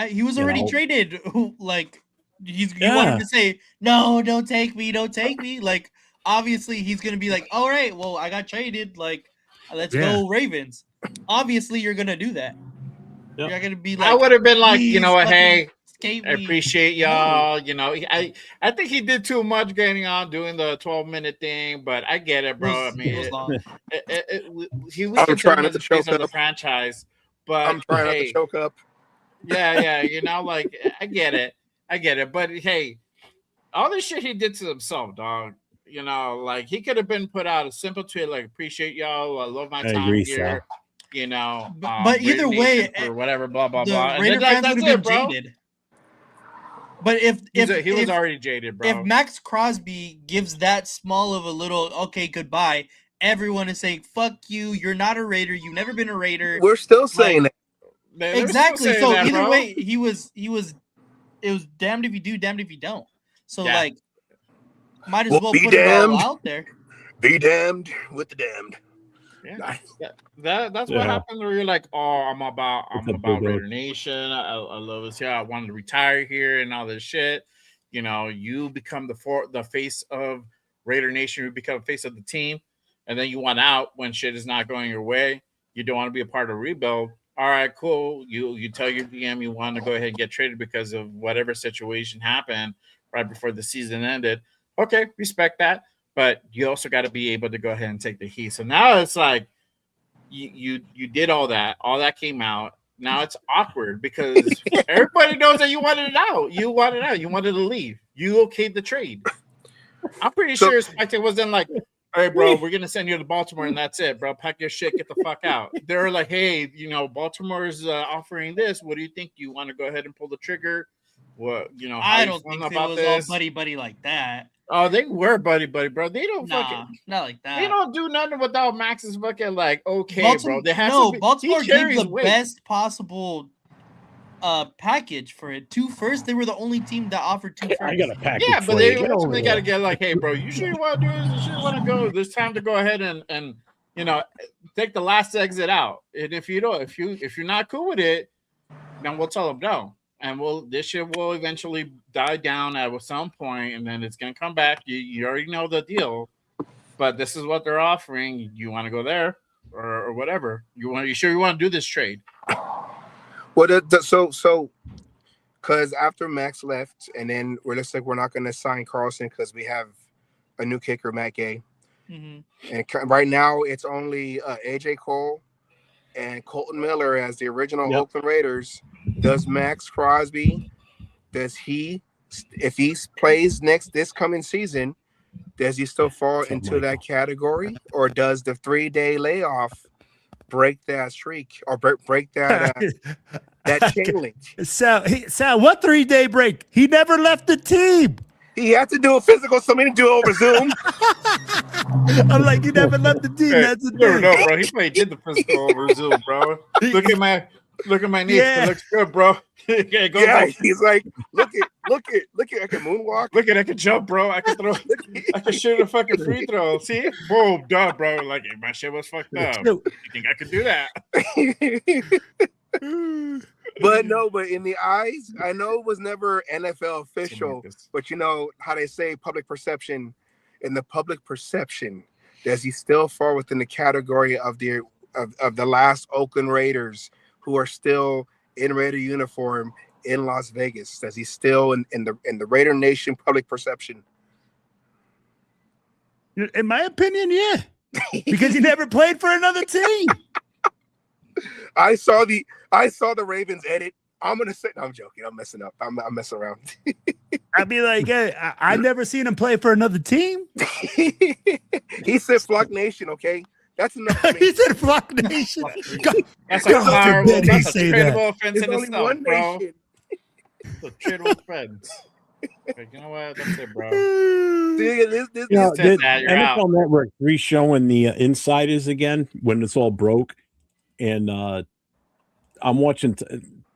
He was already traded. Like he wanted to say, no, don't take me. Like obviously he's gonna be like, all right, well, I got traded. Like, let's go Ravens. Obviously, you're gonna do that. Yep. You're gonna be like, I would have been like, hey, escape I appreciate y'all. I think he did too much getting on doing the 12-minute thing, but I get it, bro. I mean, I'm trying not to choke up the franchise, but I'm trying not to choke up. Yeah, like I get it, but hey, all this shit he did to himself, dog. Like he could have been put out a simple tweet like, appreciate y'all, I love my time here. But either way, or whatever, blah blah blah. Raider fans would have been jaded. But if he was already jaded, bro. If Maxx Crosby gives that small of a little okay goodbye, everyone is saying fuck you. You're not a Raider. You've never been a Raider. We're still saying that. Exactly. So either way, it was damned if you do, damned if you don't. So might as well put it all out there. Be damned with the damned. Yeah, that's what happens where you're like, oh, I'm about Raider Nation. I love this here. I wanted to retire here and all this shit. You become the face of Raider Nation. You become the face of the team, and then you want out when shit is not going your way. You don't want to be a part of a rebuild. All right, cool. You tell your DM you want to go ahead and get traded because of whatever situation happened right before the season ended. Okay, respect that. But you also got to be able to go ahead and take the heat. So now it's like you did all that came out. Now it's awkward because everybody knows that you wanted it out. You wanted to leave. You okayed the trade. I'm pretty sure Spectre wasn't like, all right, bro, we're gonna send you to Baltimore and that's it, bro. Pack your shit, get the fuck out. They're like, hey, Baltimore's offering this. What do you think? Do you want to go ahead and pull the trigger? What I don't think it was all buddy like that. Oh, they were buddy, bro. They don't not like that. They don't do nothing without Max's fucking like okay, Baltimore, bro. They have Baltimore gave the best possible package for it. 2 firsts. They were the only team that offered 2 firsts. I got a package. Yeah, but they ultimately got to get like, hey, bro, you sure you want to do this? You sure you want to go? There's time to go ahead and take the last exit out. And if you're not cool with it, then we'll tell them no. And this shit will eventually die down at some point, and then it's gonna come back. You already know the deal, but this is what they're offering. You want to go there or whatever? You sure you want to do this trade? Well, so because after Max left, and then we're just like we're not gonna sign Carlson because we have a new kicker, Matt Gay, and right now it's only AJ Cole and Colton Miller as the original Oakland Raiders. Does Maxx Crosby, if he plays this coming season, does he still fall into that category, or does the 3-day layoff break that streak or break that that chain link? Sal, what 3-day break? He never left the team. He had to do a physical, so many do it over Zoom. I'm like, he never left the team. That's the thing. No, bro. He did the physical over Zoom, bro. Look at my Look at my knee. Yeah. It looks good, bro. Okay, go, Yeah, go. he's like, look at, I can moonwalk. Look at, I can jump, bro. I can throw. I can shoot a fucking free throw. See? Boom, done, bro. Like, if my shit was fucked up. You think I could do that? But no, but in the eyes, I know it was never NFL official, but you know how they say public perception. In the public perception, does he still fall within the category of the last Oakland Raiders who are still in Raider uniform in Las Vegas? Does he still in the Raider Nation public perception? In my opinion, yeah, because he never played for another team. I saw the Ravens edit. I'm gonna say, no, I'm joking. I'm messing up. I'm messing around. I'd be like, hey, I never seen him play for another team. He said Flock Nation, okay? That's enough for me. He said Flock Nation. That's God a horrible, forbid he that's a say that. tradable offense There's in only itself, one bro. nation. It's a tradable offense. Like, you know what? That's it, bro. See, this You know, said the that, you're out. NFL Network re-showing the insiders again when it's all broke, and I'm watching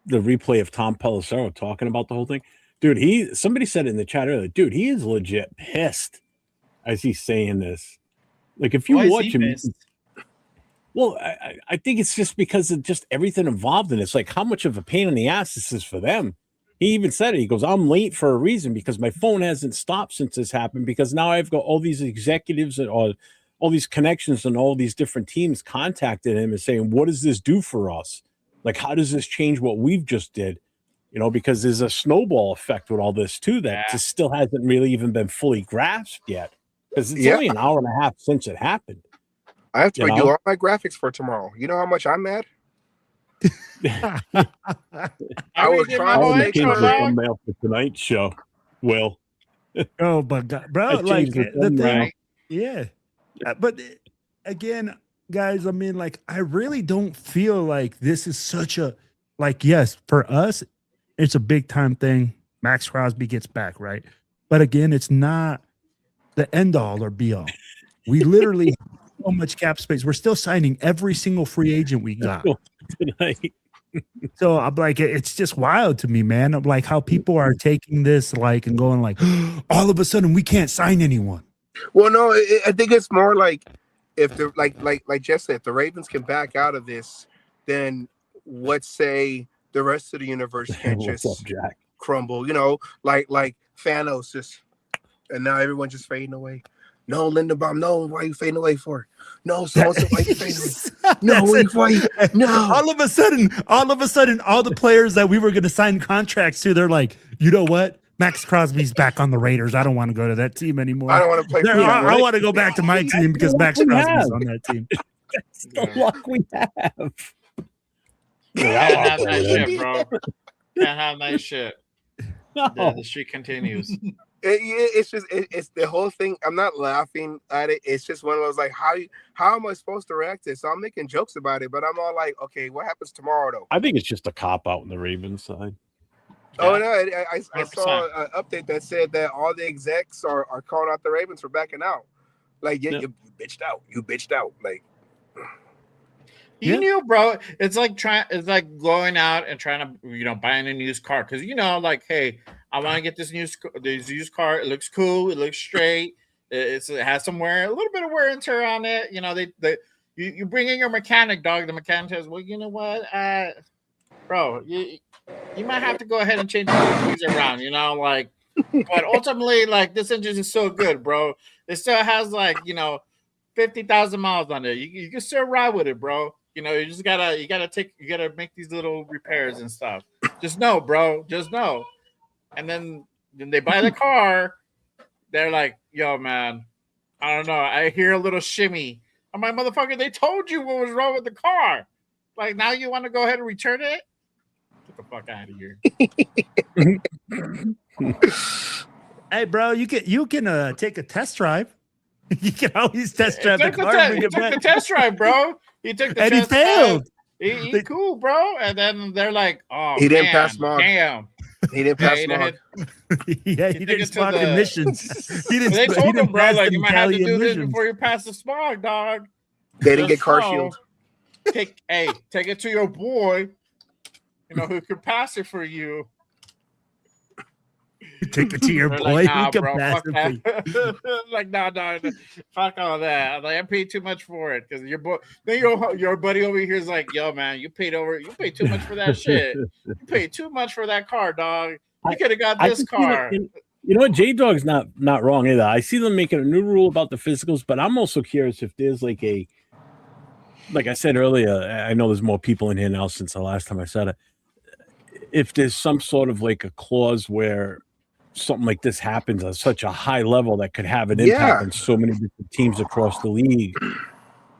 the replay of Tom Pelissero talking about the whole thing. Dude, somebody said it in the chat earlier. Dude, he is legit pissed as he's saying this. Like, if you Why is watch he him, pissed? well, I think it's just because of just everything involved in it. It's like how much of a pain in the ass this is for them. He even said it. He goes, I'm late for a reason because my phone hasn't stopped since this happened because now I've got all these executives and all these connections and all these different teams contacted him and saying, what does this do for us? Like, how does this change what we've just did? You know, because there's a snowball effect with all this too that just still hasn't really even been fully grasped yet. Because it's only an hour and a half since it happened. I have to redo all my graphics for tomorrow. You know how much I'm mad? I was trying to make change the thumbnail for tonight's show. Will. Oh, but God, bro, like the thing, yeah. But again, guys, I mean, like, I really don't feel like this is such a, like, yes, for us, it's a big time thing. Maxx Crosby gets back, right? But again, it's not the end all or be all. We literally have so much cap space. We're still signing every single free agent we got tonight. So I'm like, it's just wild to me, man. I'm like how people are taking this like and going like, all of a sudden we can't sign anyone. Well, no, I think it's more like if the like Jeff said, if the Ravens can back out of this, then what say the rest of the universe can't just crumble? You know, like Thanos just, and now everyone just fading away. No, Lindenbaum, no, why are you fading away for? No, so why you fading away? No, no. All of a sudden, all the players that we were going to sign contracts to, they're like, you know what? Maxx Crosby's back on the Raiders. I don't want to go to that team anymore. I don't want to play. I want to go back to my team because Maxx Crosby's on that team. That's the luck we have. Can't have that shit, bro. Can't have that shit. No. The streak continues. It's just it's the whole thing. I'm not laughing at it. It's just one of those like how am I supposed to react to this? So I'm making jokes about it, but I'm all like, okay, what happens tomorrow though? I think it's just a cop out on the Ravens side. Oh no, I saw an update that said that all the execs are calling out the Ravens for backing out. Like you bitched out. You bitched out. Like you knew, bro. It's like going out and trying to buying a used car because like, hey, I want to get this used car. It looks cool. It looks straight. It has a little bit of wear and tear on it. You bring in your mechanic, dog. The mechanic says, well, you know what, bro, you might have to go ahead and change these around. But ultimately, like, this engine is so good, bro. It still has 50,000 miles on it. You can still ride with it, bro. You just gotta make these little repairs and stuff. Just know, bro. Just know. And then they buy the car. They're like, yo, man, I don't know. I hear a little shimmy. I'm like, motherfucker, they told you what was wrong with the car. Like, now you want to go ahead and return it? Get the fuck out of here. Hey, bro, you can take a test drive. You can always test drive the car. He took the test drive, bro. He took the and test he failed. Drive. He cool, bro. And then they're like, oh, he didn't pass smog. Damn. He didn't pass smog. Yeah, he didn't smog emissions. He didn't. They told him, bro, like, you might have to do emissions. this before you pass the smog, dog. They didn't get car shield. Take it to your boy. You know who could pass it for you? Take it to your They're boy. like, nah, Who can bro, pass fuck it for you? that. Like, nah, fuck all that. Like, I paid too much for it because your buddy over here is like, yo, man, you paid too much for that shit. You paid too much for that car, dog. You could have got this car. You know what? J Dog's not wrong either. I see them making a new rule about the physicals, but I'm also curious if there's like I said earlier, I know there's more people in here now since the last time I said it. If there's some sort of like a clause where something like this happens at such a high level that could have an impact on so many different teams across the league,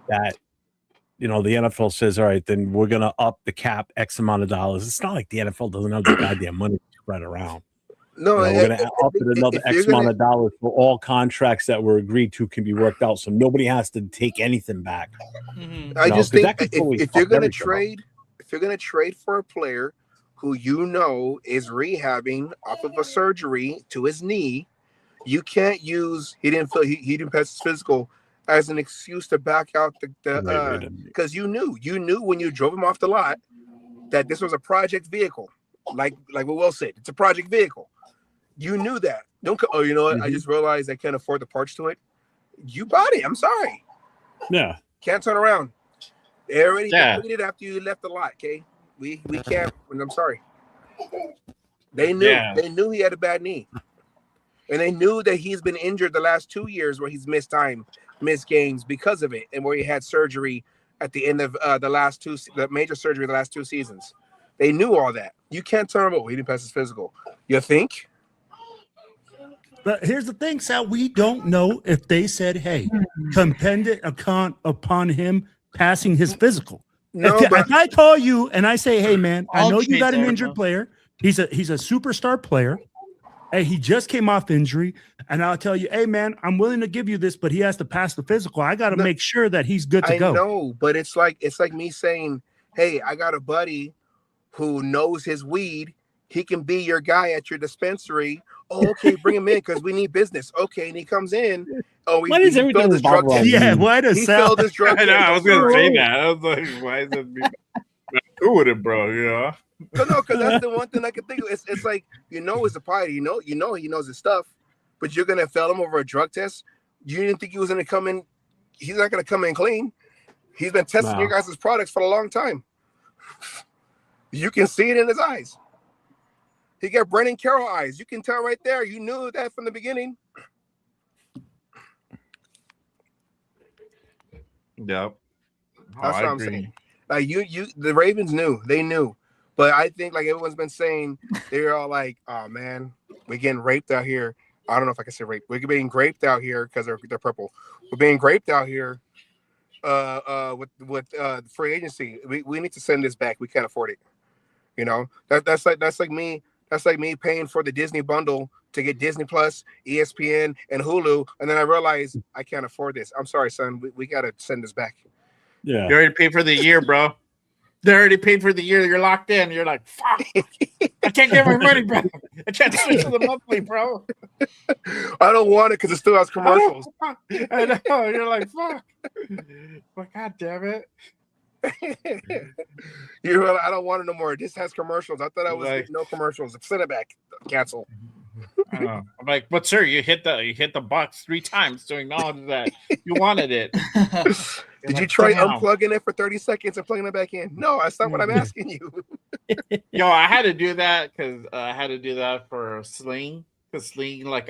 that the NFL says, all right, then we're gonna up the cap X amount of dollars. It's not like the NFL doesn't have the goddamn money spread around. No, we're gonna up it another X amount of dollars for all contracts that were agreed to can be worked out, so nobody has to take anything back. I just think if you're gonna trade for a player who is rehabbing off of a surgery to his knee, you can't use he didn't pass his physical as an excuse to back out because you knew when you drove him off the lot that this was a project vehicle, like what Will said, it's a project vehicle. You knew that. Don't you know what? I just realized I can't afford the parts to it. You bought it. I'm sorry. Yeah. Can't turn around. They already completed after you left the lot. Okay. We can't. I'm sorry. They knew he had a bad knee, and they knew that he's been injured the last 2 years where he's missed games because of it, and where he had surgery at the end of the major surgery the last 2 seasons. They knew all that. You can't turn him. He didn't pass his physical. You think? But here's the thing, Sal. We don't know if they said, "Hey, dependent upon him passing his physical." No, if I call you and I say, "Hey, man, I know you got an injured though. player. He's a superstar player. Hey, he just came off injury, and I'll tell you, hey, man, I'm willing to give you this, but he has to pass the physical. I got to make sure that he's good to go." I know, but it's like me saying, "Hey, I got a buddy who knows his weed. He can be your guy at your dispensary. Oh, okay, bring him in because we need business." Okay, and he comes in. Oh, why does everything this drug test? Yeah, why does he Sal? failed this drug I know. test? I was gonna say that. I was like, why is it me? Who would it, bro? Yeah. No, because that's the one thing I can think of. It's like it's a party. He knows his stuff, but you're gonna fail him over a drug test. You didn't think he was gonna come in. He's not gonna come in clean. He's been testing your guys' products for a long time. You can see it in his eyes. He got Brennan Carroll eyes. You can tell right there. You knew that from the beginning. Yep. That's what I'm saying. Like the Ravens knew. They knew. But I think like everyone's been saying, they're all like, "Oh man, we're getting raped out here." I don't know if I can say rape. We're being raped out here because they're purple. We're being raped out here with free agency. We need to send this back. We can't afford it. That's like me. That's like me paying for the Disney bundle to get Disney Plus, ESPN, and Hulu, and then I realize I can't afford this. I'm sorry, son. We got to send this back. Yeah. You already paid for the year, bro. They already paid for the year. You're locked in. You're like, fuck. I can't get my money back. I can't switch to the monthly, bro. I don't want it because it still has commercials. I know. You're like, fuck. But God damn it. I don't want it no more. This has commercials. I thought I was like, no commercials. Send it back. Cancel. I'm like, but sir, you hit the box 3 times to acknowledge that you wanted it. Did you try unplugging it for 30 seconds and plugging it back in? No, that's not what I'm asking you. Yo, I had to do that because I had to do that for Sling. Because Sling, like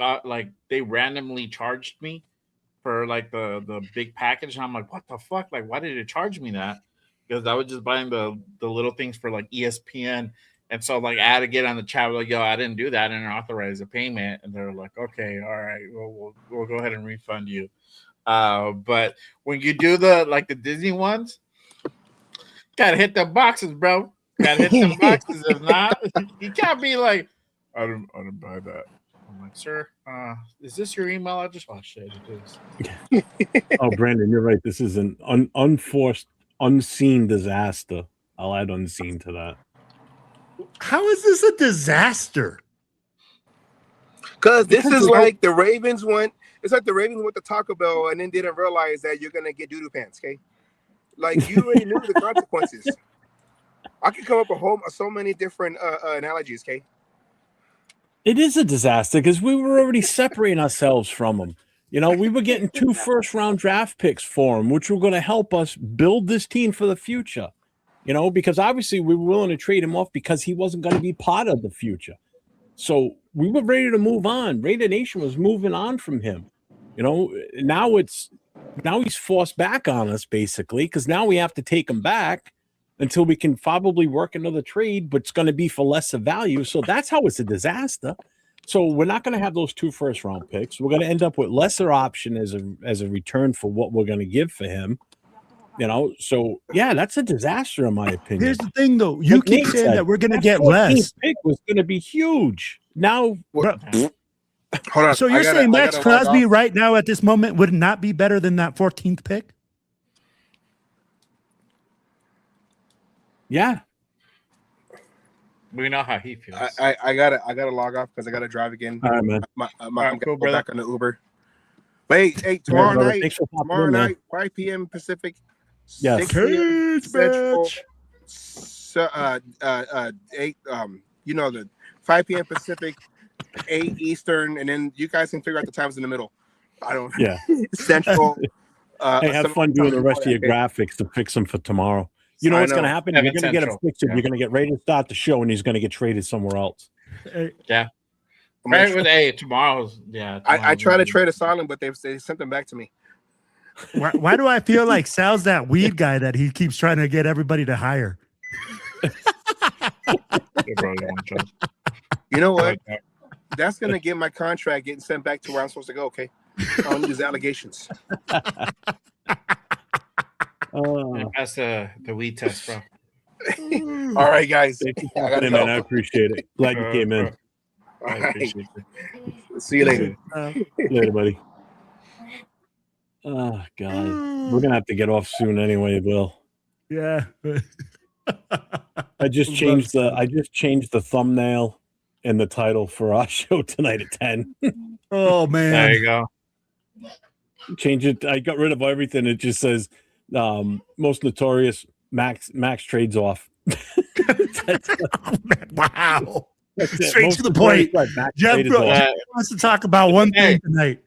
they randomly charged me for like the big package, and I'm like, what the fuck? Like, why did it charge me that? Because I was just buying the little things for like ESPN. And so like I had to get on the chat like, yo, I didn't do that and authorize a payment. And they're like, okay, all right, we'll go ahead and refund you. But when you do the Disney ones, gotta hit the boxes, bro. Gotta hit the boxes. If not, you can't be like, I didn't buy that. I'm like, sir, is this your email address? Oh shit, it is. Oh, Brandon, you're right. This is an unforced, unseen disaster. I'll add unseen to that. How is this a disaster? Because this is like the Ravens went. It's like the Ravens went to Taco Bell and then didn't realize that you're gonna get doo-doo pants. Okay, like you already knew the consequences. I can come up with so many different analogies, Kay. It is a disaster because we were already separating ourselves from him. You know, we were getting 2 first-round draft picks for him, which were going to help us build this team for the future. You know, because obviously we were willing to trade him off because he wasn't going to be part of the future. So we were ready to move on. Raider Nation was moving on from him. You know, now he's forced back on us basically because now we have to take him back until we can probably work another trade, but it's going to be for lesser value. So that's how it's a disaster. So we're not going to have those 2 first-round picks. We're going to end up with lesser option as a return for what we're going to give for him. You know, so yeah, that's a disaster in my opinion. Here's the thing, though. You Like keep Nate saying said, that we're going to that get 14th less. pick was going to be huge. Now, Bro, Hold on. so you're saying Maxx Crosby right now at this moment would not be better than that 14th pick? yeah, We know how he feels. I gotta log off because I gotta drive again. all right, man. I'm right, gonna cool, go back on the Uber. Wait, hey, All right, tomorrow brother. night, Thanks for popping in, man. 5 p.m. Pacific, Yes. 6 p.m. Cage Central. match. So, 8, the 5 p.m. Pacific, 8 Eastern, and then you guys can figure out the times in the middle. I don't. Yeah. Central. Hey, have fun doing the rest of your graphics to fix them for tomorrow. You know what's going to happen? You're going to get a fixture. You're going to get ready to start the show, and he's going to get traded somewhere else. Yeah. Right with tomorrow's. Yeah. I try to trade a silent, but they sent them back to me. Why do I feel like Sal's that weed guy that he keeps trying to get everybody to hire? You know what? That's gonna get my contract getting sent back to where I'm supposed to go. Okay, I don't use allegations. That's the weed test, bro. All right, guys. Thank you for coming in, man. I appreciate it. Glad you came in. I appreciate it. See you later. Later, buddy. Oh God, we're gonna have to get off soon anyway, Bill. Yeah. I just changed the thumbnail and the title for our show tonight at 10. Oh man. There you go. Change it. I got rid of everything. It just says most notorious Max trades off. Wow. That's it. Straight Most to the notorious point. Max Jeff traded Bro- off. Jeff wants to talk about one thing tonight.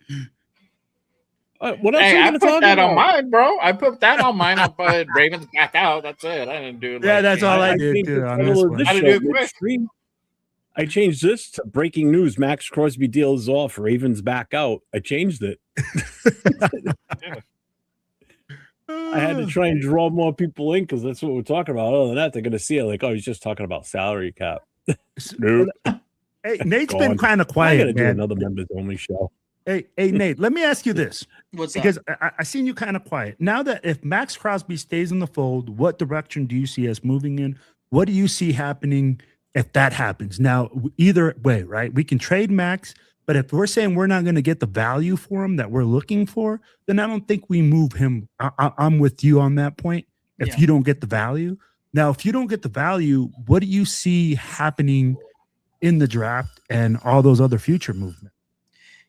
What else are you I gonna put talk that about? on mine, bro. I put that on mine. I put Ravens back out. That's it. I didn't do. Yeah, that's all I changed did the too on title this of one. this How to show do it quick. midstream. I changed this to breaking news. Maxx Crosby deals off. Ravens back out. I changed it. I had to try and draw more people in because that's what we're talking about. Other than that, they're going to see it like, oh, he's just talking about salary cap. Nope. Hey, Nate's Gone. been kind of I got quiet, to do man. another members only show. Hey, Nate, let me ask you this. What's up? Because I seen you kind of quiet. Now that if Maxx Crosby stays in the fold, what direction do you see us moving in? What do you see happening if that happens? Now, either way, right? We can trade Max, but if we're saying we're not going to get the value for him that we're looking for, then I don't think we move him. I'm with you on that point. If Yeah. you don't get the value. Now, if you don't get the value, what do you see happening in the draft and all those other future movements?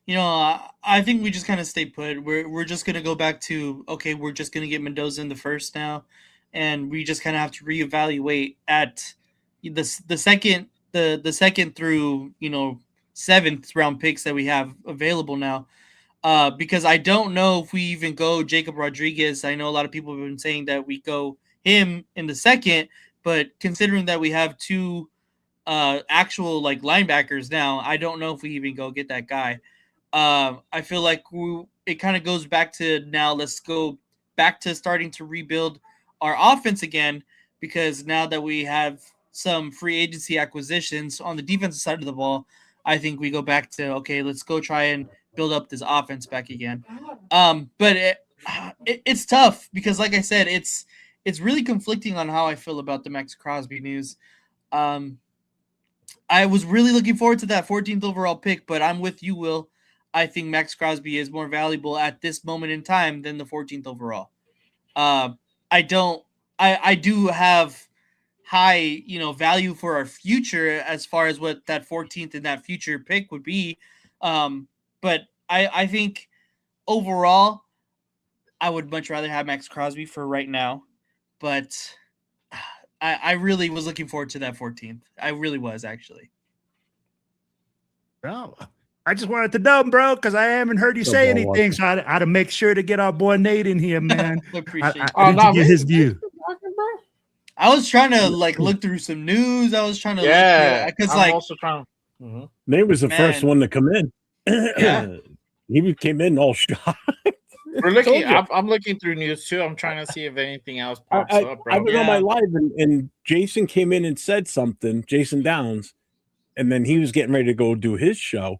You know, I think we just kind of stay put. We're just gonna go back to, okay, we're just gonna get Mendoza in the first now, and we just kind of have to reevaluate at the second through 7th round picks that we have available now. Because I don't know if we even go Jacob Rodriguez. I know a lot of people have been saying that we go him in the second, but considering that we have two actual like linebackers now, I don't know if we even go get that guy. I feel like it kind of goes back to now. Let's go back to starting to rebuild our offense again, because now that we have some free agency acquisitions on the defensive side of the ball, I think we go back to, okay, let's go try and build up this offense back again. But it's tough because, like I said, it's really conflicting on how I feel about the Maxx Crosby news. I was really looking forward to that 14th overall pick, but I'm with you, Will. I think Maxx Crosby is more valuable at this moment in time than the 14th overall. I do have high, value for our future as far as what that 14th and that future pick would be. But I think overall, I would much rather have Maxx Crosby for right now. But I really was looking forward to that 14th. I really was, actually. Well, I just wanted to know, bro, because I haven't heard you say anything. So I had to make sure to get our boy Nate in here, man. Appreciate I need to get his view. I was trying to look through some news. I was trying to because I'm also trying. Nate was the first one to come in. Yeah. He came in all shocked. We're looking. I'm looking through news too. I'm trying to see if anything else pops up, bro. I was on my live, and Jason came in and said something, Jason Downs, and then he was getting ready to go do his show.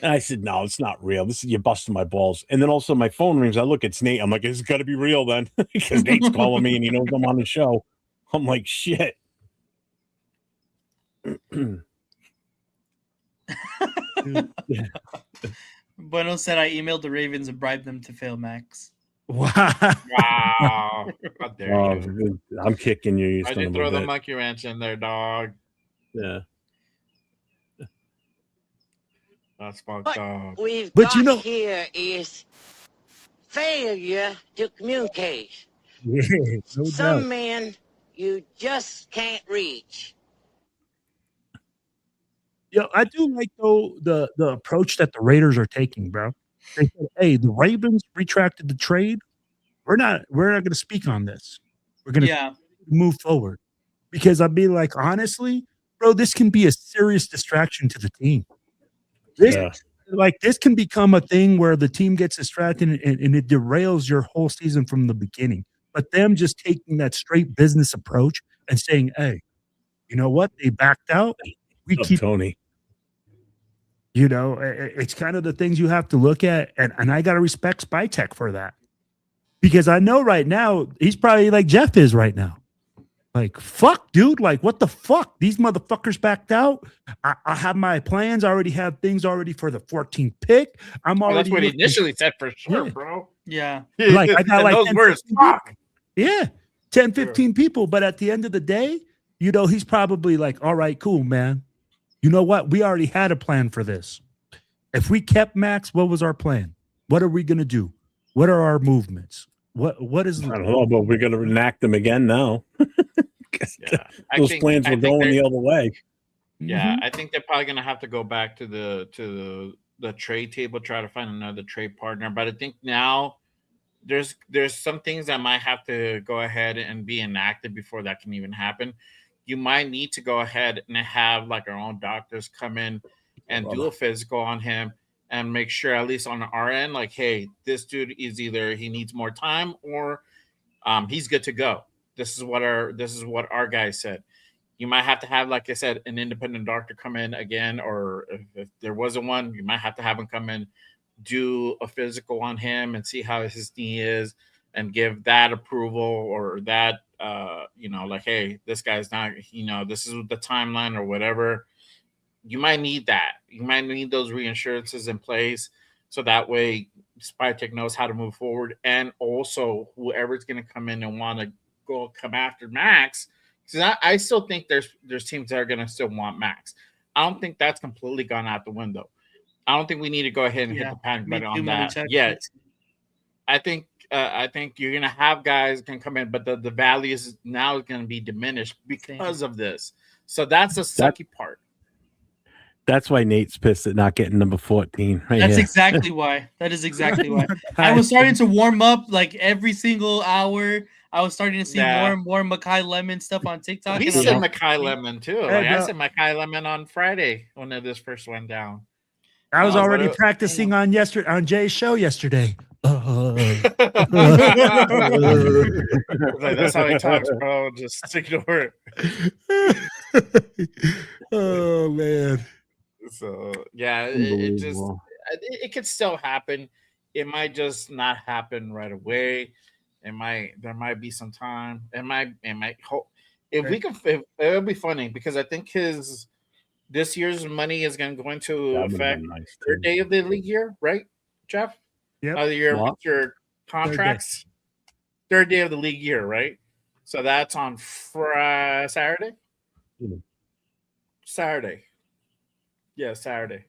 And I said, no, it's not real. This is, you're busting my balls. And then also my phone rings. I look, it's Nate. I'm like, it's got to be real then, because Nate's calling me and he knows I'm on the show. I'm like, shit. Bueno said I emailed the Ravens and bribed them to fail Max. Wow. How dare you. I'm kicking you. I didn't throw the monkey wrench in there, dog. Yeah. That's fucked up. We've got here is failure to communicate. Some men you just can't reach. Yo, I do like though the approach that the Raiders are taking, bro. They said, "Hey, the Ravens retracted the trade. We're not going to speak on this. We're going to move forward." Because I'd be like, honestly, bro, this can be a serious distraction to the team. This can become a thing where the team gets distracted and it derails your whole season from the beginning. But them just taking that straight business approach and saying, "Hey, you know what? They backed out. We keep Tony." You know, it's kind of the things you have to look at, and I got to respect Spytech for that, because I know right now he's probably like Jeff is right now, like, fuck, dude, like, what the fuck? These motherfuckers backed out. I have my plans. I already have things already for the 14th pick. I'm already. That's what he initially said for sure, bro. Yeah, like I got like those 10, words. Fuck. Yeah, 10, 15 people, but at the end of the day, you know, he's probably like, all right, cool, man. You know what? We already had a plan for this. If we kept Max, what was our plan? What are we going to do? What are our movements? What is? I don't know, but we're going to enact them again now. Those plans were going the other way. Yeah, I think they're probably going to have to go back to the trade table, try to find another trade partner. But I think now there's some things that might have to go ahead and be enacted before that can even happen. You might need to go ahead and have like our own doctors come in and do a physical on him and make sure, at least on our end, like, hey, this dude is either he needs more time or he's good to go. This is what our guy said. You might have to have, like I said, an independent doctor come in again, or if there wasn't one, you might have to have him come in, do a physical on him and see how his knee is and give that approval or that like, hey, this guy's not, this is the timeline or whatever. You might need that. You might need those reinsurances in place so that way Spytech knows how to move forward. And also whoever's going to come in and want to come after Max, because I still think there's teams that are going to still want Max. I don't think that's completely gone out the window. I don't think we need to go ahead and hit the panic button on that yet. I think you're gonna have guys can come in, but the value is now going to be diminished because of this. So that's the sucky part. That's why Nate's pissed at not getting number 14. That's exactly why. That is exactly why. I was starting to warm up like every single hour. I was starting to see more and more Makai Lemon stuff on TikTok. He said Makai Lemon too. I said Makai Lemon on Friday when this first went down. I was already practicing on Jay's show yesterday. Like, that's how he talks, bro. Just ignore it. Oh man. So yeah, it could still happen. It might just not happen right away. There might be some time. It might it would be funny because I think this year's money is going to go into effect third day of the league year, right, Jeff? Yeah. Your contracts. Third day of the league year, right? So that's on Saturday. Saturday. Yeah, Saturday.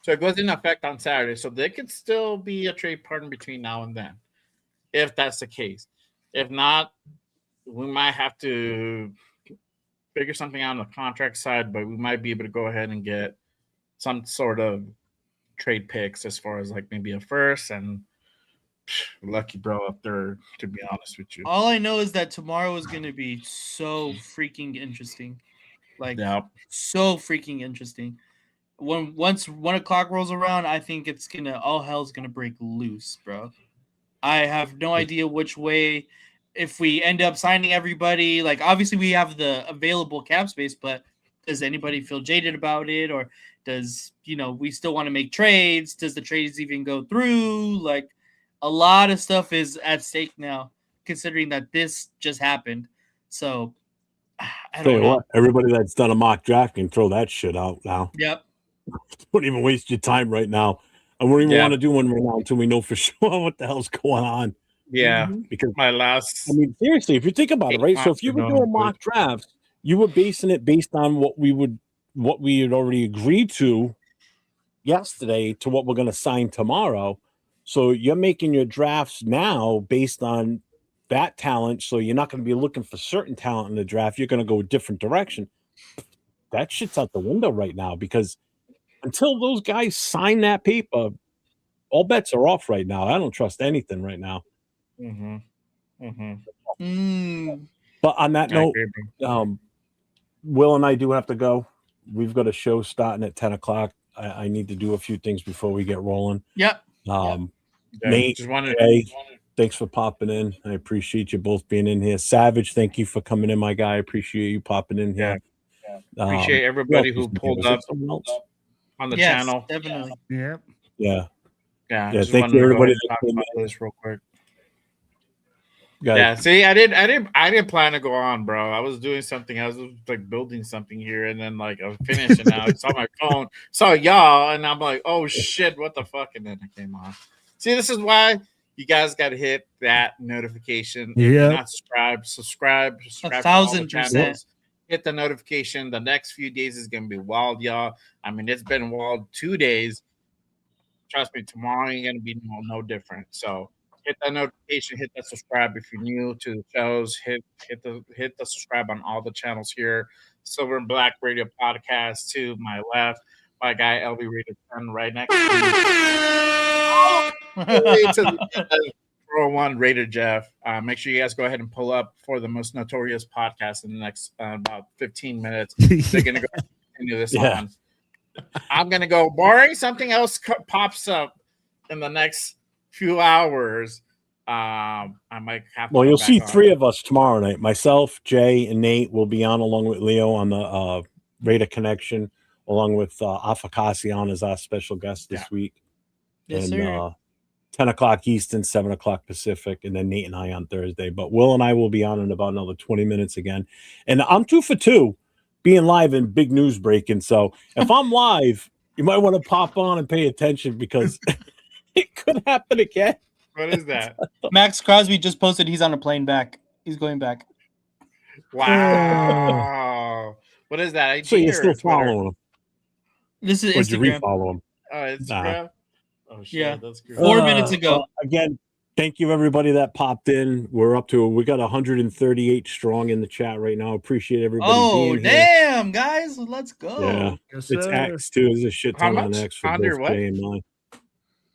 So it goes into effect on Saturday. So there could still be a trade partner between now and then, if that's the case. If not, we might have to figure something out on the contract side, but we might be able to go ahead and get some sort of trade picks as far as like maybe a first and lucky bro up there, to be honest with you. All I know is that tomorrow is going to be so freaking interesting. Like, so freaking interesting. Once 1 o'clock rolls around, I think it's all hell's gonna break loose, bro. I have no idea which way. If we end up signing everybody, like obviously we have the available cap space, but does anybody feel jaded about it, or does we still want to make trades? Does the trades even go through? Like, a lot of stuff is at stake now, considering that this just happened. So I don't know. What, everybody that's done a mock draft can throw that shit out now. Yep. Don't even waste your time right now. I wouldn't even want to do one right now until we know for sure what the hell's going on. Yeah, because my last. I mean, seriously, if you think about it, right? So if you were doing mock drafts, you were basing it based on what we had already agreed to yesterday to what we're going to sign tomorrow. So you're making your drafts now based on that talent. So you're not going to be looking for certain talent in the draft. You're going to go a different direction. That shit's out the window right now, because until those guys sign that paper, all bets are off right now. I don't trust anything right now. But on that note, Will and I do have to go. We've got a show starting at 10 o'clock. I need to do a few things before we get rolling. Yep. Nate, Jay, thanks for popping in. I appreciate you both being in here. Savage, thank you for coming in, my guy. I appreciate you popping in here. Appreciate everybody who pulled up on the channel. Definitely. Yeah. Thank you, everybody. Talk about this real quick. Yeah. See, I didn't plan to go on, bro. I was doing something. I was like building something here, and then like I was finished, and now I saw my phone, saw y'all, and I'm like, oh shit, what the fuck? And then I came on. See, this is why you guys got to hit that notification. If you're not subscribe. 1,000%. Hit the notification. The next few days is gonna be wild, y'all. I mean, it's been wild 2 days. Trust me, tomorrow ain't gonna be no different. So hit that notification, hit that subscribe if you're new to the shows. Hit the subscribe on all the channels here. Silver and Black Radio Podcast to my left. My guy LB Rated 10 right next to the 401 Raider Jeff. Make sure you guys go ahead and pull up for the most notorious podcast in the next about 15 minutes. They're gonna go continue this on. I'm gonna go. Barring something else pops up in the next few hours, I might have. Well, you'll see three of us tomorrow night. Myself, Jay, and Nate will be on along with Leo on the Raider Connection, along with Afakasi on as our special guest this week. Yes, and, sir. 10 o'clock Eastern, 7 o'clock Pacific, and then Nate and I on Thursday. But Will and I will be on in about another 20 minutes again. And I'm 2 for 2 being live and big news breaking. So if I'm live, you might want to pop on and pay attention, because it could happen again. What is that? Maxx Crosby just posted he's on a plane back. He's going back. Wow. What is that? So you're still following him? This is Instagram. Would you refollow him? Oh, Instagram? Oh, shit. Yeah. That's good. 4 minutes ago. Again, thank you, everybody that popped in. We got 138 strong in the chat right now. Appreciate everybody being here. Damn, guys. Let's go. Yeah. Yes, It's sir. X, too. There's a shit ton on X for Under both what? Jay and mine.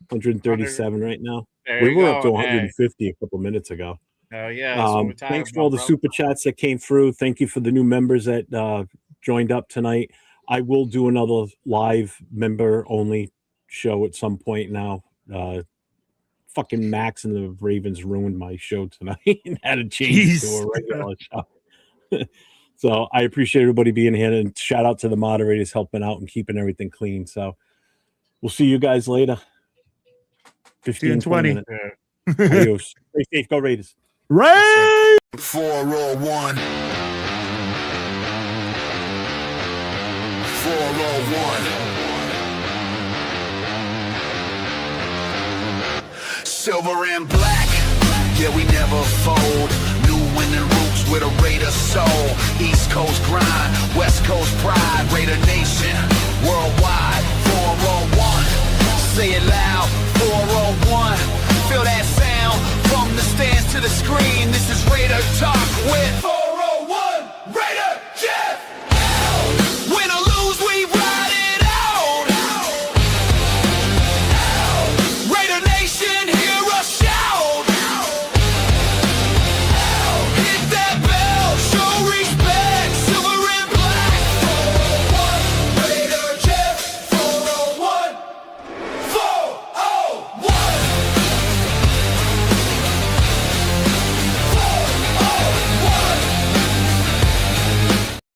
137 right now. There We you were go. up to Hey. 150 a couple minutes ago. Oh, yeah. That's what we're talking Thanks for about, all the bro. super chats that came through. Thank you for the new members that joined up tonight. I will do another live member only show at some point now. Fucking Max and the Ravens ruined my show tonight and had to change it to a regular show. So I appreciate everybody being here, and shout out to the moderators helping out and keeping everything clean. So we'll see you guys later. 15, 20 minutes. Adios. Stay safe. Go Raiders. Right. 401. 401. Silver and black, yeah, we never fold. New winning roots with a Raider soul. East Coast grind, West Coast pride. Raider Nation, worldwide. 401. Say it loud, 401. Feel that sound from the stands to the screen. This is Raider Talk with